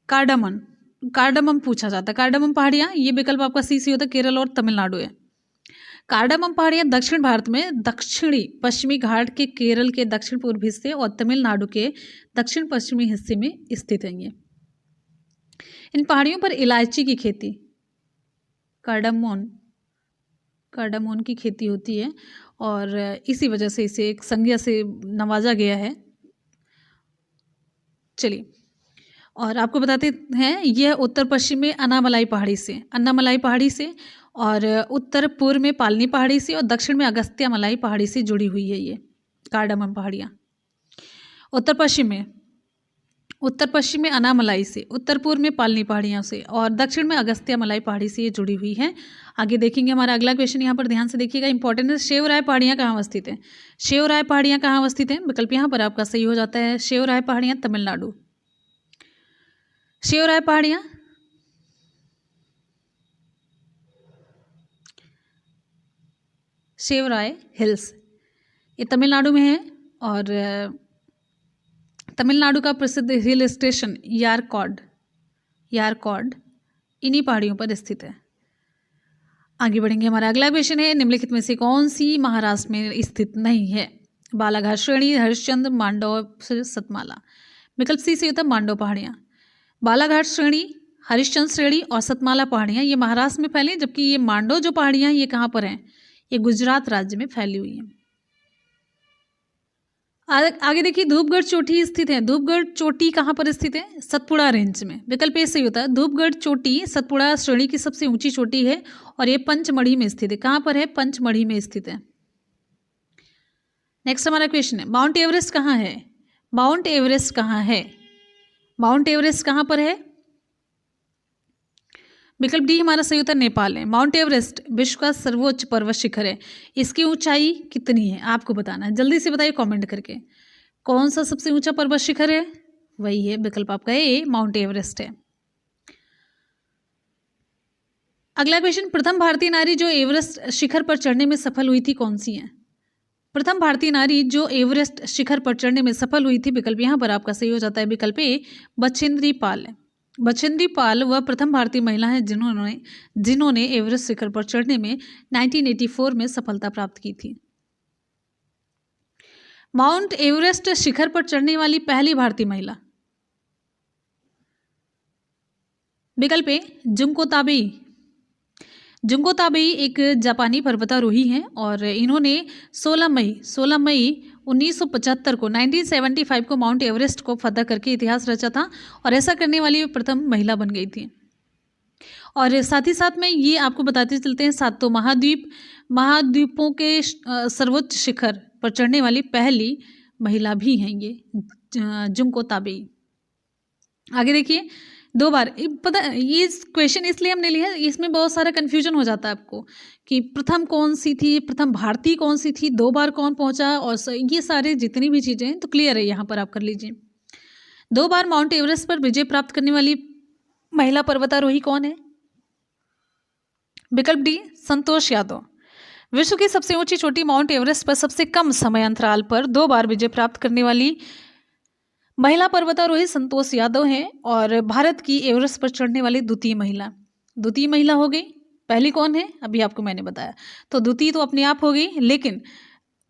कार्डामम पूछा जाता है। कार्डामम पहाड़ियां, ये विकल्प आपका सी होता है, केरल और तमिलनाडु है। कार्डामम पहाड़ियां दक्षिण भारत में दक्षिणी पश्चिमी घाट के केरल के दक्षिण पूर्व हिस्से और तमिलनाडु के दक्षिण पश्चिमी हिस्से में स्थित है। इन पहाड़ियों पर इलायची की खेती, कार्डामोन की खेती होती है और इसी वजह से इसे एक संज्ञा से नवाजा गया है। चलिए, और आपको बताते हैं यह उत्तर पश्चिम में अन्नामलाई पहाड़ी से और उत्तर पूर्व में पालनी पहाड़ी से और दक्षिण में अगस्त्यामलाई पहाड़ी से जुड़ी हुई है। ये कार्डामम पहाड़ियाँ उत्तर पश्चिम में अन्नामलाई से, उत्तर पूर्व में पालनी पहाड़ियों से और दक्षिण में अगस्त्यामलाई पहाड़ी से ये जुड़ी हुई है। आगे देखेंगे हमारा अगला क्वेश्चन, यहाँ पर ध्यान से देखिएगा, इंपॉर्टेंट है। शेवराय पहाड़ियाँ कहाँ अवस्थित हैं? शेवराय पहाड़ियाँ कहाँ अवस्थित हैं? विकल्प यहाँ पर आपका सही हो जाता है, शेवराय पहाड़ियाँ तमिलनाडु। शेवराय पहाड़ियाँ शेवराय हिल्स ये तमिलनाडु में है और तमिलनाडु का प्रसिद्ध हिल स्टेशन यारकॉड इन्हीं पहाड़ियों पर स्थित है। आगे बढ़ेंगे, हमारा अगला क्वेश्चन है, निम्नलिखित में से कौन सी महाराष्ट्र में स्थित नहीं है? बालाघाट श्रेणी, हरिश्चंद्र, मांडव, सतमाला। विकल्प सी से होता है मांडव पहाड़ियाँ। बालाघाट श्रेणी, हरिश्चंद्र श्रेणी और सतमाला पहाड़ियाँ ये महाराष्ट्र में फैली, जबकि ये मांडव जो पहाड़ियाँ ये कहाँ पर हैं? ये गुजरात राज्य में फैली हुई हैं। आगे देखिए, धूपगढ़ चोटी स्थित है। धूपगढ़ चोटी कहाँ पर स्थित है? सतपुड़ा रेंज में। विकल्प ए सही होता है, धूपगढ़ चोटी सतपुड़ा श्रेणी की सबसे ऊंची चोटी है और ये पंचमढ़ी में स्थित है। कहाँ पर है? पंचमढ़ी में स्थित है। नेक्स्ट हमारा क्वेश्चन है, माउंट एवरेस्ट कहाँ है? माउंट एवरेस्ट कहाँ है? माउंट एवरेस्ट कहाँ पर है? विकल्प डी हमारा सही होता है, नेपाल है। माउंट एवरेस्ट विश्व का सर्वोच्च पर्वत शिखर है। इसकी ऊंचाई कितनी है आपको बताना है, जल्दी से बताइए कमेंट करके। कौन सा सबसे ऊंचा पर्वत शिखर है? वही है, विकल्प आपका ए माउंट एवरेस्ट है। अगला क्वेश्चन, प्रथम भारतीय नारी जो एवरेस्ट शिखर पर चढ़ने में सफल हुई थी कौन सी है? प्रथम भारतीय नारी जो एवरेस्ट शिखर पर चढ़ने में सफल हुई थी, विकल्प यहाँ पर आपका सही हो जाता है विकल्प ए, बछेंद्री पाल है। बछेंद्री पाल वह प्रथम भारतीय महिला है जिन्होंने एवरेस्ट शिखर पर चढ़ने में 1984 में सफलता प्राप्त की थी। माउंट एवरेस्ट शिखर पर चढ़ने वाली पहली भारतीय महिला, विकल्प ए, जुंको ताबेई। जुंको ताबेई एक जापानी पर्वतारोही हैं और इन्होंने 16 मई 1975 को 1975 को माउंट एवरेस्ट को फतह करके इतिहास रचा था और ऐसा करने वाली प्रथम महिला बन गई थी। और साथ ही साथ में ये आपको बताते चलते हैं, सातों महाद्वीपों के सर्वोच्च शिखर पर चढ़ने वाली पहली महिला भी हैं ये जुंको ताबेई। आगे देखिए, दो बार पता, ये क्वेश्चन इसलिए हमने लिया है, इसमें बहुत सारा कन्फ्यूजन हो जाता है आपको कि प्रथम कौन सी थी, प्रथम भारतीय कौन सी थी, दो बार कौन पहुंचा, और ये सारे जितनी भी चीज़ें हैं तो क्लियर है, यहाँ पर आप कर लीजिए। दो बार माउंट एवरेस्ट पर विजय प्राप्त करने वाली महिला पर्वतारोही कौन है? विकल्प डी, संतोष यादव। विश्व की सबसे ऊंची चोटी माउंट एवरेस्ट पर सबसे कम समय अंतराल पर दो बार विजय प्राप्त करने वाली महिला पर्वतारोही संतोष यादव हैं और भारत की एवरेस्ट पर चढ़ने वाली द्वितीय महिला हो गई। पहली कौन है अभी आपको मैंने बताया, तो द्वितीय तो अपने आप हो गई, लेकिन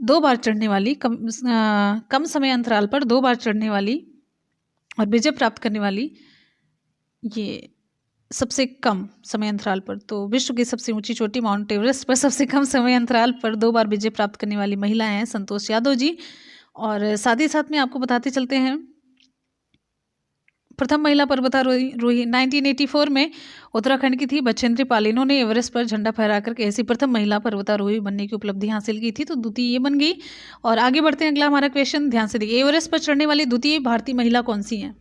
दो बार चढ़ने वाली, कम समय अंतराल पर दो बार चढ़ने वाली और विजय प्राप्त करने वाली, ये सबसे कम समय अंतराल पर, तो विश्व की सबसे ऊंची चोटी माउंट एवरेस्ट पर सबसे कम समय अंतराल पर दो बार विजय प्राप्त करने वाली महिला हैं संतोष यादव जी। और साथ ही साथ में आपको बताते चलते हैं, प्रथम महिला पर्वतारोही 1984 में उत्तराखंड की थी बछेंद्री पाल। इन्होंने एवरेस्ट पर झंडा फहरा करके ऐसी प्रथम महिला पर्वतारोही बनने की उपलब्धि हासिल की थी, तो द्वितीय ये बन गई। और आगे बढ़ते हैं, अगला हमारा क्वेश्चन ध्यान से देखिए, एवरेस्ट पर चढ़ने वाली द्वितीय भारतीय महिला कौन सी है?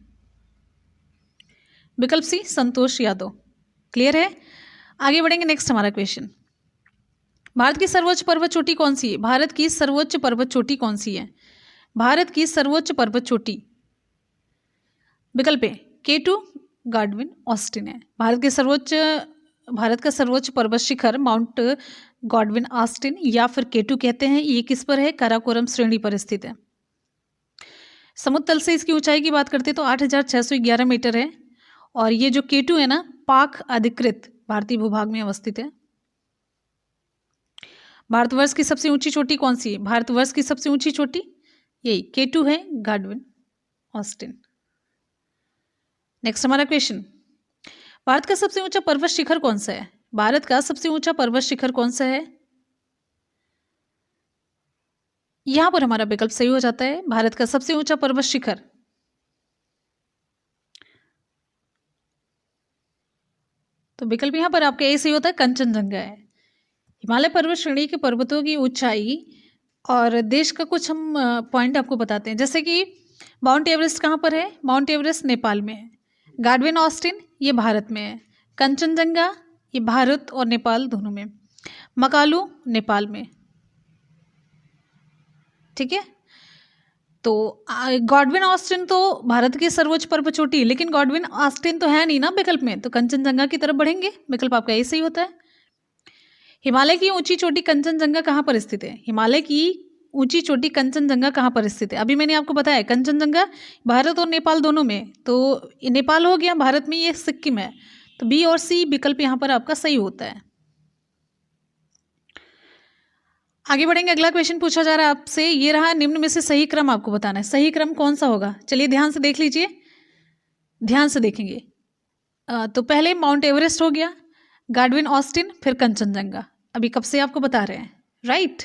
विकल्प सी, संतोष यादव। क्लियर है? आगे बढ़ेंगे, नेक्स्ट हमारा क्वेश्चन, भारत की सर्वोच्च पर्वत चोटी कौन सी है? भारत की सर्वोच्च पर्वत चोटी कौन सी है? भारत की सर्वोच्च पर्वत चोटी, विकल्प ए, K2 गॉडविन ऑस्टिन है। भारत का सर्वोच्च पर्वत शिखर माउंट गॉडविन ऑस्टिन या फिर K2 कहते हैं, ये किस पर है? काराकोरम श्रेणी पर स्थित है। समुद्र तल से इसकी ऊंचाई की बात करते हैं तो 8,611 मीटर है और ये जो K2 है ना, पाक अधिकृत भारतीय भूभाग में अवस्थित है। भारतवर्ष की सबसे ऊंची चोटी कौन सी है? भारतवर्ष की सबसे ऊंची चोटी यही K2 है, गॉडविन ऑस्टिन। नेक्स्ट हमारा क्वेश्चन, भारत का सबसे ऊंचा पर्वत शिखर कौन सा है? भारत का सबसे ऊंचा पर्वत शिखर कौन सा है? यहां पर हमारा विकल्प सही हो जाता है, भारत का सबसे ऊंचा पर्वत शिखर, तो विकल्प यहां पर आपका ए सही होता है, कंचनजंगा है। हिमालय पर्वत श्रेणी के पर्वतों की ऊंचाई और देश का कुछ हम पॉइंट आपको बताते हैं, जैसे कि माउंट एवरेस्ट कहाँ पर है? माउंट एवरेस्ट नेपाल में है। गॉडविन ऑस्टिन ये भारत में है। कंचनजंगा ये भारत और नेपाल दोनों में। मकालू नेपाल में, ठीक है। तो गॉडविन ऑस्टिन तो भारत की सर्वोच्च पर्वत चोटी, लेकिन गॉडविन ऑस्टिन तो है नहीं ना विकल्प में, तो कंचनजंगा की तरफ बढ़ेंगे, विकल्प आपका ऐसे ही होता है। हिमालय की ऊंची चोटी कंचनजंगा कहाँ पर स्थित है? हिमालय की ऊंची चोटी कंचनजंगा कहाँ पर स्थित है? अभी मैंने आपको बताया कंचनजंगा भारत और नेपाल दोनों में, तो नेपाल हो गया, भारत में ये सिक्किम है, तो बी और सी विकल्प यहाँ पर आपका सही होता है। आगे बढ़ेंगे, अगला क्वेश्चन पूछा जा रहा है आपसे, ये रहा, निम्न में से सही क्रम आपको बताना है, सही क्रम कौन सा होगा? चलिए ध्यान से देख लीजिए, ध्यान से देखेंगे। तो पहले माउंट एवरेस्ट हो गया, गॉडविन ऑस्टिन, फिर कंचनजंगा, अभी कब से आपको बता रहे हैं, राइट।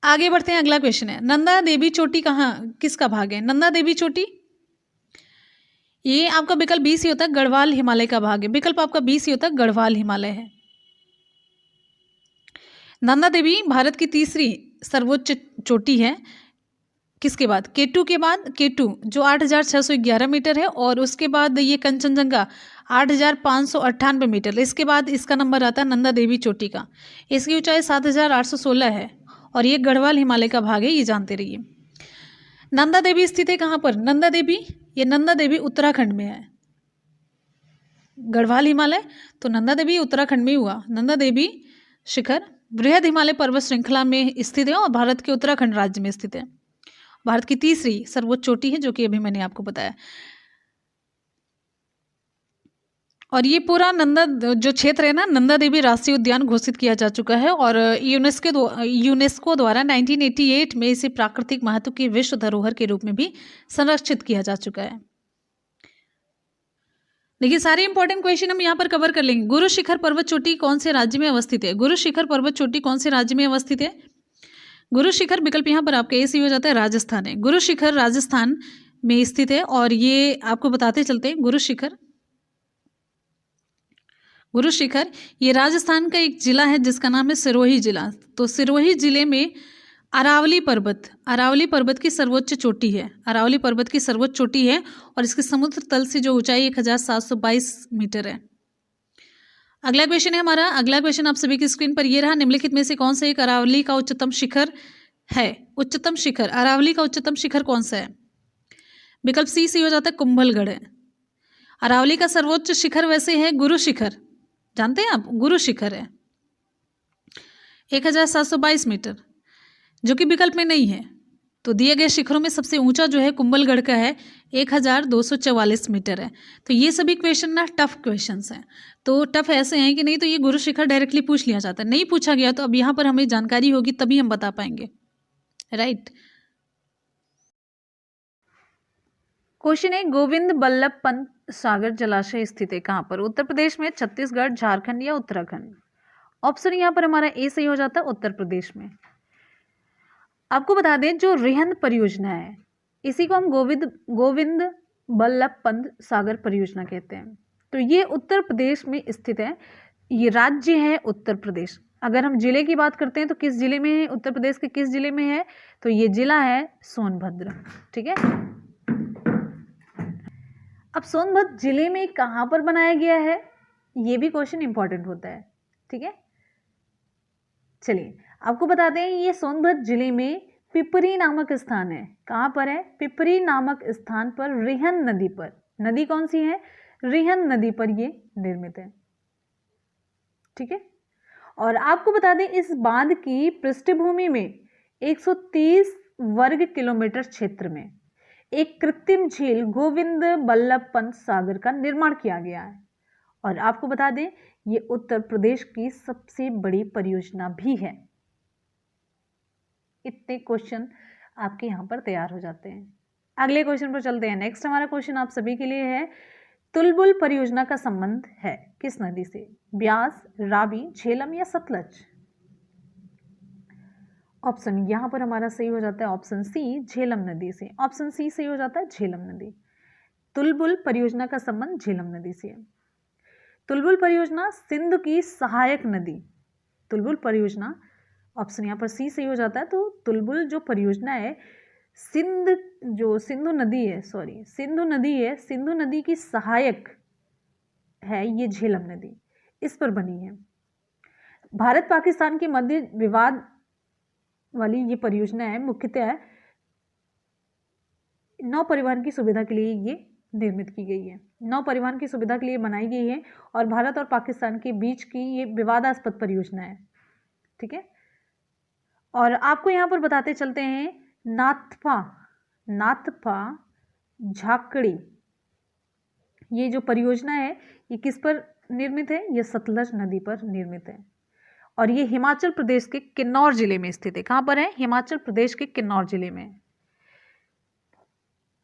आगे बढ़ते हैं, अगला क्वेश्चन है, नंदा देवी चोटी कहाँ, किसका भाग है? नंदा देवी चोटी ये आपका विकल्प बी सी होता है, गढ़वाल हिमालय का भाग है, विकल्प आपका बी सी होता है, गढ़वाल हिमालय है। नंदा देवी भारत की तीसरी सर्वोच्च चोटी है, किसके बाद? K2 के बाद, K2 जो 8,611 मीटर है, और उसके बाद ये कंचनजंगा 8,598 मीटर, इसके बाद इसका नंबर आता है नंदा देवी चोटी का, इसकी ऊंचाई 7,816 है और ये गढ़वाल हिमालय का भाग है, ये जानते रहिए। नंदा देवी स्थित है कहाँ पर? नंदा देवी, ये नंदा देवी उत्तराखंड में है, गढ़वाल हिमालय, तो नंदा देवी उत्तराखंड में हुआ। नंदा देवी शिखर बृहद हिमालय पर्वत श्रृंखला में स्थित है और भारत के उत्तराखंड राज्य में स्थित है। भारत की तीसरी सर्वोच्च चोटी है, जो कि अभी मैंने आपको बताया। और ये पूरा नंदा जो क्षेत्र है ना, नंदा देवी राष्ट्रीय उद्यान घोषित किया जा चुका है और यूनेस्को द्वारा 1988 में इसे प्राकृतिक महत्व की विश्व धरोहर के रूप में भी संरक्षित किया जा चुका है। देखिए, सारे इंपॉर्टेंट क्वेश्चन हम यहाँ पर कवर कर लेंगे। गुरु शिखर पर्वत चोटी कौन से राज्य में अवस्थित है? गुरु शिखर पर्वत चोटी कौन से राज्य में अवस्थित है? गुरु शिखर विकल्प यहाँ पर आपका ए हो जाता है, राजस्थान है। गुरु शिखर राजस्थान में स्थित है और ये आपको बताते चलते हैं। गुरु शिखर ये राजस्थान का एक जिला है जिसका नाम है सिरोही जिला। तो सिरोही जिले में अरावली पर्वत की सर्वोच्च चोटी है। अरावली पर्वत की सर्वोच्च चोटी है और इसके समुद्र तल से जो ऊंचाई 1722 मीटर है। अगला क्वेश्चन है हमारा। अगला क्वेश्चन आप सभी की स्क्रीन पर ये रहा। निम्नलिखित में से कौन सा एक अरावली का उच्चतम शिखर है? उच्चतम शिखर, अरावली का उच्चतम शिखर कौन सा है? विकल्प सी हो जाता है, कुंभलगढ़ है। अरावली का सर्वोच्च शिखर वैसे है गुरु शिखर, जानते हैं आप, गुरु शिखर है 1722 मीटर, जो कि विकल्प में नहीं है। तो दिए गए शिखरों में सबसे ऊंचा जो है कुंभलगढ़ का है, 1244 मीटर है। तो ये सभी क्वेश्चन ना टफ क्वेश्चंस हैं। तो टफ ऐसे हैं कि नहीं तो ये गुरु शिखर डायरेक्टली पूछ लिया जाता है, नहीं पूछा गया तो अब यहाँ पर हमें जानकारी होगी तभी हम बता पाएंगे, राइट। क्वेश्चन है, गोविंद बल्लभ पंत सागर जलाशय स्थित है कहाँ पर? उत्तर प्रदेश में, छत्तीसगढ़, झारखंड या उत्तराखंड? ऑप्शन यहाँ पर हमारा ए सही हो जाता है, उत्तर प्रदेश में। आपको बता दें, जो रिहंद परियोजना है इसी को हम गोविंद बल्लभ पंत सागर परियोजना कहते हैं। तो ये उत्तर प्रदेश में स्थित है। ये राज्य है उत्तर प्रदेश। अगर हम जिले की बात करते हैं तो किस जिले में है? उत्तर प्रदेश के किस जिले में है? तो ये जिला है सोनभद्र, ठीक है। अब सोनभद्र जिले में कहाँ पर बनाया गया है, ये भी क्वेश्चन इंपॉर्टेंट होता है, ठीक है। चलिए आपको बताते हैं, ये सोनभद्र जिले में पिपरी नामक स्थान है। कहाँ पर है? पिपरी नामक स्थान पर रिहंद नदी पर। नदी कौन सी है? रिहंद नदी पर ये निर्मित है, ठीक है। और आपको बता दें, इस बांध की पृष्ठभूमि में 130 वर्ग किलोमीटर क्षेत्र में एक कृत्रिम झील गोविंद बल्लभ पंत सागर का निर्माण किया गया है। और आपको बता दें, ये उत्तर प्रदेश की सबसे बड़ी परियोजना भी है। इतने क्वेश्चन आपके यहाँ पर तैयार हो जाते हैं। अगले क्वेश्चन पर चलते हैं। नेक्स्ट हमारा क्वेश्चन आप सभी के लिए है, तुलबुल परियोजना का संबंध है किस नदी से? ब्यास, रावी, झेलम या सतलज? ऑप्शन यहाँ पर हमारा सही हो जाता है ऑप्शन सी, झेलम नदी से। ऑप्शन सी सही हो जाता है, झेलम नदी। तुलबुल परियोजना का संबंध झेलम नदी से है। तुलबुल परियोजना सिंधु की सहायक नदी। तुलबुल परियोजना, ऑप्शन यहाँ पर सी सही हो जाता है। तो तुलबुल जो परियोजना है, सिंधु नदी की सहायक है ये झेलम नदी, इस पर बनी है। भारत पाकिस्तान के मध्य विवाद वाली ये परियोजना है। मुख्यतः नौ परिवहन की सुविधा के लिए ये निर्मित की गई है। नौ परिवहन की सुविधा के लिए बनाई गई है और भारत और पाकिस्तान के बीच की ये विवादास्पद परियोजना है, ठीक है। और आपको यहाँ पर बताते चलते हैं, नाथपा झाकड़ी ये जो परियोजना है ये किस पर निर्मित है? ये सतलज नदी पर निर्मित है और ये हिमाचल प्रदेश के किन्नौर जिले में स्थित है। कहाँ पर है? हिमाचल प्रदेश के किन्नौर जिले में।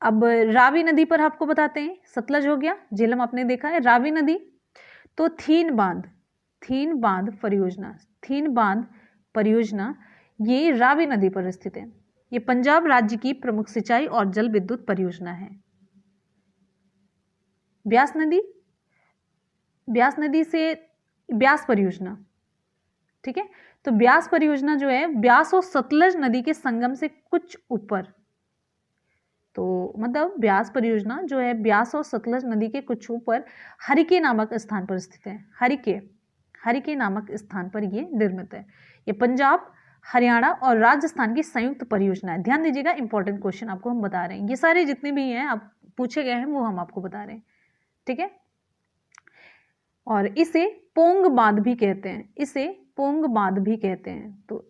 अब रावी नदी पर आपको बताते हैं, सतलज हो गया, झेलम आपने देखा है, रावी नदी। तो थीन बांध परियोजना ये रावी नदी पर स्थित है। ये पंजाब राज्य की प्रमुख सिंचाई और जल विद्युत परियोजना है। ब्यास नदी से ब्यास परियोजना, ठीक है। तो ब्यास परियोजना जो है, ब्यास और सतलज नदी के संगम से कुछ ऊपर, तो मतलब ब्यास परियोजना जो है ब्यास और सतलज नदी के कुछ ऊपर हरिके नामक स्थान पर स्थित है। हरिके नामक स्थान पर ये निर्मित है। ये पंजाब, हरियाणा और राजस्थान की संयुक्त परियोजना है। ध्यान दीजिएगा, इंपॉर्टेंट क्वेश्चन आपको हम बता रहे हैं। ये सारे जितने भी हैं आप पूछे गए हैं वो हम आपको बता रहे हैं, ठीक है। और इसे पोंग बांध भी कहते हैं, इसे पोंग बांध भी कहते हैं। तो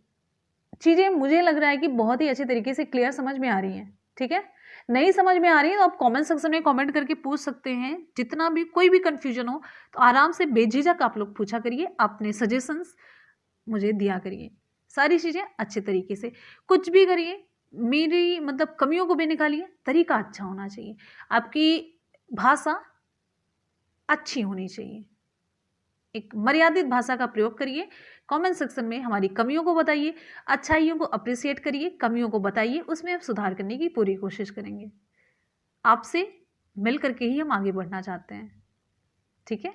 चीज़ें मुझे लग रहा है कि बहुत ही अच्छे तरीके से क्लियर समझ में आ रही हैं। ठीक है, नहीं समझ में आ रही है तो आप कमेंट सेक्शन में कमेंट करके पूछ सकते हैं। जितना भी कोई भी कंफ्यूजन हो तो आराम से बेझिझक आप लोग पूछा करिए, अपने सजेशंस मुझे दिया करिए। सारी चीज़ें अच्छे तरीके से, कुछ भी करिए, मेरी मतलब कमियों को भी निकालिए, तरीका अच्छा होना चाहिए, आपकी भाषा अच्छी होनी चाहिए, एक मर्यादित भाषा का प्रयोग करिए। कमेंट सेक्शन में हमारी कमियों को बताइए, अच्छाइयों को अप्रिशिएट करिए, कमियों को बताइए, उसमें हम सुधार करने की पूरी कोशिश करेंगे। आपसे मिल करके ही हम आगे बढ़ना चाहते हैं। ठीक है,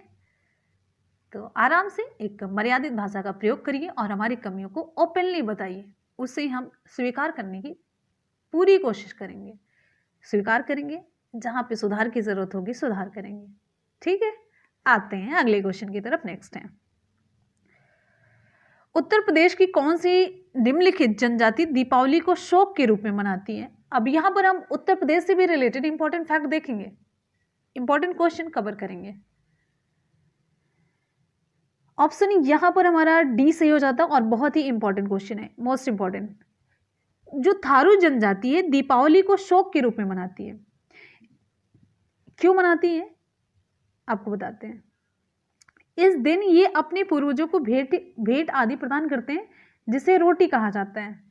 तो आराम से एक मर्यादित भाषा का प्रयोग करिए और हमारी कमियों को ओपनली बताइए, उसे हम स्वीकार करने की पूरी कोशिश करेंगे, स्वीकार करेंगे, जहाँ पे सुधार की ज़रूरत होगी सुधार करेंगे। ठीक है, आते हैं अगले क्वेश्चन की तरफ। नेक्स्ट है, उत्तर प्रदेश की कौन सी निम्नलिखित जनजाति दीपावली को शोक के रूप में मनाती है? अब यहां पर हम उत्तर प्रदेश से भी रिलेटेड इंपॉर्टेंट फैक्ट देखेंगे, इंपॉर्टेंट क्वेश्चन कवर करेंगे। ऑप्शन यहां पर हमारा डी सही हो जाता है और बहुत ही इंपॉर्टेंट क्वेश्चन है, मोस्ट इंपॉर्टेंट। जो थारू जनजाति है दीपावली को शोक के रूप में मनाती है, क्यों मनाती है आपको बताते हैं। इस दिन ये अपने पूर्वजों को भेंट आदि प्रदान करते हैं, जिसे रोटी कहा जाता है।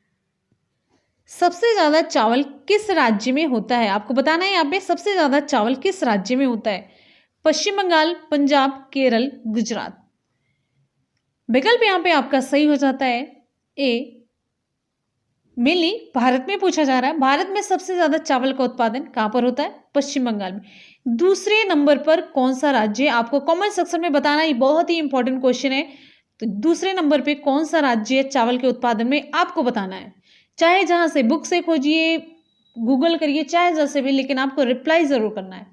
सबसे ज्यादा चावल किस राज्य में होता है आपको बताना है। यहाँ पे सबसे ज्यादा चावल किस राज्य में होता है? पश्चिम बंगाल, पंजाब, केरल, गुजरात। विकल्प यहाँ पे आपका सही हो जाता है ए, मेनली भारत में पूछा जा रहा है। भारत में सबसे ज्यादा चावल का उत्पादन कहां पर होता है? पश्चिम बंगाल में। दूसरे नंबर पर कौन सा राज्य है आपको कमेंट सेक्शन में बताना, ये बहुत ही इंपॉर्टेंट क्वेश्चन है। तो दूसरे नंबर पे कौन सा राज्य है चावल के उत्पादन में, आपको बताना है। चाहे जहां से बुक से खोजिए, गूगल करिए, चाहे जैसे भी, लेकिन आपको रिप्लाई जरूर करना है।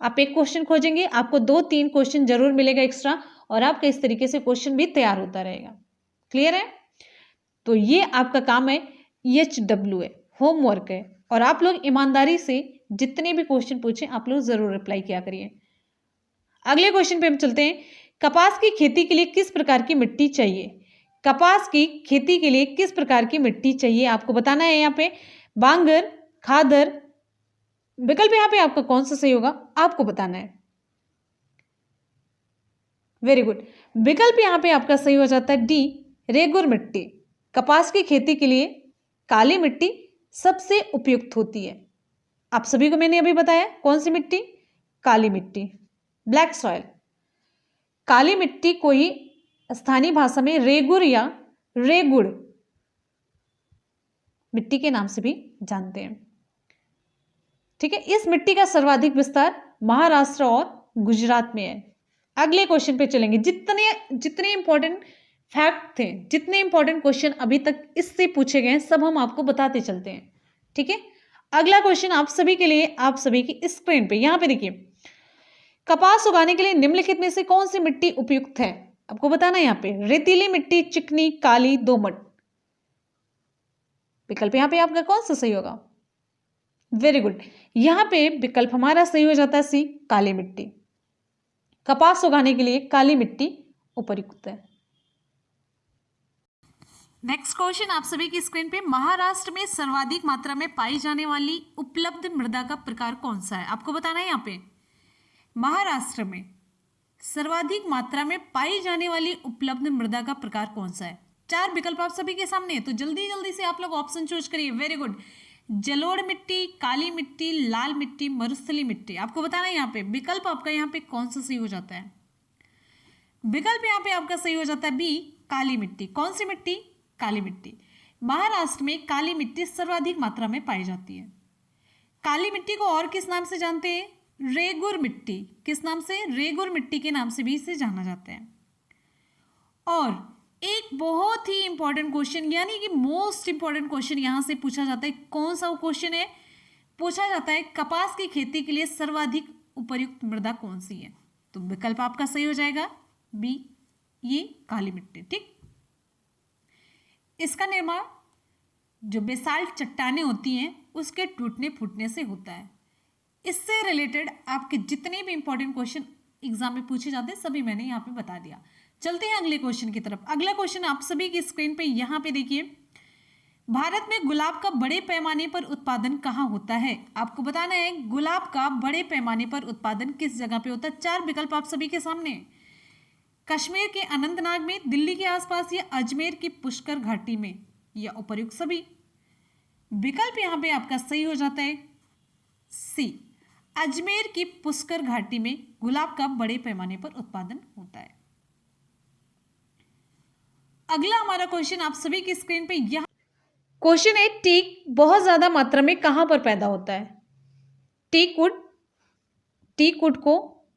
आप एक क्वेश्चन खोजेंगे, आपको 2-3 क्वेश्चन जरूर मिलेगा एक्स्ट्रा, और आपका इस तरीके से क्वेश्चन भी तैयार होता रहेगा। क्लियर है? तो ये आपका काम है, HW है, होमवर्क है, और आप लोग ईमानदारी से जितने भी क्वेश्चन पूछे आप लोग जरूर रिप्लाई किया करिए। अगले क्वेश्चन पे हम चलते हैं। कपास की खेती के लिए किस प्रकार की मिट्टी चाहिए? कपास की खेती के लिए किस प्रकार की मिट्टी चाहिए आपको बताना है। यहाँ पे बांगर, खादर, विकल्प यहाँ पे आपका कौन सा सही होगा आपको बताना है। वेरी गुड, विकल्प यहाँ पे आपका सही हो जाता है डी, रेगुर मिट्टी। कपास की खेती के लिए काली मिट्टी सबसे उपयुक्त होती है। आप सभी को मैंने अभी बताया कौन सी मिट्टी? काली मिट्टी, ब्लैक सॉइल। काली मिट्टी को ही स्थानीय भाषा में रेगुर या रेगुड़ मिट्टी के नाम से भी जानते हैं। ठीक है, इस मिट्टी का सर्वाधिक विस्तार महाराष्ट्र और गुजरात में है। अगले क्वेश्चन पे चलेंगे। जितने इंपॉर्टेंट फैक्ट थे, जितने इंपॉर्टेंट क्वेश्चन अभी तक इससे पूछे गए सब हम आपको बताते चलते हैं। ठीक है, अगला क्वेश्चन आप सभी के लिए, आप सभी की स्क्रीन पे यहां पे देखिए। कपास उगाने के लिए निम्नलिखित में से कौन सी मिट्टी उपयुक्त है आपको बताना है। यहाँ पे रेतीली मिट्टी, चिकनी, काली, दोमट। विकल्प यहाँ पे आपका कौन सा सही होगा? वेरी गुड, यहां पे विकल्प हमारा सही हो जाता है सी, काली मिट्टी। कपास उगाने के लिए काली मिट्टी उपयुक्त है। नेक्स्ट क्वेश्चन आप सभी की स्क्रीन पे। महाराष्ट्र में सर्वाधिक मात्रा में पाई जाने वाली उपलब्ध मृदा का प्रकार कौन सा है आपको बताना है। यहाँ पे महाराष्ट्र में सर्वाधिक मात्रा में पाई जाने वाली उपलब्ध मृदा का प्रकार कौन सा है? 4 विकल्प आप सभी के सामने है, तो जल्दी जल्दी से आप लोग ऑप्शन चूज करिए। वेरी गुड, जलोढ़ मिट्टी, काली मिट्टी, लाल मिट्टी, मरुस्थली मिट्टी। आपको बताना है यहाँ पे विकल्प आपका यहाँ पे कौन सा सही हो जाता है। विकल्प यहाँ पे आपका सही हो जाता है बी, काली मिट्टी। कौन सी मिट्टी? काली मिट्टी। महाराष्ट्र में काली मिट्टी सर्वाधिक मात्रा में पाई जाती है। काली मिट्टी को और किस नाम से जानते हैं? रेगुर मिट्टी। किस नाम से? रेगुर मिट्टी के नाम से भी इसे जाना जाता है। और एक बहुत ही इंपॉर्टेंट क्वेश्चन, यानी कि मोस्ट इंपॉर्टेंट क्वेश्चन यहां से पूछा जाता है। कौन सा क्वेश्चन है? पूछा जाता है कपास की खेती के लिए सर्वाधिक उपयुक्त मृदा कौन सी है? तो विकल्प आपका सही हो जाएगा बी, ये काली मिट्टी। ठीक, इसका निर्माण जो बेसाल्ट चट्टानें होती हैं उसके टूटने फूटने से होता है। इससे रिलेटेड आपके जितने भी इंपॉर्टेंट क्वेश्चन एग्जाम में पूछे जाते हैं, सभी मैंने यहाँ पे बता दिया। चलते हैं अगले क्वेश्चन की तरफ। अगला क्वेश्चन आप सभी की स्क्रीन पे यहाँ पे देखिए, भारत में गुलाब का बड़े पैमाने पर उत्पादन कहाँ होता है? आपको बताना है गुलाब का बड़े पैमाने पर उत्पादन किस जगह पे होता है। 4 विकल्प आप सभी के सामने, कश्मीर के अनंतनाग में, दिल्ली के आसपास, या अजमेर की पुष्कर घाटी में, या उपर्युक्त सभी। विकल्प यहाँ पे आपका सही हो जाता है सी, अजमेर की पुष्कर घाटी में गुलाब का बड़े पैमाने पर उत्पादन होता है। अगला हमारा क्वेश्चन आप सभी की स्क्रीन पे यहाँ क्वेश्चन है, टीक बहुत ज्यादा मात्रा में कहां पर पैदा होता है? टीक वुड को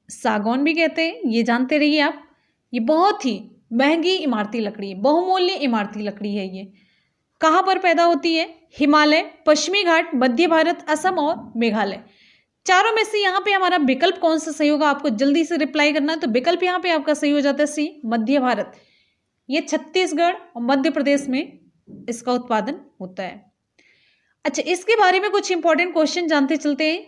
सागौन भी कहते हैं, ये जानते रहिए आप। ये बहुत ही महंगी इमारती लकड़ी है, बहुमूल्य इमारती लकड़ी है। ये कहां पर पैदा होती है? हिमालय, पश्चिमी घाट, मध्य भारत, असम और मेघालय। चारों में से यहाँ पे हमारा विकल्प कौन सा सही होगा? आपको जल्दी से रिप्लाई करना है। तो विकल्प यहाँ पे आपका सही हो जाता है सी, मध्य भारत। ये छत्तीसगढ़ और मध्य प्रदेश में इसका उत्पादन होता है। अच्छा, इसके बारे में कुछ इंपॉर्टेंट क्वेश्चन जानते चलते हैं,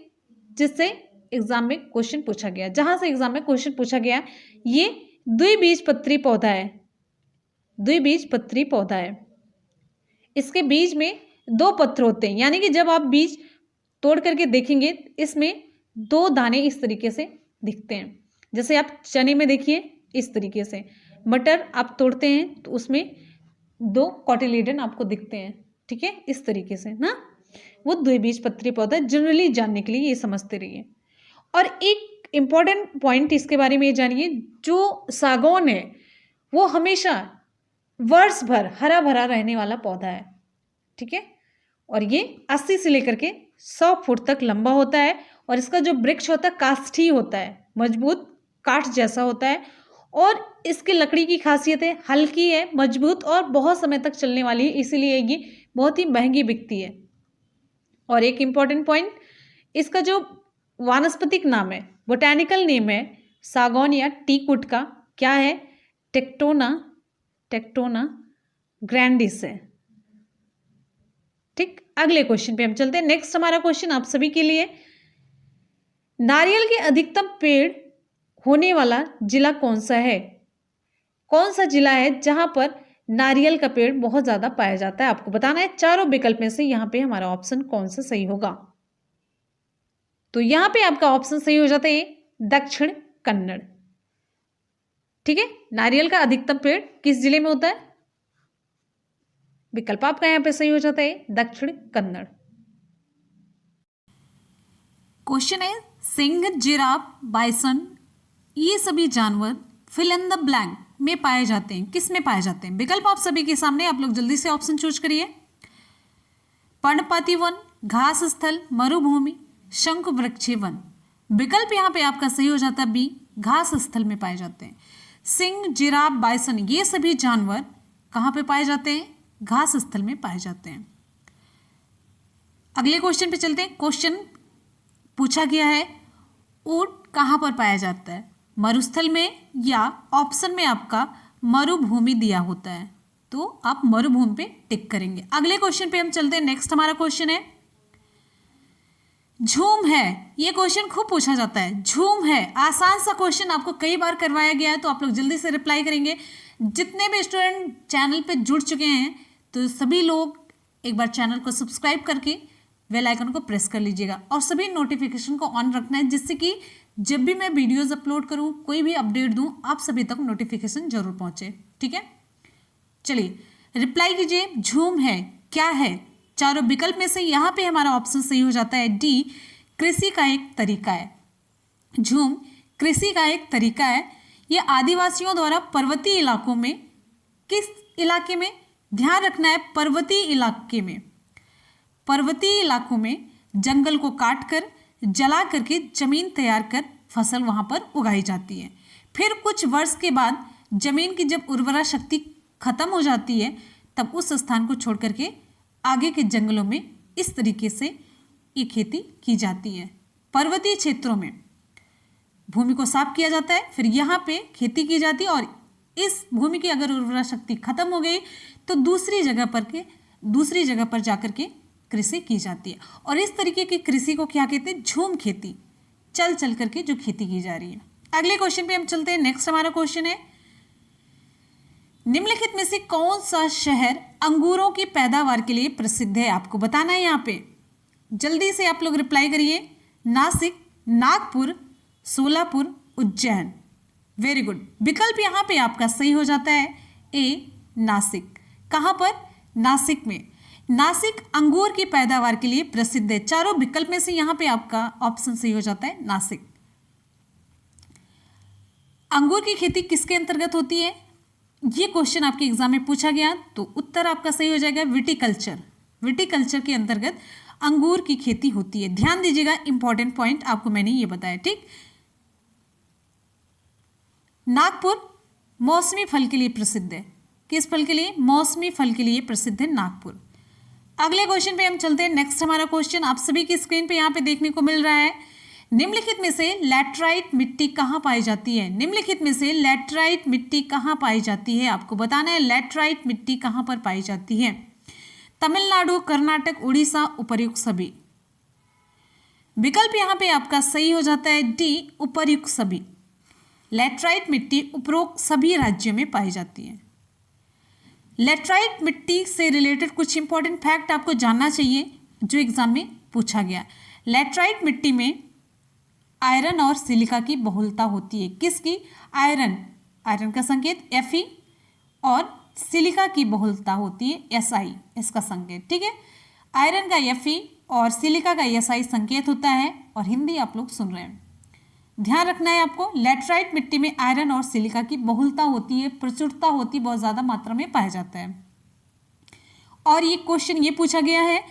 जिससे एग्जाम में क्वेश्चन पूछा गया, जहां से एग्जाम में क्वेश्चन पूछा गया। ये द्विबीजपत्री पौधा है, द्विबीजपत्री पौधा है। इसके बीज में 2 पत्र होते हैं, यानी कि जब आप बीज तोड़ करके देखेंगे इसमें 2 दाने इस तरीके से दिखते हैं। जैसे आप चने में देखिए इस तरीके से, मटर आप तोड़ते हैं तो उसमें 2 कॉटिलेडन आपको दिखते हैं, ठीक है, इस तरीके से ना। वो द्विबीजपत्री पौधा, जनरली जानने के लिए ये समझते रहिए। और एक इम्पॉर्टेंट पॉइंट इसके बारे में ये जानिए, जो सागौन है वो हमेशा वर्ष भर हरा भरा रहने वाला पौधा है, ठीक है। और ये 80 से लेकर के 100 फुट तक लंबा होता है। और इसका जो वृक्ष होता है काष्ठी होता है, मजबूत काठ जैसा होता है। और इसकी लकड़ी की खासियत है, हल्की है, मजबूत और बहुत समय तक चलने वाली है, इसीलिए ये बहुत ही महंगी बिकती है। और एक इम्पॉर्टेंट पॉइंट, इसका जो वानस्पतिक नाम है, बोटैनिकल नेम है सागौन या टीकवुड का, क्या है? टेक्टोना ग्रैंडिस है, ठीक। अगले क्वेश्चन पे हम चलते हैं। नेक्स्ट हमारा क्वेश्चन आप सभी के लिए, नारियल के अधिकतम पेड़ होने वाला जिला कौन सा है? कौन सा जिला है जहां पर नारियल का पेड़ बहुत ज्यादा पाया जाता है? आपको बताना है। चारों विकल्प में से यहां पे हमारा ऑप्शन कौन सा सही होगा? तो यहां पे आपका ऑप्शन सही हो जाता है दक्षिण कन्नड़, ठीक है। नारियल का अधिकतम पेड़ किस जिले में होता है? विकल्प आपका यहां पे सही हो जाता है दक्षिण कन्नड़। क्वेश्चन है, सिंह, जिराफ, बाइसन, ये सभी जानवर फिल इन द ब्लैंक में पाए जाते हैं, किस में पाए जाते हैं? विकल्प आप सभी के सामने, आप लोग जल्दी से ऑप्शन चूज करिए। पर्णपाती वन, घास स्थल, मरुभूमि, शंख वृक्षीय वन। विकल्प यहाँ पे आपका सही हो जाता है बी, घास स्थल में पाए जाते हैं। सिंह, जिराफ, बाइसन, ये सभी जानवर कहाँ पे पाए जाते हैं? घास स्थल में पाए जाते हैं। अगले क्वेश्चन पे चलते हैं। क्वेश्चन पूछा गया है, ऊंट कहाँ पर पाया जाता है? मरुस्थल में, या ऑप्शन में आपका मरुभूमि दिया होता है, तो आप मरुभूमि पे टिक करेंगे। अगले क्वेश्चन पे हम चलते हैं। नेक्स्ट हमारा क्वेश्चन है, झूम है। ये क्वेश्चन खूब पूछा जाता है, झूम है। आसान सा क्वेश्चन, आपको कई बार करवाया गया है, तो आप लोग जल्दी से रिप्लाई करेंगे। जितने भी स्टूडेंट चैनल पे जुड़ चुके हैं, तो सभी लोग एक बार चैनल को सब्सक्राइब करके बेल आइकन को प्रेस कर लीजिएगा और सभी नोटिफिकेशन को ऑन रखना है, जिससे कि जब भी मैं वीडियोस अपलोड करूं, कोई भी अपडेट दूं, आप सभी तक नोटिफिकेशन जरूर पहुंचे, ठीक है। चलिए रिप्लाई कीजिए, झूम है क्या है? चारों विकल्प में से यहाँ पे हमारा ऑप्शन सही हो जाता है डी, कृषि का एक तरीका है। झूम कृषि का एक तरीका है। ये आदिवासियों द्वारा पर्वतीय इलाकों में, किस इलाके में? ध्यान रखना है, पर्वतीय इलाके में, पर्वतीय इलाकों में जंगल को काट कर, जला करके जमीन तैयार कर फसल वहां पर उगाई जाती है। फिर कुछ वर्ष के बाद जमीन की जब उर्वरा शक्ति खत्म हो जाती है, तब उस स्थान को छोड़ करके आगे के जंगलों में इस तरीके से ये खेती की जाती है। पर्वतीय क्षेत्रों में भूमि को साफ किया जाता है, फिर यहाँ पे खेती की जाती है, और इस भूमि की अगर उर्वरा शक्ति खत्म हो गई तो दूसरी जगह पर जाकर के कृषि की जाती है। और इस तरीके की कृषि को क्या कहते हैं? झूम खेती, चल चल करके जो खेती की जा रही है। अगले क्वेश्चन पे हम चलते हैं। नेक्स्ट हमारा क्वेश्चन है, निम्नलिखित में से कौन सा शहर अंगूरों की पैदावार के लिए प्रसिद्ध है? आपको बताना है यहाँ पे, जल्दी से आप लोग रिप्लाई करिए। नासिक, नागपुर, सोलापुर, उज्जैन। Very good. विकल्प यहाँ पे आपका सही हो जाता है ए, नासिक। कहाँ पर? नासिक में। नासिक अंगूर की पैदावार के लिए प्रसिद्ध है। चारों विकल्प में से यहाँ पे आपका ऑप्शन सही हो जाता है नासिक। अंगूर की खेती किसके अंतर्गत होती है? ये क्वेश्चन आपके एग्जाम में पूछा गया, तो उत्तर आपका सही हो जाएगा विटिकल्चर। विटिकल्चर के अंतर्गत अंगूर की खेती होती है। ध्यान दीजिएगा, इंपॉर्टेंट पॉइंट आपको मैंने ये बताया, ठीक। नागपुर मौसमी फल के लिए प्रसिद्ध है। किस फल के लिए? मौसमी फल के लिए प्रसिद्ध है नागपुर। अगले क्वेश्चन पे हम चलते हैं। नेक्स्ट हमारा क्वेश्चन आप सभी की स्क्रीन पे यहाँ पे देखने को मिल रहा है। निम्नलिखित में से लैटराइट मिट्टी कहाँ पाई जाती है? निम्नलिखित में से लैटराइट मिट्टी कहाँ पाई जाती है? आपको बताना है लैटराइट मिट्टी कहाँ पर पाई जाती है। तमिलनाडु, कर्नाटक, उड़ीसा, उपर्युक्त सभी। विकल्प यहाँ पे आपका सही हो जाता है डी, उपर्युक्त सभी। लैटराइट मिट्टी उपरोक्त सभी राज्यों में पाई जाती है। लैटराइट मिट्टी से रिलेटेड कुछ इंपॉर्टेंट फैक्ट आपको जानना चाहिए जो एग्जाम में पूछा गया। लैटराइट मिट्टी में आयरन और सिलिका की बहुलता होती है। किसकी? आयरन, आयरन का संकेत Fe, और सिलिका की बहुलता होती है Si, इसका संकेत, ठीक है। आयरन का Fe और सिलिका का Si संकेत होता है, और हिंदी आप लोग सुन रहे हैं। ध्यान रखना है आपको, लैटराइट मिट्टी में आयरन और सिलिका की बहुलता होती है, प्रचुरता होती है, बहुत ज़्यादा मात्रा में पाया जाता है। और ये क्वेश्चन ये पूछा गया है,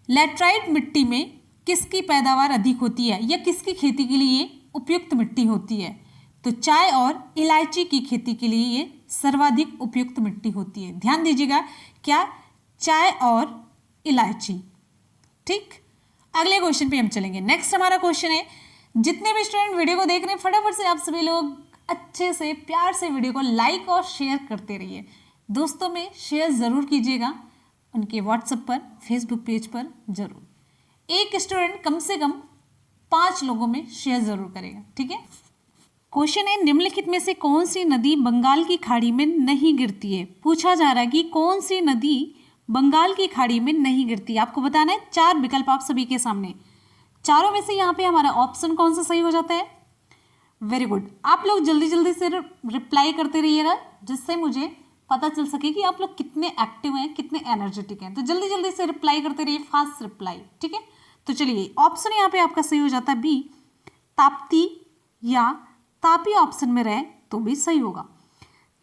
लैटराइट मिट्टी में किसकी पैदावार अधिक होती है या किसकी खेती के लिए उपयुक्त मिट्टी होती है? तो चाय और इलायची की खेती के लिए ये सर्वाधिक उपयुक्त मिट्टी होती है। ध्यान दीजिएगा, क्या? चाय और इलायची, ठीक। अगले क्वेश्चन पे हम चलेंगे। नेक्स्ट हमारा क्वेश्चन है, जितने भी स्टूडेंट वीडियो को देख रहे हैं फटाफट से आप सभी लोग अच्छे से प्यार से वीडियो को लाइक और शेयर करते रहिए। दोस्तों में शेयर ज़रूर कीजिएगा, उनके व्हाट्सएप पर, फेसबुक पेज पर जरूर। एक स्टूडेंट कम से कम 5 लोगों में शेयर ज़रूर करेगा, ठीक है। क्वेश्चन है, निम्नलिखित में से कौन सी नदी बंगाल की खाड़ी में नहीं गिरती है? पूछा जा रहा है कि कौन सी नदी बंगाल की खाड़ी में नहीं गिरती। आपको बताना है। 4 विकल्प आप सभी के सामने, चारों में से यहाँ पे हमारा ऑप्शन कौन सा सही हो जाता है? Very good. आप लोग जल्दी जल्दी से रिप्लाई करते रहिएगा, जिससे मुझे पता चल सके कि आप लोग कितने एक्टिव हैं, कितने एनर्जेटिक हैं। तो जल्दी जल्दी से रिप्लाई करते रहिए, फास्ट रिप्लाई, ठीक है। तो चलिए, ऑप्शन यहाँ पे आपका सही हो जाता है बी, ताप्ती या तापी ऑप्शन में रहे तो भी सही होगा।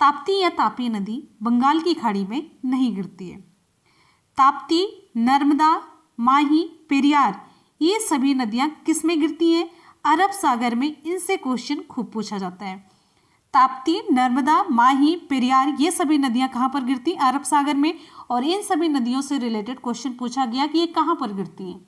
ताप्ती या तापी नदी बंगाल की खाड़ी में नहीं गिरती है। ताप्ती, नर्मदा, माही, पेरियार, ये सभी नदियां किस में गिरती हैं? अरब सागर में। इनसे क्वेश्चन खूब पूछा जाता है। ताप्ती, नर्मदा, माही, पेरियार, ये सभी नदियां कहाँ पर गिरती? अरब सागर में। और इन सभी नदियों से रिलेटेड क्वेश्चन पूछा गया कि ये कहाँ पर गिरती हैं।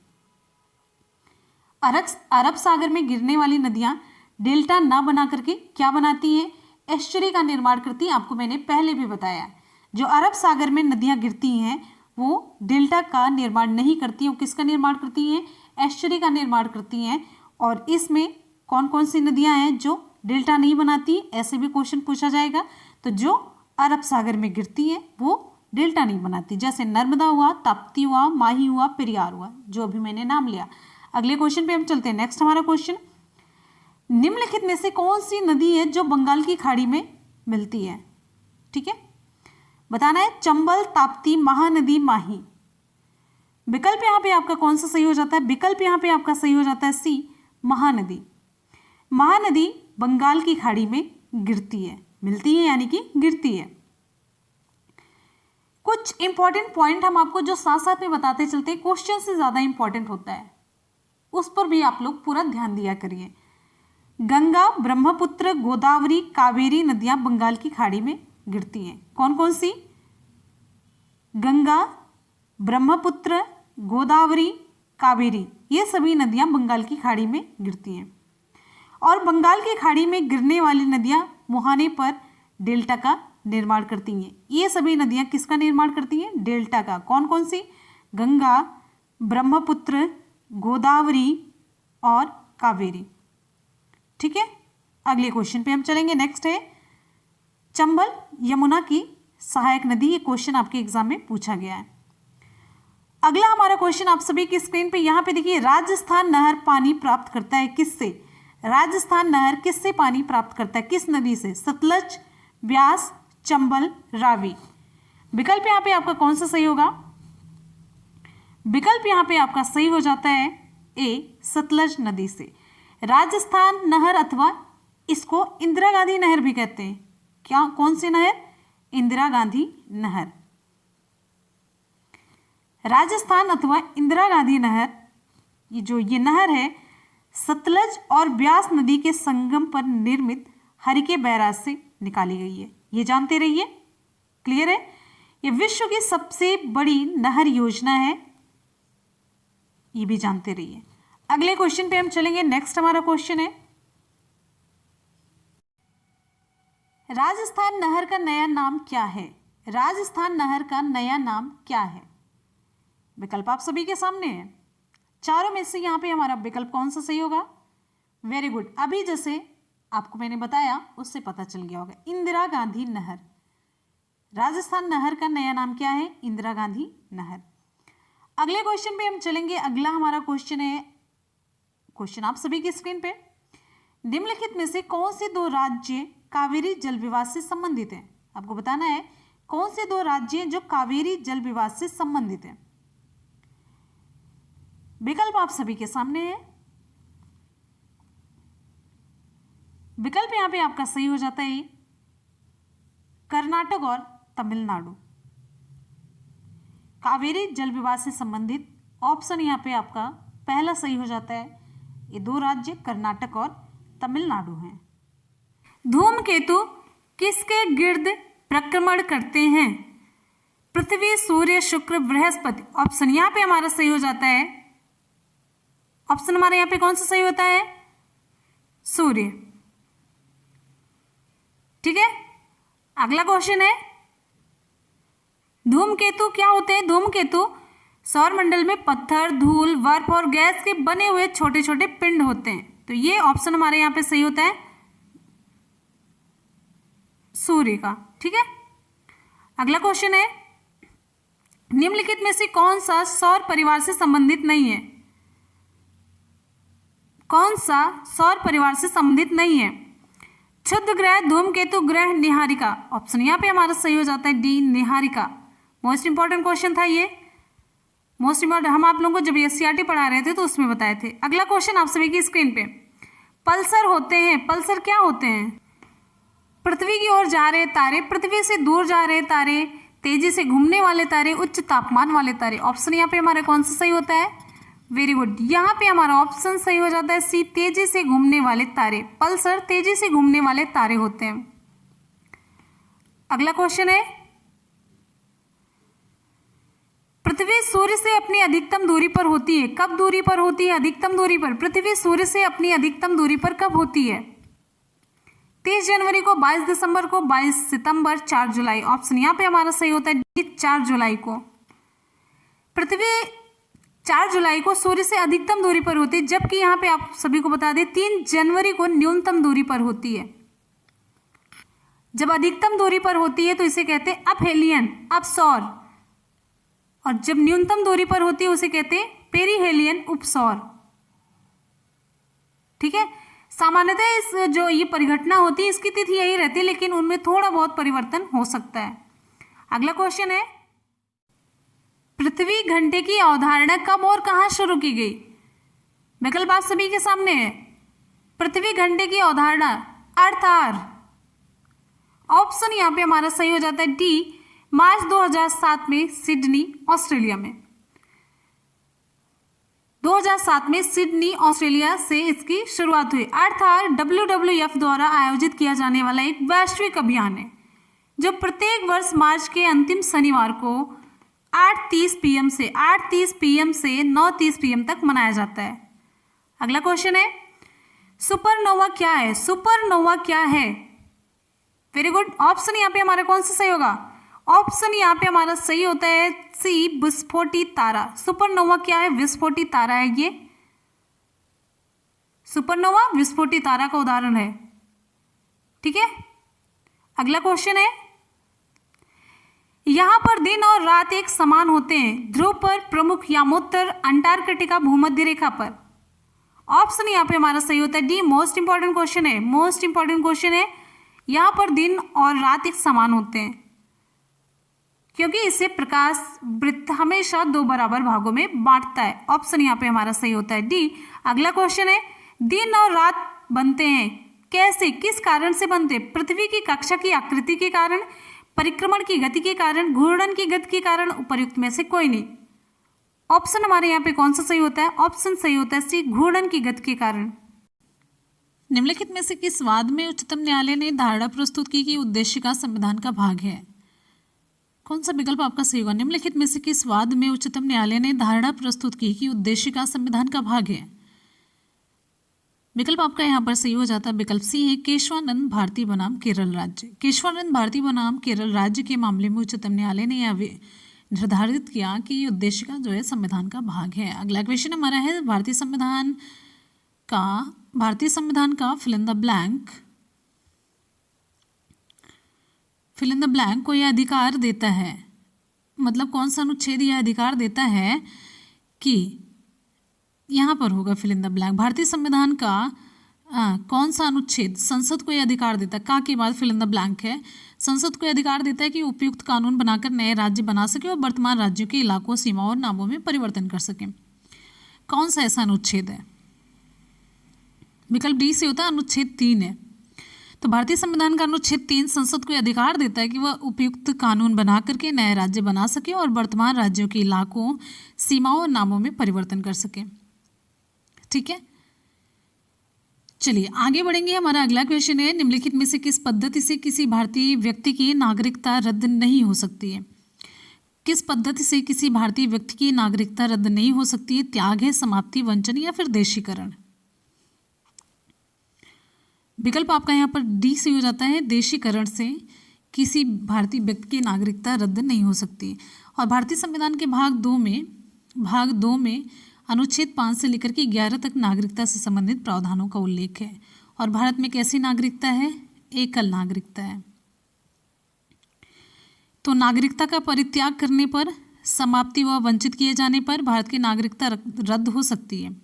अरब सागर में गिरने वाली नदियां डेल्टा ना बना करके क्या बनाती हैं? एस्चुरी का निर्माण करती हैं। आपको मैंने पहले भी बताया, जो अरब सागर में नदियां गिरती हैं वो डेल्टा का निर्माण नहीं करती हैं। वो किसका निर्माण करती हैं? एस्चुरी का निर्माण करती हैं। और इसमें कौन कौन सी नदियां हैं जो डेल्टा नहीं बनाती? ऐसे भी क्वेश्चन पूछा जाएगा। तो जो अरब सागर में गिरती हैं वो डेल्टा नहीं बनाती, जैसे नर्मदा हुआ, ताप्ती हुआ, माही हुआ, पेरियार हुआ, जो अभी मैंने नाम लिया। अगले क्वेश्चन पे हम चलते हैं। नेक्स्ट हमारा क्वेश्चन, निम्नलिखित में से कौन सी नदी है जो बंगाल की खाड़ी में मिलती है? ठीक है, बताना है। चंबल, ताप्ती, महानदी, माही। विकल्प यहाँ पे आपका कौन सा सही हो जाता है? विकल्प यहाँ पे आपका सही हो जाता है सी, महानदी। महानदी बंगाल की खाड़ी में गिरती है, मिलती है यानी कि गिरती है। कुछ इंपॉर्टेंट पॉइंट हम आपको जो साथ साथ में बताते चलते हैं, क्वेश्चन से ज़्यादा इंपॉर्टेंट होता है, उस पर भी आप लोग पूरा ध्यान दिया करिए। गंगा, ब्रह्मपुत्र, गोदावरी, कावेरी नदियां बंगाल की खाड़ी में गिरती हैं। कौन कौन सी? गंगा, ब्रह्मपुत्र, गोदावरी, कावेरी, ये सभी नदियां बंगाल की खाड़ी में गिरती हैं। और बंगाल की खाड़ी में गिरने वाली नदियां मुहाने पर डेल्टा का निर्माण करती हैं। ये सभी नदियां किसका निर्माण करती हैं? डेल्टा का। कौन कौन सी? गंगा, ब्रह्मपुत्र, गोदावरी और कावेरी। ठीक है, अगले क्वेश्चन पे हम चलेंगे। नेक्स्ट है चंबल यमुना की सहायक नदी। ये क्वेश्चन आपके एग्जाम में पूछा गया है। अगला हमारा क्वेश्चन आप सभी की स्क्रीन पे यहाँ पे देखिए, राजस्थान नहर पानी प्राप्त करता है किससे? राजस्थान नहर किससे पानी प्राप्त करता है, किस नदी से? सतलज, ब्यास, चंबल, रावी। विकल्प यहाँ पे आपका कौन सा सही होगा? विकल्प यहाँ पे आपका सही हो जाता है ए, सतलज नदी से। राजस्थान नहर अथवा इसको इंदिरा गांधी नहर भी कहते हैं। क्या, कौन सी नहर? इंदिरा गांधी नहर। राजस्थान अथवा इंदिरा गांधी नहर, ये नहर है सतलज और ब्यास नदी के संगम पर निर्मित हरिके बैराज से निकाली गई है। ये जानते रहिए, क्लियर है? ये विश्व की सबसे बड़ी नहर योजना है, ये भी जानते रहिए। अगले क्वेश्चन पे हम चलेंगे। नेक्स्ट हमारा क्वेश्चन है, राजस्थान नहर का नया नाम क्या है? राजस्थान नहर का नया नाम क्या है? विकल्प आप सभी के सामने है। चारों में से यहाँ पे हमारा विकल्प कौन सा सही होगा? वेरी गुड, अभी जैसे आपको मैंने बताया उससे पता चल गया होगा, इंदिरा गांधी नहर। राजस्थान नहर का नया नाम क्या है? इंदिरा गांधी नहर। अगले क्वेश्चन पे हम चलेंगे। अगला हमारा क्वेश्चन है, क्वेश्चन आप सभी की स्क्रीन पे, निम्नलिखित में से कौन से दो राज्य कावेरी जल विवाद से संबंधित हैं? आपको बताना है कौन से दो राज्य हैं जो कावेरी जल विवाद से संबंधित हैं। विकल्प आप सभी के सामने है। विकल्प यहां पे आपका सही हो जाता है कर्नाटक और तमिलनाडु। कावेरी जल विवाद से संबंधित ऑप्शन यहां पे आपका पहला सही हो जाता है। ये दो राज्य कर्नाटक और तमिलनाडु हैं। धूमकेतु किसके गिर्द प्रक्रमण करते हैं? पृथ्वी, सूर्य, शुक्र, बृहस्पति। ऑप्शन यहां पे हमारा सही हो जाता है, ऑप्शन हमारे यहां पे कौन सा सही होता है? सूर्य। ठीक है, अगला क्वेश्चन है, धूमकेतु क्या होते हैं? धूमकेतु सौरमंडल में पत्थर, धूल, बर्फ और गैस के बने हुए छोटे छोटे पिंड होते हैं। तो ये ऑप्शन हमारे यहां पे सही होता है सूर्य का। ठीक है, अगला क्वेश्चन है, निम्नलिखित में से कौन सा सौर परिवार से संबंधित नहीं है? कौन सा सौर परिवार से संबंधित नहीं है? क्षुद्र ग्रह, धूमकेतु ग्रह, निहारिका। ऑप्शन यहाँ पे हमारा सही हो जाता है D, Niharika. Most important question था ये, मोस्ट इंपॉर्टेंट। हम आप लोगों को जब एससीईआरटी पढ़ा रहे थे तो उसमें बताए थे। अगला क्वेश्चन आप सभी की स्क्रीन पे, पल्सर होते हैं। पल्सर क्या होते हैं? पृथ्वी की ओर जा रहे तारे, पृथ्वी से दूर जा रहे तारे, तेजी से घूमने वाले तारे, उच्च तापमान वाले तारे। ऑप्शन यहाँ पे हमारा कौन सा सही होता है? वेरी गुड, यहाँ पे हमारा ऑप्शन सही हो जाता है सी, तेजी से घूमने वाले तारे। पल्सर तेजी से घूमने वाले तारे होते हैं। अगला क्वेश्चन है, पृथ्वी सूर्य से अपनी अधिकतम दूरी पर होती है। कब दूरी पर होती है? अधिकतम दूरी पर। पृथ्वी सूर्य से अपनी अधिकतम दूरी पर कब होती है? 30 जनवरी को, 22 दिसंबर को, 22 सितंबर, 4 जुलाई। ऑप्शन यहाँ पे हमारा सही होता है 4 जुलाई को। पृथ्वी 4 जुलाई को सूर्य से अधिकतम दूरी पर होती है, जबकि यहाँ पे आप सभी को बता दें 3 जनवरी को न्यूनतम दूरी पर होती है। जब अधिकतम दूरी पर होती है तो इसे कहते हैं अपहेलियन, अपसौर, और जब न्यूनतम दूरी पर होती है उसे कहते हैं पेरीहेलियन, उपसौर। ठीक है, सामान्यतः इस जो ये परिघटना होती है इसकी तिथि यही रहती है, लेकिन उनमें थोड़ा बहुत परिवर्तन हो सकता है। अगला क्वेश्चन है, पृथ्वी घंटे की अवधारणा कब और कहां शुरू की गई? विकल्प आप सभी के सामने है। पृथ्वी घंटे की अवधारणा, अर्थ आवर। ऑप्शन यहां पे हमारा सही हो जाता है डी, मार्च 2007 में सिडनी, ऑस्ट्रेलिया में। 2007 में सिडनी, ऑस्ट्रेलिया से इसकी शुरुआत हुई। अर्थ आवर WWF द्वारा आयोजित किया जाने वाला एक वैश्विक अभियान है जो प्रत्येक वर्ष मार्च के अंतिम शनिवार को 8:30 PM से 9:30 PM तक मनाया जाता है। अगला क्वेश्चन है, सुपरनोवा क्या है? सुपरनोवा क्या है? वेरी गुड, ऑप्शन यहाँ पे हमारा कौन सा सही होगा? ऑप्शन यहाँ पे हमारा सही होता है सी, विस्फोटी तारा। सुपरनोवा क्या है? विस्फोटी तारा है ये। सुपरनोवा विस्फोटी तारा का उदाहरण है। ठीक है। अगला क्वेश्चन है, यहाँ पर दिन और रात एक समान होते हैं, ध्रुव पर, प्रमुख यामोत्तर, अंटार्कटिका, भूमध्य रेखा पर। ऑप्शन यहाँ पे हमारा सही होता है डी, मोस्ट इंपॉर्टेंट क्वेश्चन है, मोस्ट इंपॉर्टेंट क्वेश्चन है। यहाँ पर दिन और रात एक समान होते हैं क्योंकि इसे प्रकाश वृत्त हमेशा दो बराबर भागों में बांटता है। ऑप्शन यहाँ पे हमारा सही होता है डी। अगला क्वेश्चन है, दिन और रात बनते हैं कैसे, किस कारण से बनते हैं? पृथ्वी की कक्षा की आकृति के कारण, परिक्रमण की गति के कारण, घूर्णन की गति के कारण, उपर्युक्त में से कोई नहीं। ऑप्शन हमारे यहाँ पे कौन सा सही होता है? ऑप्शन सही होता है सी, घूर्णन की गति के कारण। निम्नलिखित में से किस वाद में उच्चतम न्यायालय ने धारणा प्रस्तुत की कि उद्देश्य का संविधान का भाग है? कौन सा विकल्प आपका सही होगा? निम्नलिखित में से किस वाद में उच्चतम न्यायालय ने धारणा प्रस्तुत की कि उद्देश्य का संविधान का भाग है? विकल्प आपका यहाँ पर सही हो जाता है विकल्प सी है, केशवानंद भारती बनाम केरल राज्य। केशवानंद भारती बनाम केरल राज्य के मामले में उच्चतम न्यायालय ने यह निर्धारित किया कि ये उद्देश्य का जो है संविधान का भाग है। अगला क्वेश्चन हमारा है, भारतीय संविधान का फिल इन द ब्लैंक को यह अधिकार देता है, मतलब कौन सा अनुच्छेद यह अधिकार देता है कि, यहाँ पर होगा फिल इन द ब्लैंक, भारतीय संविधान का कौन सा अनुच्छेद संसद को यह अधिकार देता है, का के बाद फिल इन द ब्लैंक है, संसद को यह अधिकार देता है कि उपयुक्त कानून बनाकर नए राज्य बना सके और वर्तमान राज्यों के इलाकों, सीमाओं और नामों में परिवर्तन कर सके। कौन सा ऐसा अनुच्छेद है? विकल्प डी से होता है अनुच्छेद 3 है। तो भारतीय संविधान का अनुच्छेद 3 संसद को अधिकार देता है कि वह उपयुक्त कानून बना करके नए राज्य बना सके और वर्तमान राज्यों के इलाकों, सीमाओं और नामों में परिवर्तन कर सके। ठीक है, चलिए आगे बढ़ेंगे। हमारा अगला क्वेश्चन है, निम्नलिखित में से किस पद्धति से किसी भारतीय व्यक्ति की नागरिकता रद्द नहीं हो सकती है? किस पद्धति से किसी भारतीय व्यक्ति की नागरिकता रद्द नहीं हो सकती है? त्याग है, समाप्ति, वंचन या फिर देशीकरण? विकल्प आपका यहाँ पर डी से हो जाता है, देशीकरण से किसी भारतीय व्यक्ति की नागरिकता रद्द नहीं हो सकती। और भारतीय संविधान के भाग दो में अनुच्छेद 5 से लेकर के 11 तक नागरिकता से संबंधित प्रावधानों का उल्लेख है। और भारत में कैसी नागरिकता है? एकल नागरिकता है। तो नागरिकता का परित्याग करने पर, समाप्ति व वंचित किए जाने पर भारत की नागरिकता रद्द हो सकती है।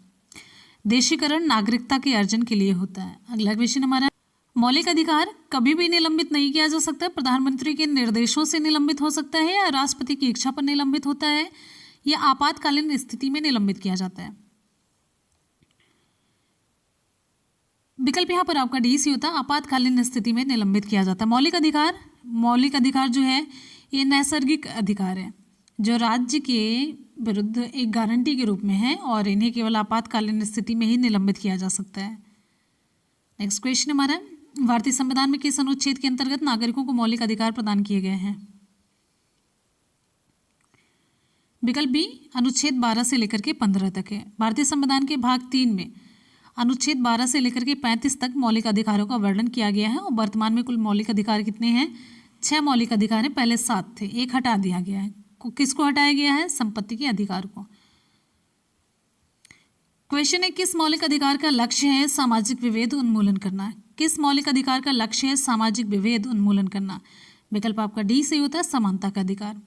देशीकरण नागरिकता के अर्जन के लिए होता है। अगला क्वेश्चन हमारा, मौलिक अधिकार कभी भी निलंबित नहीं किया जा सकता, प्रधानमंत्री के निर्देशों से निलंबित हो सकता है या राष्ट्रपति की इच्छा पर निलंबित होता है या आपातकालीन स्थिति में निलंबित किया जाता है? विकल्प यहाँ पर आपका डी सी होता है, आपातकालीन स्थिति में निलंबित किया जाता है। मौलिक अधिकार जो है ये नैसर्गिक अधिकार है जो राज्य के विरुद्ध एक गारंटी के रूप में है और इन्हें केवल आपातकालीन स्थिति में ही निलंबित किया जा सकता है। नेक्स्ट क्वेश्चन हमारा, भारतीय संविधान में किस अनुच्छेद के अंतर्गत नागरिकों को मौलिक अधिकार प्रदान किए गए हैं? विकल्प बी, अनुच्छेद 12 से लेकर के 15 तक है। भारतीय संविधान के भाग 3 में अनुच्छेद 12 से लेकर के 35 तक मौलिक अधिकारों का वर्णन किया गया है और वर्तमान में कुल मौलिक अधिकार कितने हैं? 6 मौलिक अधिकार हैं, पहले 7 थे, एक हटा दिया गया है। किसको हटाया गया है? संपत्ति के अधिकार को। क्वेश्चन है, किस मौलिक अधिकार का लक्ष्य है सामाजिक विभेद उन्मूलन करना? किस मौलिक अधिकार का लक्ष्य है सामाजिक विभेद उन्मूलन करना? विकल्प आपका डी से होता है, समानता का अधिकार।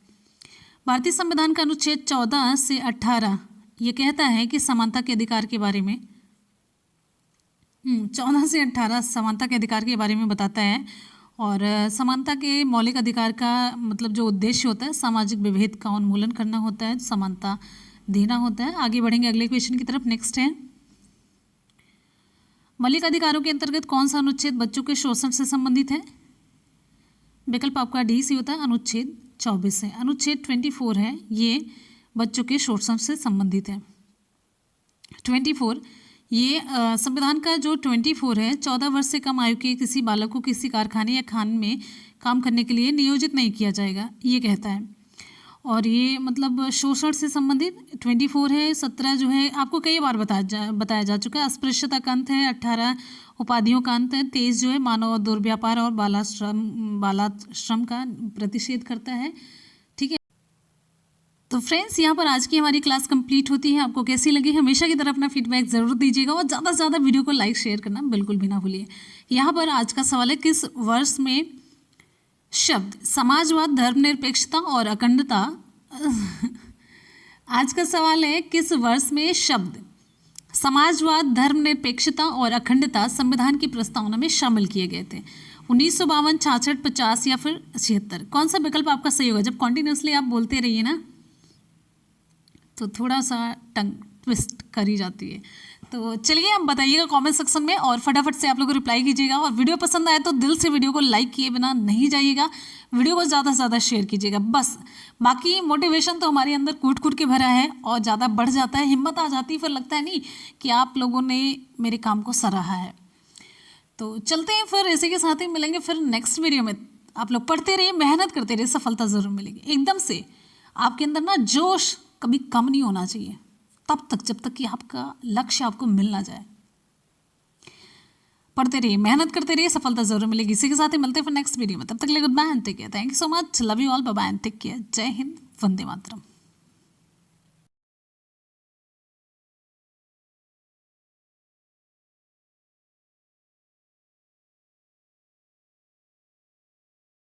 भारतीय संविधान का अनुच्छेद 14 से 18 ये कहता है कि समानता के अधिकार के बारे में 14 से 18 समानता के अधिकार के बारे में बताता है और समानता के मौलिक अधिकार का मतलब जो उद्देश्य होता है सामाजिक विभेद का उन्मूलन करना होता है, समानता देना होता है। आगे बढ़ेंगे अगले क्वेश्चन की तरफ। नेक्स्ट है, मौलिक अधिकारों के अंतर्गत कौन सा अनुच्छेद बच्चों के शोषण से संबंधित है? विकल्प आपका डी सी होता है, अनुच्छेद 24 है। अनुच्छेद 24 है, ये बच्चों के शोषण से संबंधित है। 24 ये संविधान का जो 24 है, 14 वर्ष से कम आयु के किसी बालक को किसी कारखाने या खान में काम करने के लिए नियोजित नहीं किया जाएगा, ये कहता है। और ये मतलब शोषण से संबंधित 24 है। 17 जो है आपको कई बार बताया जा चुका है, अस्पृश्यता का अंत है। 18 उपाधियों का अंत है। 23 जो है मानव दुर्व्यापार और बालाश्रम का प्रतिषेध करता है। ठीक है, तो फ्रेंड्स, यहाँ पर आज की हमारी क्लास कंप्लीट होती है। आपको कैसी लगी? हमेशा की तरह अपना फीडबैक ज़रूर दीजिएगा और ज़्यादा से ज़्यादा वीडियो को लाइक शेयर करना बिल्कुल भी ना भूलिए। यहाँ पर आज का सवाल है, किस वर्ष में शब्द समाजवाद, धर्मनिरपेक्षता और अखंडता आज का सवाल है, किस वर्ष में शब्द समाजवाद, धर्मनिरपेक्षता और अखंडता संविधान की प्रस्तावना में शामिल किए गए थे? 1952, 66, 50 या फिर 76? कौन सा विकल्प आपका सही होगा? जब कॉन्टिन्यूसली आप बोलते रहिए ना तो थोड़ा सा टंग ट्विस्ट करी जाती है। तो चलिए आप बताइएगा कमेंट सेक्शन में और फटाफट से आप लोग रिप्लाई कीजिएगा। और वीडियो पसंद आए तो दिल से वीडियो को लाइक किए बिना नहीं जाइएगा, वीडियो को ज़्यादा से ज़्यादा शेयर कीजिएगा बस। बाकी मोटिवेशन तो हमारे अंदर कूट कूट के भरा है और ज़्यादा बढ़ जाता है, हिम्मत आ जाती है, फिर लगता है नहीं कि आप लोगों ने मेरे काम को सराहा है। तो चलते हैं फिर, इसी के साथ ही मिलेंगे फिर नेक्स्ट वीडियो में। आप लोग पढ़ते रहिए, मेहनत करते रहिए, सफलता ज़रूर मिलेगी एकदम से। आपके अंदर ना जोश कभी कम नहीं होना चाहिए तब तक, जब तक कि आपका लक्ष्य आपको मिल ना जाए। पढ़ते रहिए, मेहनत करते रहिए, सफलता जरूर मिलेगी। इसी के साथ ही मिलते हैं फिर नेक्स्ट वीडियो में। तब तक के लिए good bye and take care. Thank you so much, love you all, bye bye and take care. जय हिंद, वंदे मातरम।